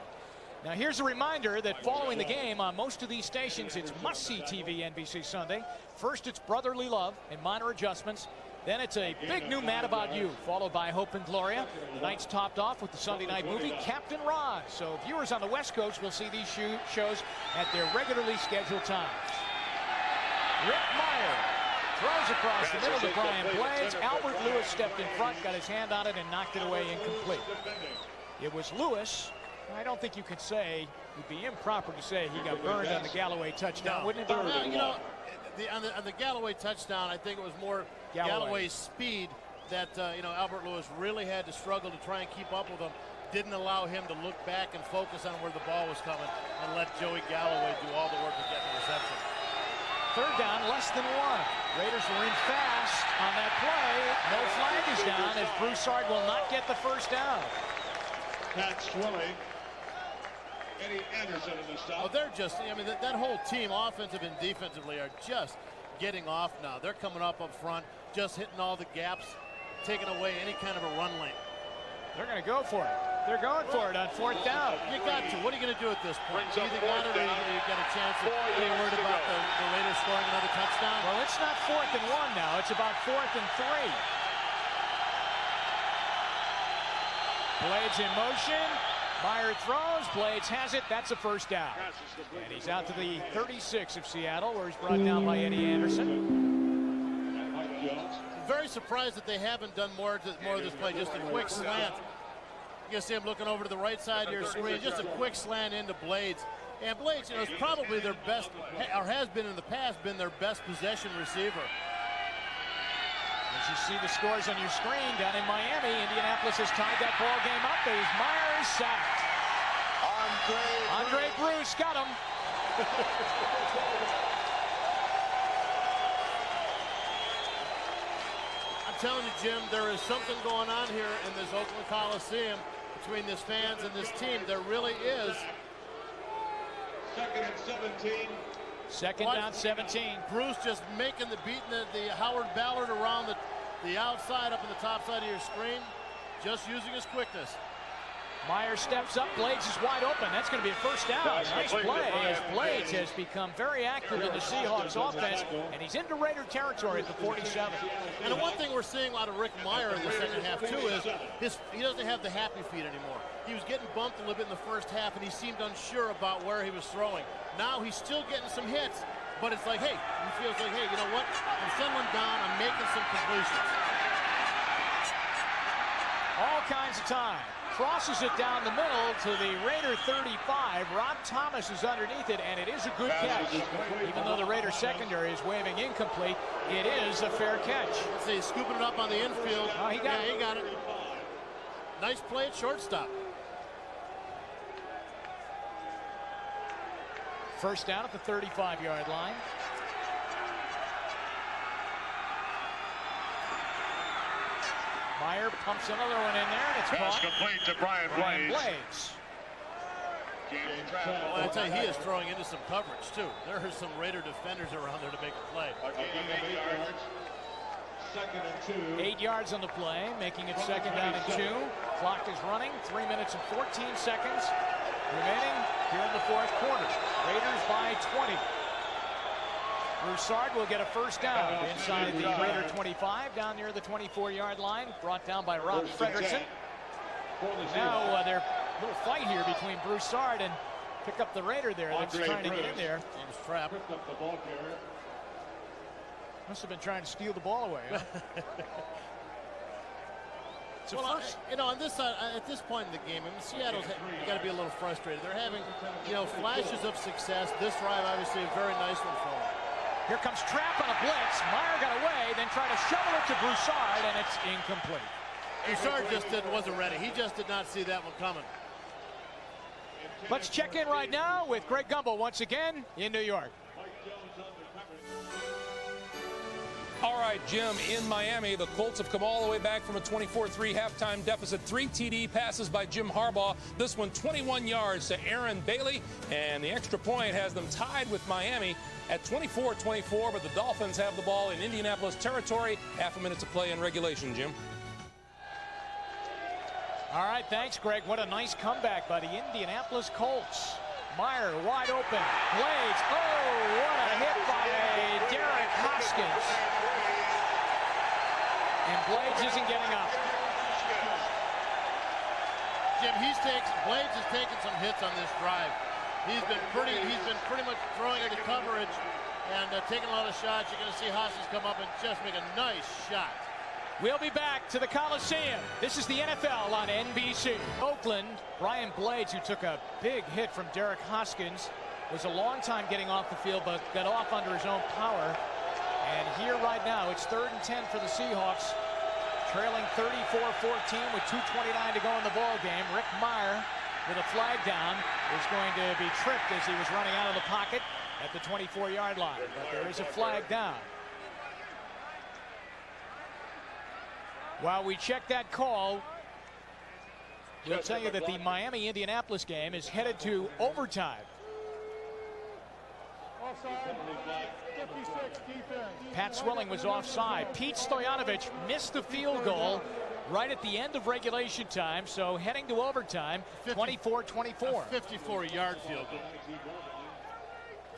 Now here's a reminder that following the game on most of these stations, it's must-see TV NBC Sunday. First, it's Brotherly Love and Minor Adjustments. Then it's a big new Mad About You, followed by Hope and Gloria. The night's topped off with the Sunday night movie, Captain Ron. So viewers on the West Coast will see these shows at their regularly scheduled times. Rick Meyer throws across the middle to Brian Blades. Albert Lewis stepped in front, got his hand on it, and knocked it away incomplete. It was Lewis. I don't think you could say, it would be improper to say he got burned on the Galloway touchdown, wouldn't it, Bob? No, you know, on the Galloway touchdown, I think it was more Galloway's speed that Albert Lewis really had to struggle to try and keep up with him. Didn't allow him to look back and focus on where the ball was coming and let Joey Galloway do all the work to get the reception. 3rd down, less than 1. Raiders were in fast on that play. No flag is down as Broussard will not get the 1st down. Pat Swilling. Eddie Anderson in the stop. Well, they're just, I mean, that whole team, offensive and defensively, are just getting off now. They're coming up front, just hitting all the gaps, taking away any kind of a run lane. They're going to go for it. They're going for it on 4th down. You got to. What are you going to do at this point? You either got it or you got a chance. Are you worried about the Raiders scoring another touchdown? Well, it's not 4th and 1 now. It's about 4th and 3. Blades in motion. Meyer throws. Blades has it. That's a 1st down. And he's out to the 36 of Seattle, where he's brought down by Eddie Anderson. Very surprised that they haven't done more of this play. Just a quick slant. You can see him looking over to the right side of your screen. Just a quick slant into Blades. And Blades, is probably their best, or has been in the past, been their best possession receiver. As you see the scores on your screen down in Miami, Indianapolis has tied that ball game up. There's Myers sacked. Andre Bruce got him. telling you, Jim, there is something going on here in this Oakland Coliseum between this fans and this team. There really is. Second and 17. Second down, 17. Bruce just making beating the Howard Ballard around the outside up in the top side of your screen, just using his quickness. Meyer steps up, Blades is wide open. That's going to be a first down. Nice play as Blades has become very active in the Seahawks offense, and he's into Raider territory at the 47. And the one thing we're seeing out of Rick Meyer in the second half, too, is he doesn't have the happy feet anymore. He was getting bumped a little bit in the first half, and he seemed unsure about where he was throwing. Now he's still getting some hits, but it's like, hey, he feels like, hey, you know what? I'm settling down. I'm making some completions. All kinds of time. Crosses it down the middle to the Raider 35. Rob Thomas is underneath it, and it is a good catch. Even though the Raider secondary is waving incomplete, it is a fair catch. Let's see, he's scooping it up on the infield. Oh, he got it. He got it. Nice play at shortstop. First down at the 35-yard line. Meyer pumps another one in there, and it's Pass caught. complete to Brian Blades. Well, I tell you, he is throwing into some coverage, too. There are some Raider defenders around there to make a play. A gain of 8 yards. Second and 2. 8 yards on the play, making it second down and 2. Clock is running, 3 minutes and 14 seconds remaining here in the fourth quarter. Raiders by 20. Broussard will get a first down inside the Raider 25, down near the 24-yard line, brought down by Rob Fredrickson. Now there's a little fight here between Broussard and pick up the Raider there that's trying to get in there. James Trapp. Must have been trying to steal the ball away, huh? So well, you know, on this side, at this point in the game, I mean, Seattle's got to be a little frustrated. They're having, you know, flashes of success. This drive, obviously, a very nice one for them. Here comes Trapp on a blitz. Meyer got away, then tried to shovel it to Broussard, and it's incomplete. Broussard just wasn't ready. He just did not see that one coming. Let's check in right now with Greg Gumbel once again in New York. All right, Jim, in Miami, the Colts have come all the way back from a 24-3 halftime deficit. 3 TD passes by Jim Harbaugh. This one, 21 yards to Aaron Bailey. And the extra point has them tied with Miami at 24-24. But the Dolphins have the ball in Indianapolis territory. Half a minute to play in regulation, Jim. All right, thanks, Greg. What a nice comeback by the Indianapolis Colts. Meyer wide open. Blades. Oh, what a hit by Derek Hoskins. And Blades isn't getting up. Jim, Blades has taken some hits on this drive. He's been pretty much throwing into coverage and taking a lot of shots. You're going to see Hoskins come up and just make a nice shot. We'll be back to the Coliseum. This is the NFL on NBC. Oakland, Brian Blades, who took a big hit from Derek Hoskins, was a long time getting off the field, but got off under his own power. And here right now, it's 3rd and 10 for the Seahawks, trailing 34-14 with 2:29 to go in the ball game. Rick Meyer with a flag down is going to be tripped as he was running out of the pocket at the 24-yard line. But there is a flag down. While we check that call, we'll tell you that the Miami-Indianapolis game is headed to overtime. Offside, 56, defense. Pat Swilling was offside. Pete Stoyanovich missed the field goal right at the end of regulation time, so heading to overtime, 24-24. 54-yard field goal.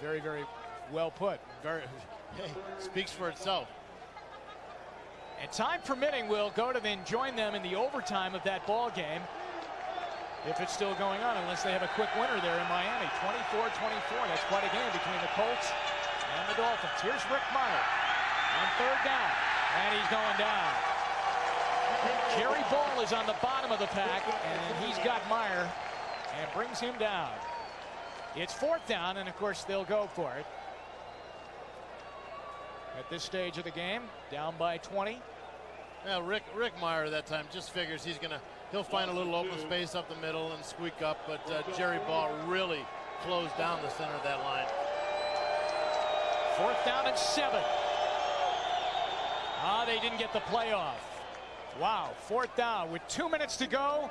Very, very well put. Speaks for itself. And time permitting, we'll go to then join them in the overtime of that ball game, if it's still going on, unless they have a quick winner there in Miami. 24-24. That's quite a game between the Colts and the Dolphins. Here's Rick Meyer on 3rd down, and he's going down. Jerry Ball is on the bottom of the pack, and he's got Meyer and brings him down. It's 4th down, and of course they'll go for it. At this stage of the game, down by 20. Now Rick Meyer at that time just figures he'll find a little open space up the middle and squeak up, but Jerry Ball really closed down the center of that line. 4th down and 7. They didn't get the playoff. Wow, 4th down with 2 minutes to go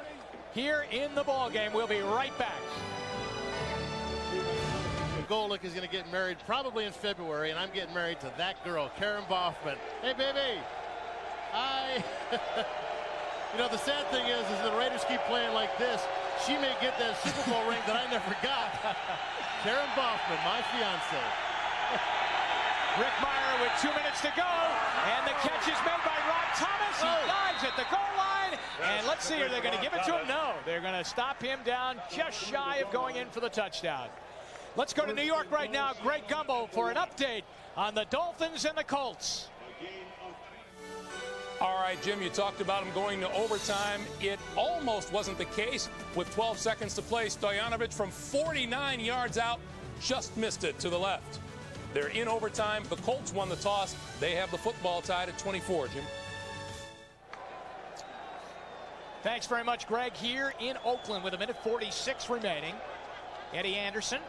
here in the ball game. We'll be right back. Golick is going to get married probably in February, and I'm getting married to that girl, Karen Boffman. Hey, baby. You know, the sad thing is the Raiders keep playing like this. She may get that Super Bowl ring that I never got. Karen Boffman, my fiance. Rick Meyer with 2 minutes to go, and the catch is made by Rob Thomas. He dives at the goal line, and let's see, are they going to give it to him? No, they're going to stop him down just shy of going in for the touchdown. Let's go to New York right now. Greg Gumbel for an update on the Dolphins and the Colts. All right, Jim, you talked about them going to overtime. It almost wasn't the case with 12 seconds to play. Stojanovic from 49 yards out just missed it to the left. They're in overtime. The Colts won the toss. They have the football tied at 24, Jim. Thanks very much, Greg. Here in Oakland with 1:46 remaining. Eddie Anderson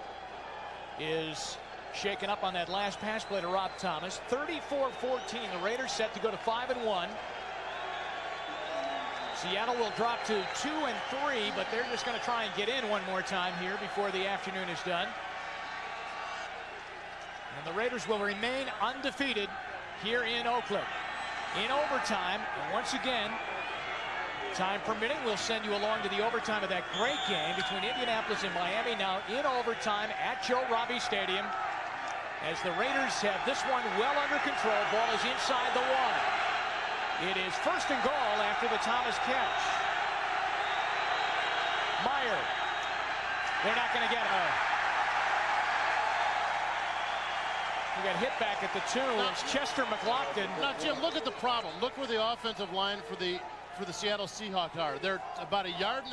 is shaken up on that last pass play to Rob Thomas. 34-14. The Raiders set to go to 5-1. Seattle will drop to 2-3, but they're just going to try and get in one more time here before the afternoon is done. And the Raiders will remain undefeated here in Oakland. In overtime, and once again, time permitting, we'll send you along to the overtime of that great game between Indianapolis and Miami. Now in overtime at Joe Robbie Stadium, as the Raiders have this one well under control. Ball is inside the one. It is 1st and goal after the Thomas catch. Meyer. They're not going to get her. We got hit back at the 2. It's Chester McLaughlin. Now, Jim, look at the problem. Look where the offensive line for the Seattle Seahawks are. They're about 1.5 yards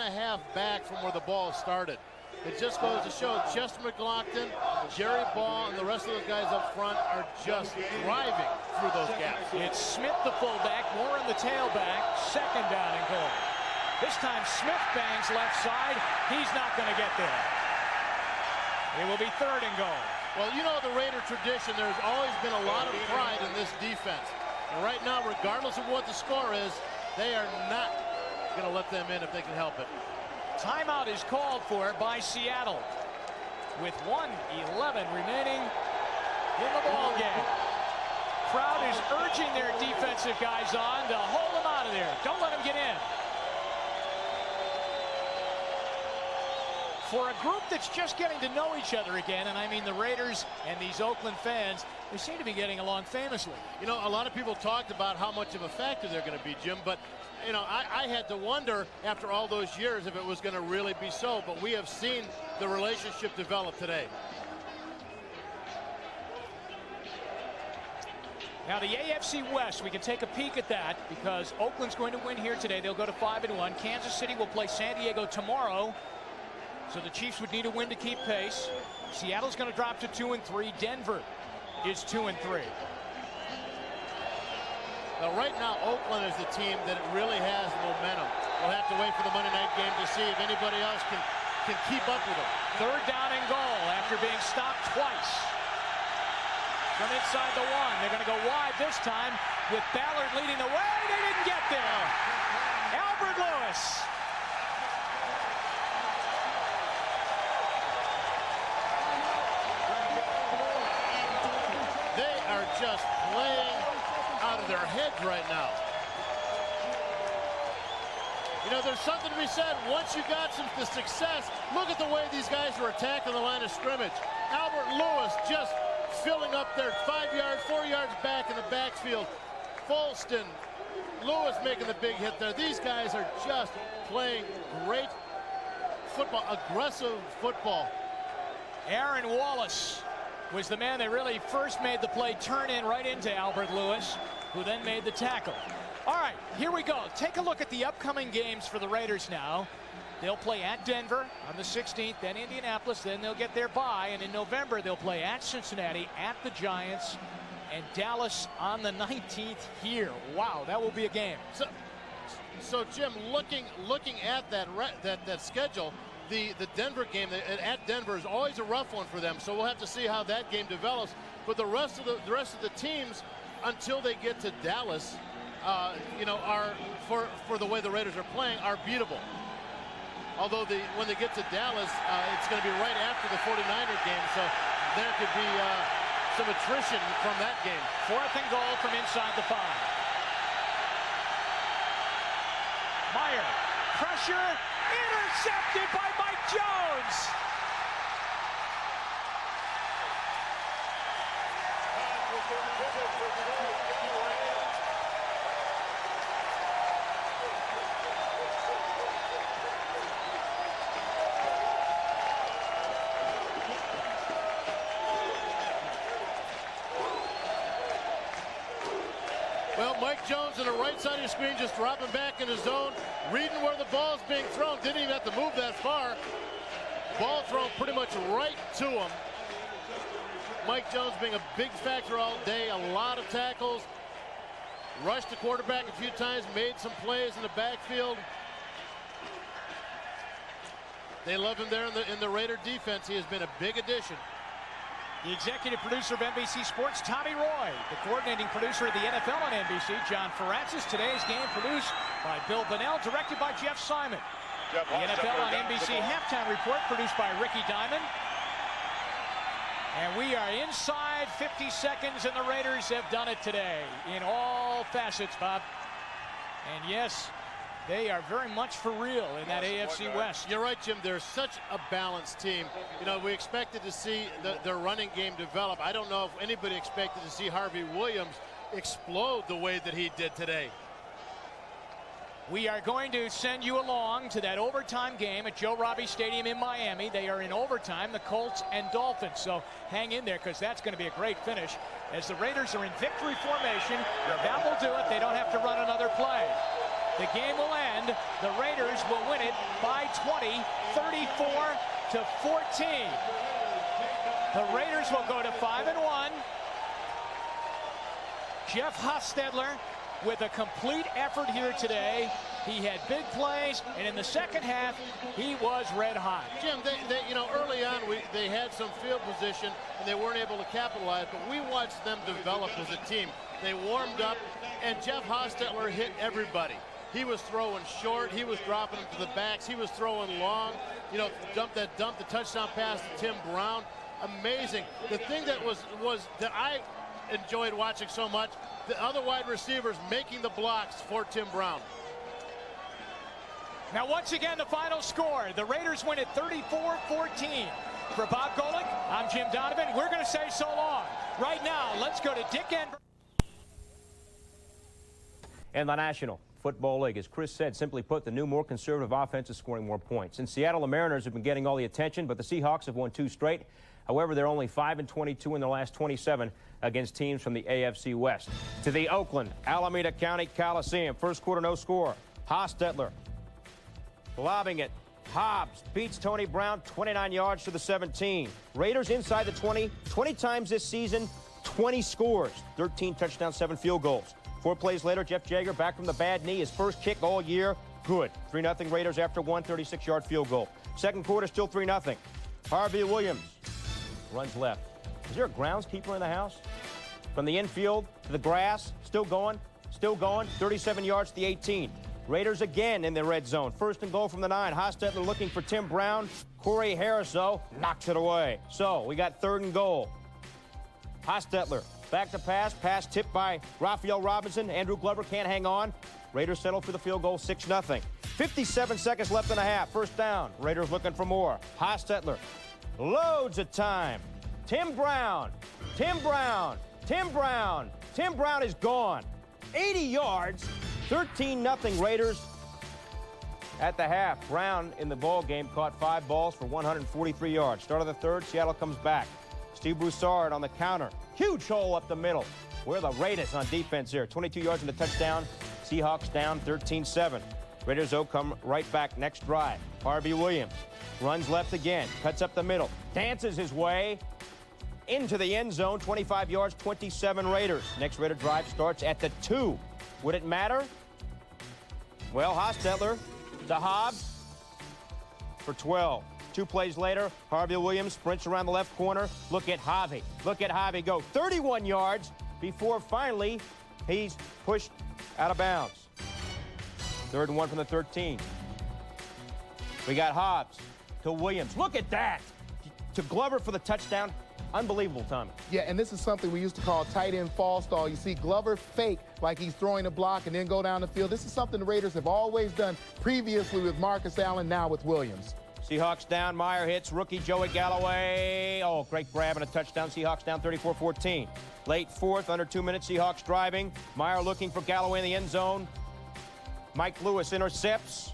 back from where the ball started. It just goes to show Chester McLaughlin, Jerry Ball, and the rest of those guys up front are just driving through those gaps. It's Smith, the fullback, Warren, the tailback. 2nd down and goal. This time Smith bangs left side. He's not going to get there. It will be 3rd and goal. Well, you know the Raider tradition. There's always been a lot of pride in this defense. And right now, regardless of what the score is, they are not going to let them in if they can help it. Timeout is called for by Seattle with 1:11 remaining in the ball game. Crowd is urging their defensive guys on to hold them out of there. Don't let them get in. For a group that's just getting to know each other again, and I mean the Raiders and these Oakland fans, they seem to be getting along famously. You know, a lot of people talked about how much of a factor they're going to be, Jim, but you know, I had to wonder after all those years if it was going to really be so, but we have seen the relationship develop today. Now the AFC West, we can take a peek at that because Oakland's going to win here today. They'll go to 5-1. Kansas City will play San Diego tomorrow, so the Chiefs would need a win to keep pace. Seattle's going to drop to 2-3. Denver is 2-3. Now, right now, Oakland is the team that really has momentum. We'll have to wait for the Monday night game to see if anybody else can keep up with them. 3rd down and goal after being stopped twice. From inside the 1. They're going to go wide this time with Ballard leading the way. They didn't get there. Albert Lewis. They are just playing out of their heads right now. You know, there's something to be said. Once you got the success, look at the way these guys are attacking the line of scrimmage. Albert Lewis just filling up there 5 yards, 4 yards back in the backfield. Folston, Lewis making the big hit there. These guys are just playing great football, aggressive football. Aaron Wallace was the man that really first made the play turn in right into Albert Lewis, who then made the tackle. All right, here we go. Take a look at the upcoming games for the Raiders now. They'll play at Denver on the 16th, then Indianapolis, then they'll get their bye, and in November they'll play at Cincinnati, at the Giants, and Dallas on the 19th here. Wow, that will be a game. So Jim, looking at that schedule, the Denver game at Denver is always a rough one for them. So we'll have to see how that game develops. But the rest of the teams until they get to Dallas, you know, are for the way the Raiders are playing, are beatable. Although when they get to Dallas, it's going to be right after the 49er game, so there could be some attrition from that game. 4th and goal from inside the 5. Meyer, pressure, intercepted by Mike Jones. Well, Mike Jones on the right side of your screen, just dropping back in his zone, reading where the ball's being thrown. Didn't even have to move that far. Ball thrown pretty much right to him. Mike Jones being a big factor all day, a lot of tackles. Rushed the quarterback a few times, made some plays in the backfield. They love him there in the Raider defense. He has been a big addition. The executive producer of NBC Sports, Tommy Roy. The coordinating producer of the NFL on NBC, John Francis. Today's game produced by Bill Bonnell, directed by Jeff Simon. The NFL on NBC halftime report produced by Ricky Diamond. And we are inside 50 seconds, and the Raiders have done it today in all facets, Bob. And yes, they are very much for real in that AFC West. You're right, Jim. They're such a balanced team. You know, we expected to see their running game develop. I don't know if anybody expected to see Harvey Williams explode the way that he did today. We are going to send you along to that overtime game at Joe Robbie Stadium in Miami. They are in overtime, the Colts and Dolphins. So hang in there, because that's going to be a great finish. As the Raiders are in victory formation, that will do it. They don't have to run another play. The game will end. The Raiders will win it by 20, 34-14. The Raiders will go to 5-1. Jeff Hostetler with a complete effort here today. He had big plays, and in the second half, he was red hot. Jim, you know, early on, they had some field position, and they weren't able to capitalize, but we watched them develop as a team. They warmed up, and Jeff Hostetler hit everybody. He was throwing short. He was dropping them to the backs. He was throwing long. You know, the touchdown pass to Tim Brown. Amazing. The thing that was that I enjoyed watching so much, the other wide receivers making the blocks for Tim Brown. Now, once again, the final score. The Raiders win at 34-14. For Bob Golick, I'm Jim Donovan. We're going to say so long. Right now, let's go to Dick Enberg. And the National Football League, as Chris said, simply put, the new, more conservative offense is scoring more points. In Seattle, the Mariners have been getting all the attention, but the Seahawks have won 2 straight. However, they're only 5-22 in their last 27 against teams from the AFC West. To the Oakland Alameda County Coliseum. First quarter, no score. Hostetler lobbing it. Hobbs beats Tony Brown 29 yards to the 17. Raiders inside the 20 times this season, 20 scores, 13 touchdowns, 7 field goals. 4 plays later, Jeff Jager back from the bad knee. His first kick all year, good. 3-0 Raiders after one 36-yard field goal. Second quarter, still 3-0. Harvey Williams runs left. Is there a groundskeeper in the house? From the infield to the grass, still going, 37 yards to the 18. Raiders again in the red zone. First and goal from the 9. Hostetler looking for Tim Brown. Corey Harris, though, knocks it away. So we got 3rd and goal. Hostetler back to pass tipped by Raphael Robinson. Andrew Glover can't hang on. Raiders settle for the field goal, 6-0. 57 seconds left in the half. First down. Raiders looking for more. Hostetler loads of time. Tim Brown is gone. 80 yards. 13-0 Raiders at the half. Brown in the ball game caught 5 balls for 143 yards. Start of the third, Seattle comes back. Steve Broussard on the counter. Huge hole up the middle. Where the Raiders on defense here. 22 yards in the touchdown. Seahawks down 13-7. Raiders, though, come right back next drive. Harvey Williams runs left again. Cuts up the middle. Dances his way into the end zone. 25 yards, 27 Raiders. Next Raider drive starts at the 2. Would it matter? Well, Hostetler to Hobbs for 12. 2 plays later, Harvey Williams sprints around the left corner. Look at Javi go 31 yards before finally he's pushed out of bounds. 3rd and 1 from the 13. We got Hobbs to Williams. Look at that. To Glover for the touchdown. Unbelievable timing. Yeah, and this is something we used to call tight end fall stall. You see Glover fake like he's throwing a block and then go down the field. This is something the Raiders have always done previously with Marcus Allen, now with Williams. Seahawks down. Meyer hits rookie Joey Galloway. Oh, great grab and a touchdown. Seahawks down 34-14. Late 4th, under 2 minutes. Seahawks driving. Meyer looking for Galloway in the end zone. Mike Lewis intercepts.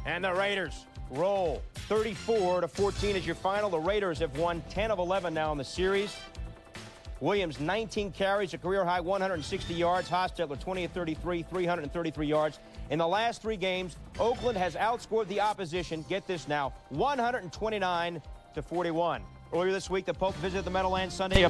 And the Raiders roll. 34-14 is your final. The Raiders have won 10 of 11 now in the series. Williams, 19 carries, a career-high 160 yards. Hostetler, 20 of 33, 333 yards. In the last 3 games, Oakland has outscored the opposition, get this now, 129-41. Earlier this week, the Pope visited the Meadowlands Sunday.